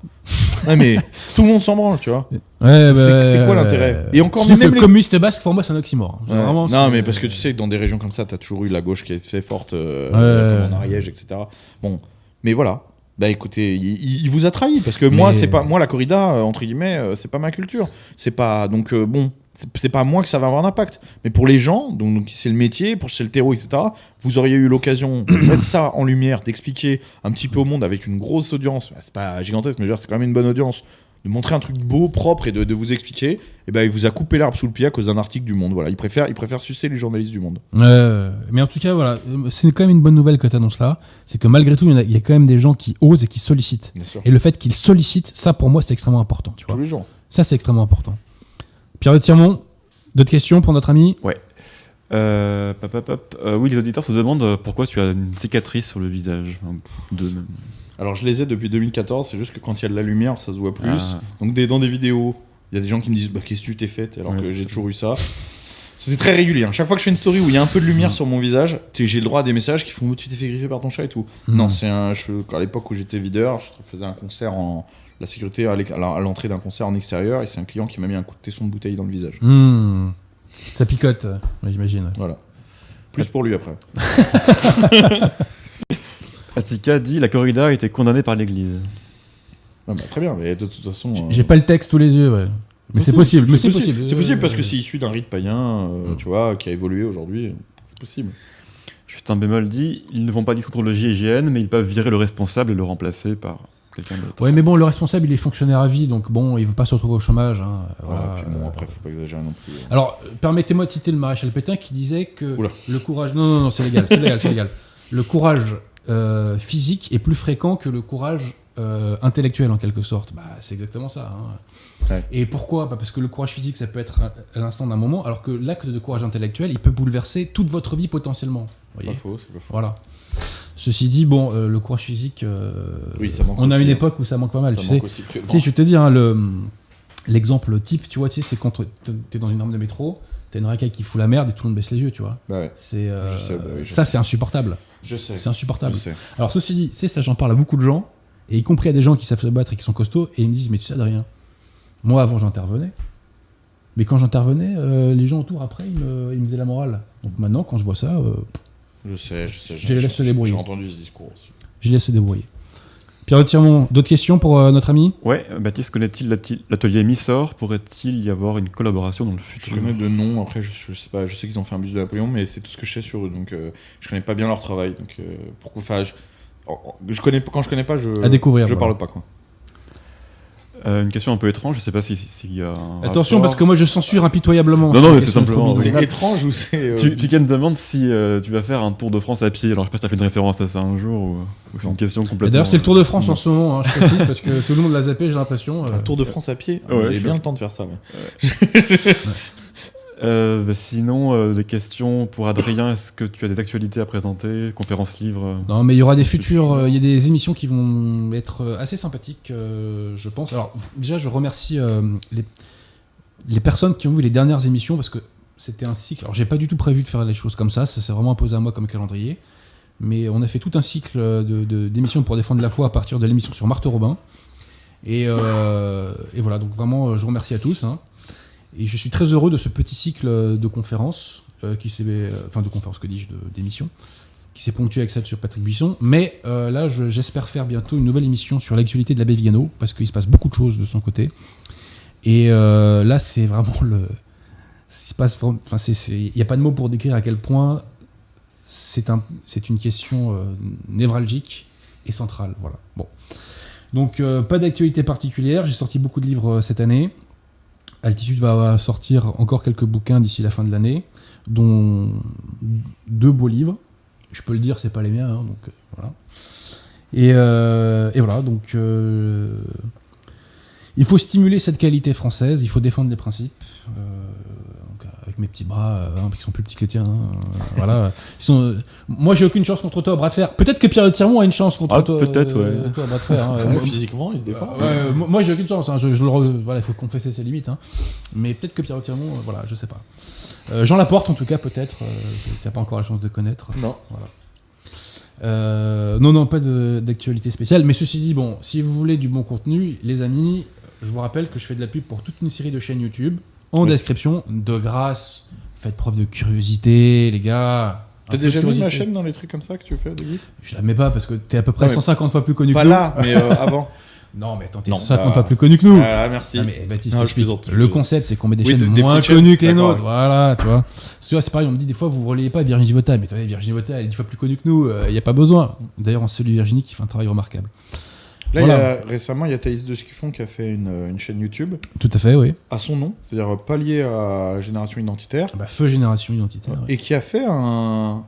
Ouais, mais tout le monde s'en branle, tu vois. Ouais, c'est quoi l'intérêt? Et encore même le communiste basque, pour moi, c'est un oxymore. Ouais. Vraiment, non, mais parce que tu sais que dans des régions comme ça, t'as toujours eu la gauche qui a été forte, comme en Ariège, etc. Bon, mais voilà. Bah écoutez, il vous a trahi parce que moi la corrida entre guillemets c'est pas ma culture. C'est pas donc bon, c'est pas à moi que ça va avoir un impact. Mais pour les gens, donc c'est le métier, c'est le terreau, etc. Vous auriez eu l'occasion de mettre ça en lumière, d'expliquer un petit peu au monde avec une grosse audience. C'est pas gigantesque, mais c'est quand même une bonne audience. De montrer un truc beau, propre et de vous expliquer. Et ben il vous a coupé l'herbe sous le pied à cause d'un article du Monde. Voilà, il préfère sucer les journalistes du Monde. Mais en tout cas, voilà, c'est quand même une bonne nouvelle que tu annonces là. C'est que malgré tout, il y a quand même des gens qui osent et qui sollicitent. Et le fait qu'ils sollicitent, ça pour moi, c'est extrêmement important. Tu vois. Tous les jours. Ça, c'est extrêmement important. Pierre Tirmont, d'autres questions pour notre ami? Ouais. Oui, les auditeurs se demandent pourquoi tu as une cicatrice sur le visage. Alors je les ai depuis 2014, c'est juste que quand il y a de la lumière, ça se voit plus. Donc dans des vidéos, il y a des gens qui me disent bah, qu'est-ce que tu t'es fait alors que j'ai toujours eu ça. C'était très régulier. Hein. Chaque fois que je fais une story où il y a un peu de lumière sur mon visage, j'ai le droit à des messages qui font tu t'es fait griffer par ton chat et tout. Non, à l'époque où j'étais videur, je faisais un concert la sécurité à l'entrée d'un concert en extérieur et c'est un client qui m'a mis un coup de tesson de bouteille dans le visage. Ça picote, j'imagine. Voilà. Plus pour lui après. Attika dit la corrida a été condamnée par l'église. Ah bah, très bien, mais de toute façon. J'ai pas le texte sous les yeux, ouais. Mais c'est possible. C'est possible parce que c'est issu d'un rite païen, tu vois, qui a évolué aujourd'hui. C'est possible. Juste un bémol dit ils ne vont pas dissoudre le JIGN, mais ils peuvent virer le responsable et le remplacer par quelqu'un d'autre. Ouais, mais bon, le responsable, il est fonctionnaire à vie, donc bon, il ne veut pas se retrouver au chômage. Hein, voilà. Puis bon, après, faut pas exagérer non plus. Alors, permettez-moi de citer le maréchal Pétain qui disait que le courage. Non, c'est légal, c'est légal. Le courage physique est plus fréquent que le courage intellectuel en quelque sorte. Bah, c'est exactement ça. Hein. Ouais. Et pourquoi? Parce que le courage physique, ça peut être à l'instant d'un moment, alors que l'acte de courage intellectuel, il peut bouleverser toute votre vie potentiellement. C'est pas faux. Voilà. Ceci dit, bon, le courage physique, ça manque on a aussi, une époque où ça manque pas mal. Ça tu manque sais, aussi je vais te dire, hein, l'exemple type, tu vois, c'est quand t'es dans une arme de métro, t'as une racaille qui fout la merde et tout le monde baisse les yeux, tu vois. Bah ouais. C'est c'est insupportable. Je sais. C'est insupportable. Alors ceci dit, ça j'en parle à beaucoup de gens, et y compris à des gens qui savent se battre et qui sont costauds, et ils me disent mais tu sais de rien. Moi avant j'intervenais, mais quand j'intervenais, les gens autour après ils me faisaient la morale. Donc maintenant quand je vois ça, je sais. Je les laisse se débrouiller. J'ai entendu ce discours aussi. Je les laisse se débrouiller. Pierre Tirmont, d'autres questions pour notre ami? Ouais, Baptiste, connaît-il l'atelier Missor? Pourrait-il y avoir une collaboration dans le futur? Je connais de nom, après je sais pas, je sais qu'ils ont fait un bus de Napoléon, mais c'est tout ce que je sais sur eux, donc je connais pas bien leur travail. Donc pourquoi, quand je connais pas, à découvrir, je parle pas quoi. Une question un peu étrange, je sais pas s'il y a Attention, parce que moi je censure impitoyablement. Non, mais c'est simplement... C'est étrange ou c'est... Tuken demande si tu vas faire un Tour de France à pied. Alors je sais pas si t'as fait une référence à ça un jour ou c'est une question complètement... D'ailleurs c'est le Tour de France en ce moment, je précise, parce que tout le monde l'a zappé, j'ai l'impression. Un Tour de France à pied, j'ai bien le temps de faire ça. Sinon, des questions pour Adrien. Est-ce que tu as des actualités à présenter, conférences, livres? Non, mais il y aura des futurs. Il y a des émissions qui vont être assez sympathiques, je pense. Alors, déjà, je remercie les personnes qui ont vu les dernières émissions parce que c'était un cycle. Alors, j'ai pas du tout prévu de faire les choses comme ça. Ça s'est vraiment imposé à moi comme calendrier. Mais on a fait tout un cycle d'émissions pour défendre la foi à partir de l'émission sur Marthe Robin. Et voilà. Donc, vraiment, je vous remercie à tous. Et je suis très heureux de ce petit cycle de conférences, d'émissions, qui s'est ponctué avec celle sur Patrick Buisson. Mais là, j'espère faire bientôt une nouvelle émission sur l'actualité de l'abbé Vigano, parce qu'il se passe beaucoup de choses de son côté. Et là, c'est vraiment il n'y a pas de mots pour décrire à quel point c'est une question névralgique et centrale. Voilà. Bon. Donc, pas d'actualité particulière. J'ai sorti beaucoup de livres cette année. Altitude va sortir encore quelques bouquins d'ici la fin de l'année, dont 2 beaux livres. Je peux le dire, c'est pas les miens, donc voilà. Et voilà, donc il faut stimuler cette qualité française, il faut défendre les principes. Donc, avec mes petits bras, qui sont plus petits que les tiens. Voilà. Moi, j'ai aucune chance contre toi au bras de fer. Peut-être que Pierre Tirmont a une chance contre toi. Peut-être, ouais. Toi au bras de fer. Physiquement, il se défend. Moi, j'ai aucune chance. Voilà, il faut confesser ses limites. Mais peut-être que Pierre Tirmont, voilà, je sais pas. Jean Laporte, en tout cas, peut-être. T'as pas encore la chance de connaître. Non. Voilà. Non, pas d'actualité spéciale. Mais ceci dit, bon, si vous voulez du bon contenu, les amis, je vous rappelle que je fais de la pub pour toute une série de chaînes YouTube. En description, de grâce, faites preuve de curiosité, les gars. T'as déjà mis ma chaîne dans les trucs comme ça que tu fais au début? Je la mets pas parce que t'es à peu près 150 fois plus connu que nous. Pas là, mais avant. Non, mais attends, t'es 150 fois plus connu que nous. Voilà, merci. Non, mais Baptiste, je le concept, c'est qu'on met des chaînes des moins petites connues que les chaînes, nôtres. Voilà, tu vois. C'est pareil, on me dit des fois, vous ne relayez pas Virginie Vota. Mais attendez, Virginie Vota, elle est 10 fois plus connue que nous. Il n'y a pas besoin. D'ailleurs, on salue Virginie qui fait un travail remarquable. Là, Voilà. Récemment, il y a Thaïs de Scuffon qui a fait une chaîne YouTube. Tout à fait, oui. À son nom, c'est-à-dire pas lié à Génération Identitaire. Feu Génération Identitaire. Et qui a fait un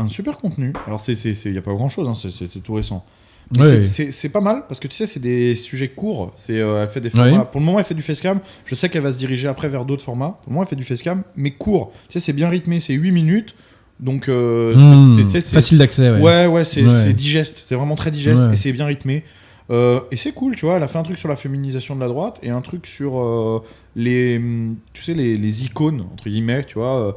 super contenu. Alors, il n'y a pas grand-chose, c'est tout récent. Ouais. C'est pas mal, parce que tu sais, c'est des sujets courts. Elle fait des formats. Ouais. Pour le moment, elle fait du facecam. Je sais qu'elle va se diriger après vers d'autres formats. Pour le moment, elle fait du facecam, mais court. Tu sais, c'est bien rythmé, c'est 8 minutes. Donc, c'est facile d'accès, ouais, c'est digeste. C'est vraiment très digeste et c'est bien rythmé. Et c'est cool, tu vois. Elle a fait un truc sur la féminisation de la droite et un truc sur les icônes, entre guillemets, tu vois.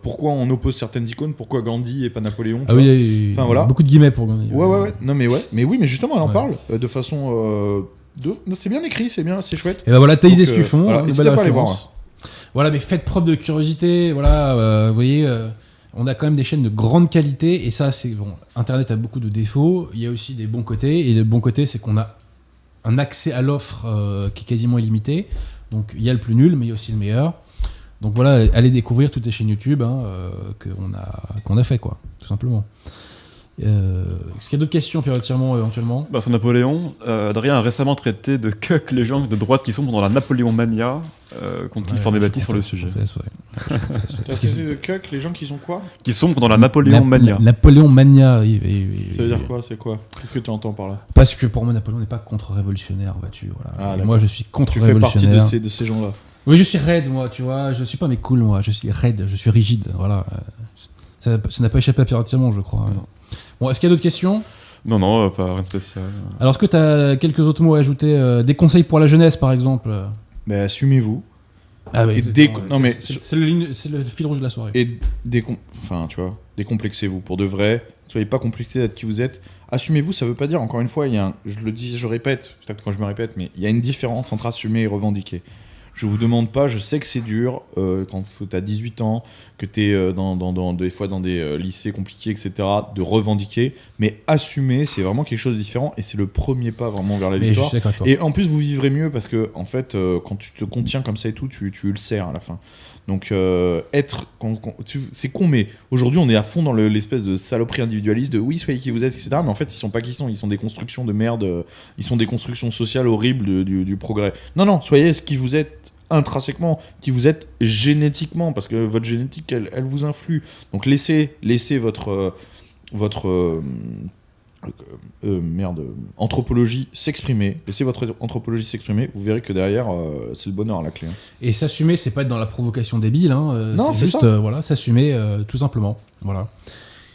Pourquoi on oppose certaines icônes, pourquoi Gandhi et pas Napoléon. Enfin, voilà. Beaucoup de guillemets pour Gandhi. Ouais. Non, mais ouais. Mais oui, mais justement, elle en parle de façon. C'est bien écrit, c'est bien, c'est chouette. Et ben voilà, Thaïs Escuffon. Voilà, n'hésitez pas à aller voir. Voilà, mais faites preuve de curiosité. Voilà, vous voyez. On a quand même des chaînes de grande qualité et ça, c'est bon. Internet a beaucoup de défauts. Il y a aussi des bons côtés et le bon côté, c'est qu'on a un accès à l'offre qui est quasiment illimité. Donc il y a le plus nul, mais il y a aussi le meilleur. Donc voilà, allez découvrir toutes les chaînes YouTube qu'on a fait, quoi, tout simplement. Est-ce qu'il y a d'autres questions, Pierre Tirmont, éventuellement? Sur Napoléon, Adrien a récemment traité de cuck les gens de droite qui sont pendant la Napoléon Mania, contre qui formait Baptiste sur le sujet. T'as traité de cuck les gens qui sont quoi? Qui sont pendant la Napoléon Mania. Napoléon Mania, oui. Ça veut dire quoi? C'est quoi? Qu'est-ce que tu entends par là? Parce que pour moi, Napoléon n'est pas contre-révolutionnaire, vois-tu. Voilà. Moi, je suis contre-révolutionnaire. Tu fais partie de ces gens-là. Oui, je suis raide, moi, tu vois. Je suis pas mais cool, moi. Je suis raide, je suis rigide. Voilà. Ça n'a pas échappé à Pierre Tirmont, je crois. Bon, est-ce qu'il y a d'autres questions? Non, pas rien de spécial. Alors, est-ce que tu as quelques autres mots à ajouter? Des conseils pour la jeunesse, par exemple? Mais assumez-vous. Ah oui, c'est le fil rouge de la soirée. Et tu vois, décomplexez-vous. Pour de vrai, soyez pas complexés d'être qui vous êtes. Assumez-vous, ça veut pas dire, encore une fois, je le dis, je répète, peut-être quand je me répète, mais il y a une différence entre assumer et revendiquer. Je vous demande pas, je sais que c'est dur quand tu as 18 ans, que tu es des fois dans des lycées compliqués, etc., de revendiquer, mais assumer, c'est vraiment quelque chose de différent et c'est le premier pas vraiment vers la victoire. Et en plus, vous vivrez mieux parce que, en fait, quand tu te contiens comme ça et tout, tu le sers à la fin. Donc c'est con, mais aujourd'hui on est à fond dans l'espèce de saloperie individualiste de oui, soyez qui vous êtes, etc. Mais en fait ils sont pas qui ils sont des constructions de merde, ils sont des constructions sociales horribles du progrès. Non, soyez ce qui vous êtes intrinsèquement, qui vous êtes génétiquement, parce que votre génétique elle vous influe. Donc laissez votre anthropologie s'exprimer. Laissez votre anthropologie s'exprimer. Vous verrez que derrière, c'est le bonheur à la clé. Et s'assumer, c'est pas être dans la provocation débile. Non, c'est juste voilà, s'assumer tout simplement. Voilà.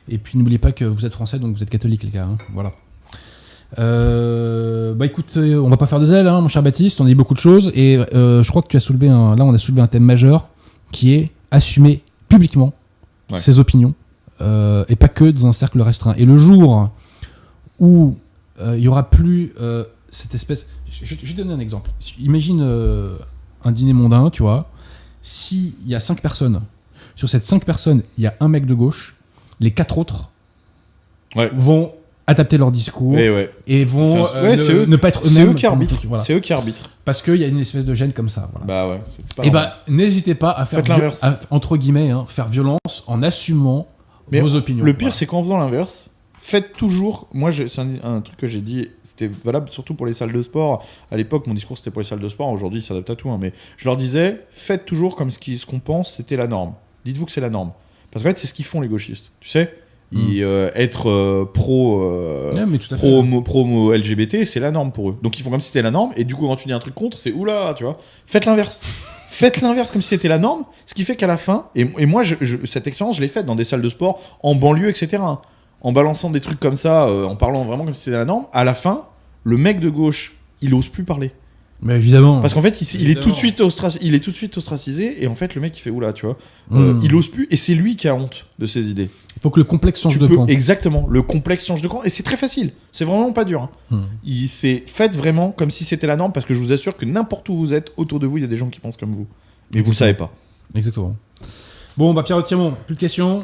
Et puis n'oubliez pas que vous êtes français, donc vous êtes catholique, les gars. Voilà. Écoute, on va pas faire de zèle, mon cher Baptiste. On a dit beaucoup de choses. Et je crois que tu as soulevé on a soulevé un thème majeur qui est assumer publiquement ses opinions. Et pas que dans un cercle restreint. Et le jour où il y aura plus cette espèce... Je vais te donner un exemple. Imagine un dîner mondain, tu vois. S'il y a 5 personnes, sur ces 5 personnes, il y a un mec de gauche, les 4 autres vont adapter leur discours et vont ne pas être eux-mêmes. C'est eux qui arbitrent. Voilà. C'est eux qui arbitrent. Parce qu'il y a une espèce de gêne comme ça. Voilà. Bah ouais, c'est pas et n'hésitez pas à faire entre guillemets, faire violence en assumant vos opinions. Le pire, c'est qu'en faisant l'inverse, faites toujours. Moi, c'est un truc que j'ai dit, c'était valable surtout pour les salles de sport. À l'époque, mon discours c'était pour les salles de sport. Aujourd'hui, il s'adapte à tout. Mais je leur disais, faites toujours comme ce qu'on pense, c'était la norme. Dites-vous que c'est la norme. Parce qu'en fait, c'est ce qu'ils font les gauchistes. Tu sais, être pro LGBT, c'est la norme pour eux. Donc ils font comme si c'était la norme. Et du coup, quand tu dis un truc contre, c'est oula, tu vois. Faites l'inverse. Faites l'inverse comme si c'était la norme, ce qui fait qu'à la fin, et moi cette expérience je l'ai faite dans des salles de sport, en banlieue, etc. En balançant des trucs comme ça, en parlant vraiment comme si c'était la norme, à la fin, le mec de gauche, il ose plus parler. Mais évidemment. Parce qu'en fait, il est tout de suite ostracisé, et en fait le mec il fait oula, tu vois. Il ose plus, et c'est lui qui a honte de ses idées. Il faut que le complexe change de camp. Exactement, le complexe change de camp, et c'est très facile, c'est vraiment pas dur. Faites vraiment comme si c'était la norme, parce que je vous assure que n'importe où vous êtes, autour de vous, il y a des gens qui pensent comme vous. Mais vous le savez pas. Exactement. Bon, Pierre Thiamon, plus de questions.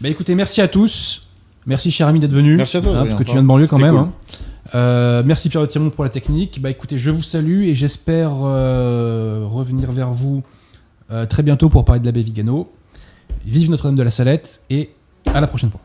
Écoutez, merci à tous. Merci, cher ami, d'être venu. Merci à toi. Parce que tu viens de banlieue quand même. Cool. Merci, Pierre Thiamon, pour la technique. Écoutez, je vous salue et j'espère revenir vers vous très bientôt pour parler de l'abbé Vigano. Vive Notre-Dame de la Salette et à la prochaine fois.